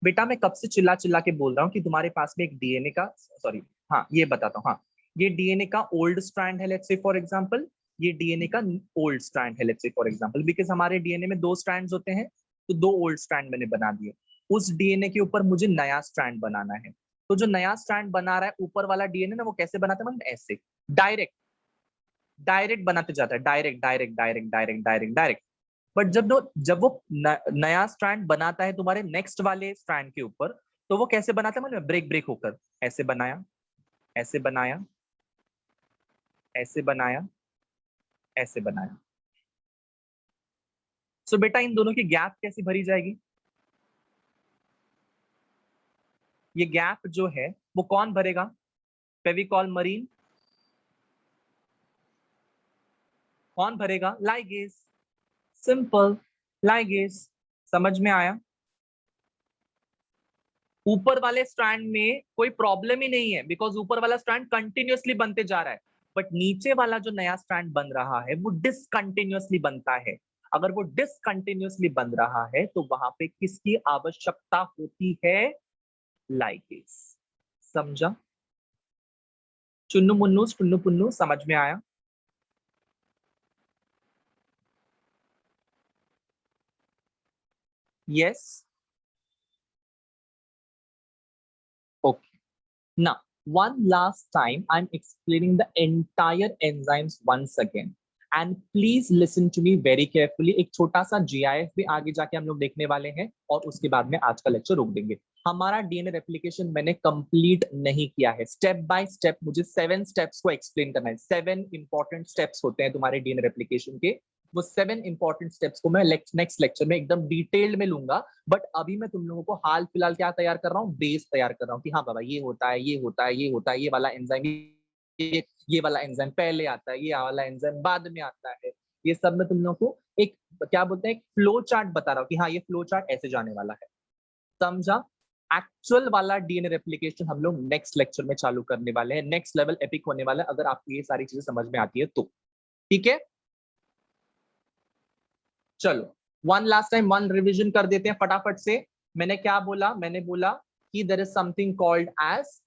बेटा, मैं कब से चिल्ला चिल्ला के बोल रहा हूँ कि तुम्हारे पास में एक डीएनए का, सॉरी, हाँ ये बताता हूँ, हाँ ये डीएनए का ओल्ड स्ट्रैंड है, लेट्स से फॉर एग्जांपल, ये डीएनए का ओल्ड स्ट्रैंड है, let's say for example, because हमारे डीएनए में 2 स्ट्रैंड्स होते हैं, तो 2 ओल्ड स्ट्रैंड मैंने बना दिए। उस डीएनए के ऊपर मुझे नया स्ट्रैंड बनाना है, तो जो नया स्ट्रैंड बना रहा है ऊपर वाला डीएनए ना, वो कैसे बनाता है, मतलब ऐसे डायरेक्ट, डायरेक्ट बनाते जाता है, direct direct direct direct direct direct. But जब वो नया स्ट्रैंड बनाता है तुम्हारे नेक्स्ट वाले स्ट्रैंड के ऊपर, तो वो कैसे बनाता है, मतलब ब्रेक ब्रेक होकर, ऐसे बनाया, ऐसे बनाया, ऐसे बनाया, ऐसे बनाया। सो बेटा इन दोनों की गैप कैसे भरी जाएगी, ये गैप जो है वो कौन भरेगा, फेविकॉल मरीन, कौन भरेगा, लाइगेज, सिंपल, लाइगेज। समझ में आया। ऊपर वाले स्ट्रैंड में कोई प्रॉब्लम ही नहीं है, बिकॉज ऊपर वाला स्ट्रैंड कंटिन्यूअसली बनते जा रहा है। बट नीचे वाला जो नया स्ट्रैंड बन रहा है वो डिसकंटिन्यूअसली बनता है। अगर वो डिसकंटिन्यूअसली बन रहा है तो वहां पे किसकी आवश्यकता होती है, लाइगेज। समझा, चुन्नू मुन्नू टुन्नू पुन्नू, समझ में आया। Yes, okay. Now, one last time, I'm explaining the entire enzymes once again. And please listen to me very carefully. एक छोटा सा GIF भी आगे जाके हम लोग देखने वाले हैं और उसके बाद में आज का लेक्चर रोक देंगे। हमारा डीएनए रेप्लिकेशन मैंने कंप्लीट नहीं किया है। स्टेप बाय स्टेप मुझे 7 स्टेप्स को एक्सप्लेन करना है। 7 इंपॉर्टेंट स्टेप्स होते हैं तुम्हारे डीएनए रेप्लिकेशन के। वो 7 इंपॉर्टेंट स्टेप्स को मैं नेक्स्ट लेक्चर में एकदम डिटेल्ड में लूंगा। बट अभी मैं तुम लोगों को हाल फिलहाल क्या तैयार कर रहा हूँ, बेस तैयार कर रहा हूँ कि हाँ बाबा ये होता है, ये होता है, ये होता है, ये वाला एंजाइम, ये वाला एंजाइम पहले आता है, ये वाला एंजाइम बाद में आता है। ये सब मैं तुम लोगों को एक क्या बोलते हैं, एक फ्लो चार्ट बता रहा हूँ कि हाँ ये फ्लो चार्ट ऐसे जाने वाला है। समझा? एक्चुअल वाला डीएनए रेप्लिकेशन हम लोग नेक्स्ट लेक्चर में चालू करने वाले हैं। नेक्स्ट लेवल एपिक होने वाला है अगर आपको ये सारी चीजें समझ में आती है तो। ठीक है, चलो one last time one revision कर देते हैं फटाफट से। मैंने क्या बोला? मैंने बोला कि there is something called as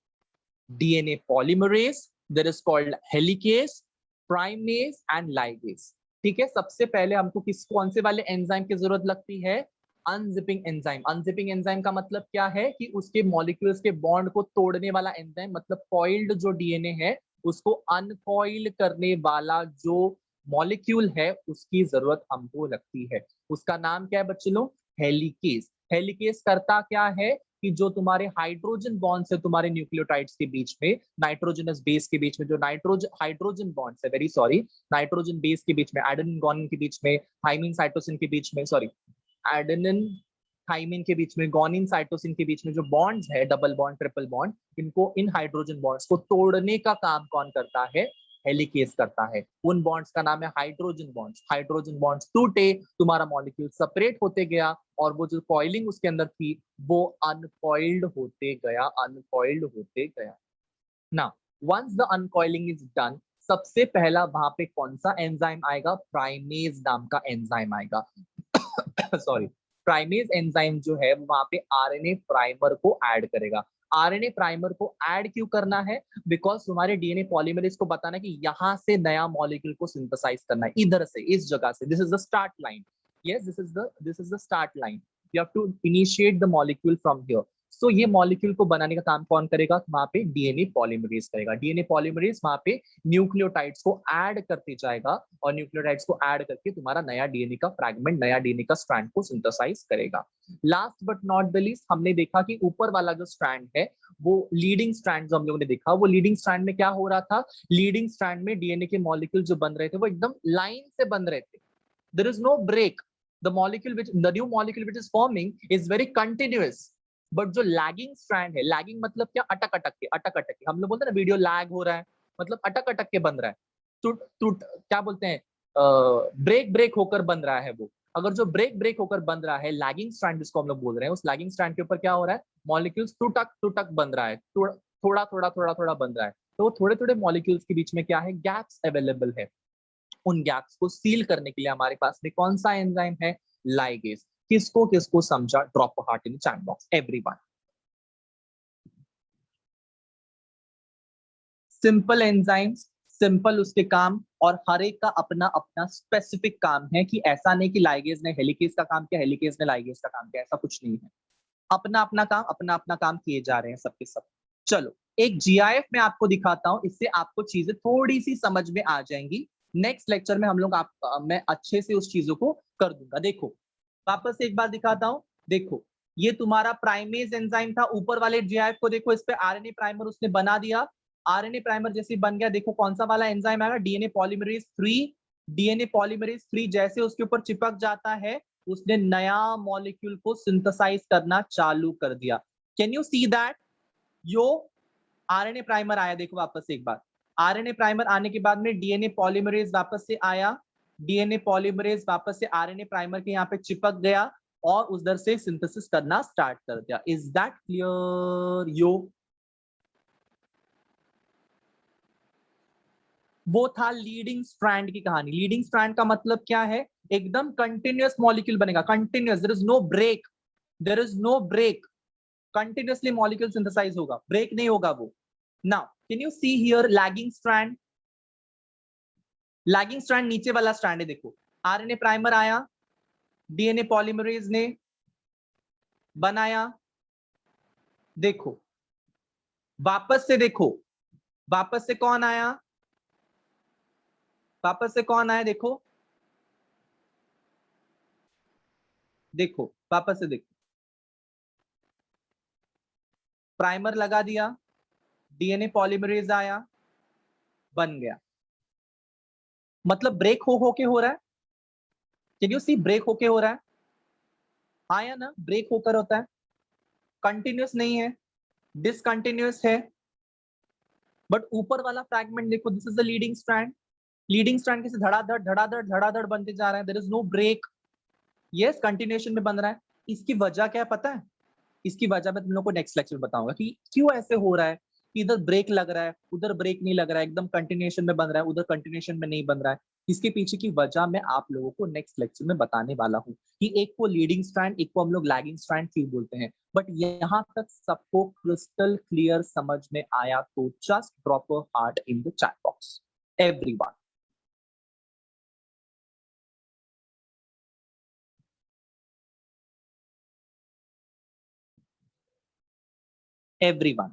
DNA polymerase, there is called helicase, primase and ligase. ठीक है, सबसे पहले हमको कौन से वाले एंजाइम की जरूरत लगती है? Unzipping enzyme. अनजिपिंग एंजाइम का मतलब क्या है कि उसके मॉलिक्यूल्स के बॉन्ड को तोड़ने वाला एंजाइम, मतलब कॉइल्ड जो डीएनए है उसको अनकॉइल करने वाला जो मॉलिक्यूल है उसकी जरूरत हमको लगती है। उसका नाम क्या है बच्चे लोग? हेलिकेस। हेलिकेस करता क्या है कि जो तुम्हारे हाइड्रोजन बॉन्ड्स है तुम्हारे न्यूक्लियोटाइड्स के बीच में, नाइट्रोजनस बेस के बीच में जो हाइड्रोजन बॉन्ड्स है, वेरी सॉरी, नाइट्रोजन बेस के बीच में, एडेनिन गोनिन के बीच में, थाइमिन साइटोसिन के बीच में, सॉरी, एडेनिन थाइमिन के बीच में, गोनिन साइटोसिन के बीच में जो बॉन्ड्स है, डबल बॉन्ड ट्रिपल बॉन्ड, इनको, इन हाइड्रोजन बॉन्ड्स को तोड़ने का काम कौन करता है? हेलिकेस करता है। उन बॉन्ड्स का नाम है हाइड्रोजन बॉन्ड्स। हाइड्रोजन बॉन्ड्स टूटे, तुम्हारा मॉलिक्यूल सेपरेट होते गया और वो जो कॉइलिंग उसके अंदर थी वो अनकॉइल्ड होते गया, अनकॉइल्ड होते गया। Now once the uncoiling is done, सबसे पहला वहां पे कौन सा एंजाइम आएगा? प्राइमेज नाम का एंजाइम आएगा। सॉरी, प्राइमेज एंजाइम जो है वहां पे आरएनए प्राइमर को ऐड करेगा। आरएनए प्राइमर को ऐड क्यों करना है? बिकॉज तुम्हारे डीएनए पॉलीमरेज को बताना है कि यहां से नया मॉलिक्यूल को सिंथेसाइज करना है, इधर से, इस जगह से। This is the start line. Yes, this is the start line. You have to initiate the molecule from here. So ये मॉलिक्यूल को बनाने का काम कौन करेगा? वहां पे डीएनए पॉलीमरेज करेगा। डीएनए पॉलीमरेज वहां पे न्यूक्लियोटाइड्स को ऐड करते जाएगा और न्यूक्लियोटाइड्स को ऐड करके तुम्हारा नया डीएनए का फ्रैगमेंट, नया डीएनए का स्ट्रैंड को सिंथेसाइज करेगा। Last but not the least, हमने देखा कि ऊपर वाला जो स्ट्रैंड है, वो लीडिंग स्ट्रैंड जो हम लोगों ने देखा, वो लीडिंग स्ट्रैंड में क्या हो रहा था? लीडिंग स्ट्रैंड में डीएनए के मॉलिक्यूल जो बन रहे थे वो एकदम लाइन से बन रहे थे। There is no break. The new molecule which is forming is very continuous. But जो लैगिंग स्ट्रैंड है, लैगिंग मतलब क्या? अटक अटक के, अटक अटक के। हम लोग बोलते हैं ना वीडियो लैग हो रहा है, मतलब अटक अटक के बन रहा है, टूट टूट, क्या बोलते हैं, ब्रेक ब्रेक होकर बन रहा है वो। अगर जो ब्रेक ब्रेक होकर बन रहा है, लैगिंग स्ट्रैंड जिसको हम लोग बोल रहे हैं, उस लैगिंग स्ट्रैंड के ऊपर क्या हो रहा है? मॉलिक्यूल्स टूटक टूटक बन रहा है, थोड़ा थोड़ा थोड़ा थोड़ा बन रहा है। तो वो थोड़े थोड़े मॉलिक्यूल्स के बीच में क्या है? गैप्स अवेलेबल है। उन गैप्स को सील करने के लिए हमारे पास में कौन सा एंजाइम है? लाइगेज। किसको किसको समझा? Drop a heart in chat box everyone. Simple enzymes, simple उसके काम, और हर एक का अपना अपना स्पेसिफिक काम है कि ऐसा नहीं कि लाइगेज ने हेलिकेज का काम किया, हेलिकेज ने लाइगेज का काम किया, ऐसा कुछ नहीं है। अपना अपना काम किए जा रहे हैं सबके सब। चलो एक जीआईएफ में आपको दिखाता हूं, इससे आपको चीजें थोड़ी सी समझ में आ जाएंगी। नेक्स्ट लेक्चर में हम लोग मैं अच्छे से उस चीजों को कर दूंगा। देखो वापस एक बार दिखाता हूं। देखो ये तुम्हारा प्राइमेज एंजाइम था, ऊपर वाले जीआईएफ को देखो, इस पे आरएनए प्राइमर उसने बना दिया। आरएनए प्राइमर जैसे बन गया, देखो कौन सा वाला एंजाइम आएगा? DNA polymerase 3। डीएनए पॉलीमरेज 3 जैसे उसके ऊपर चिपक जाता है, उसने नया मॉलिक्यूल को सिंथेसाइज करना चालू कर दिया। Can you see that? Yo RNA primer आया, देखो वापस एक बार। आरएनए प्राइमर आने के बाद में डीएनए पॉलीमरेज वापस से आया। डीएनए पॉलीमरेज वापस से आरएनए प्राइमर के यहाँ पे चिपक गया और उधर से सिंथेसिस करना स्टार्ट कर दिया। इज दैट क्लियर यो? वो था लीडिंग स्ट्रैंड की कहानी। लीडिंग स्ट्रैंड का मतलब क्या है? एकदम कंटिन्यूअस मॉलिक्यूल बनेगा, continuous, there is no break, there is no break, continuously molecule synthesise होगा, ब्रेक नहीं होगा वो। Now can you see here lagging strand? Lagging strand नीचे वाला स्ट्रैंड है, देखो आरएनए प्राइमर आया, डीएनए पॉलीमरेज ने बनाया, देखो वापस से देखो, वापस से कौन आया? वापस से कौन आया देखो, देखो वापस से देखो, प्राइमर लगा दिया, डीएनए पॉलीमरेज आया, बन गया। मतलब ब्रेक हो के हो रहा है, कैन यू सी ब्रेक होके हो रहा है, आया ना, ब्रेक होकर होता है, कंटिन्यूस नहीं है, डिसकंटिन्यूस है। बट ऊपर वाला फ्रैगमेंट देखो, this is the leading strand, leading strand कैसे धड़ाधड़ धड़ाधड़ धड़ाधड़ बनते जा रहा है, there is no break, yes continuation में बन रहा है। इसकी वजह क्या है पता है, इसकी वजह मैं तुम लोग को नेक्स्ट लेक्चर बताऊंगा कि क्यों ऐसे हो रहा है, कि इधर ब्रेक लग रहा है, उधर ब्रेक नहीं लग रहा है, एकदम कंटिन्यूएशन में बन रहा है, उधर कंटिन्यूएशन में नहीं बन रहा है। इसके पीछे की वजह मैं आप लोगों को नेक्स्ट लेक्चर में बताने वाला हूँ, कि एक को लीडिंग स्ट्रैंड, एक को हम लोग लैगिंग स्ट्रैंड क्यों बोलते हैं। बट यहाँ तक सबको क्रिस्टल क्लियर समझ में आया तो just drop a heart in the chat box, everyone. everyone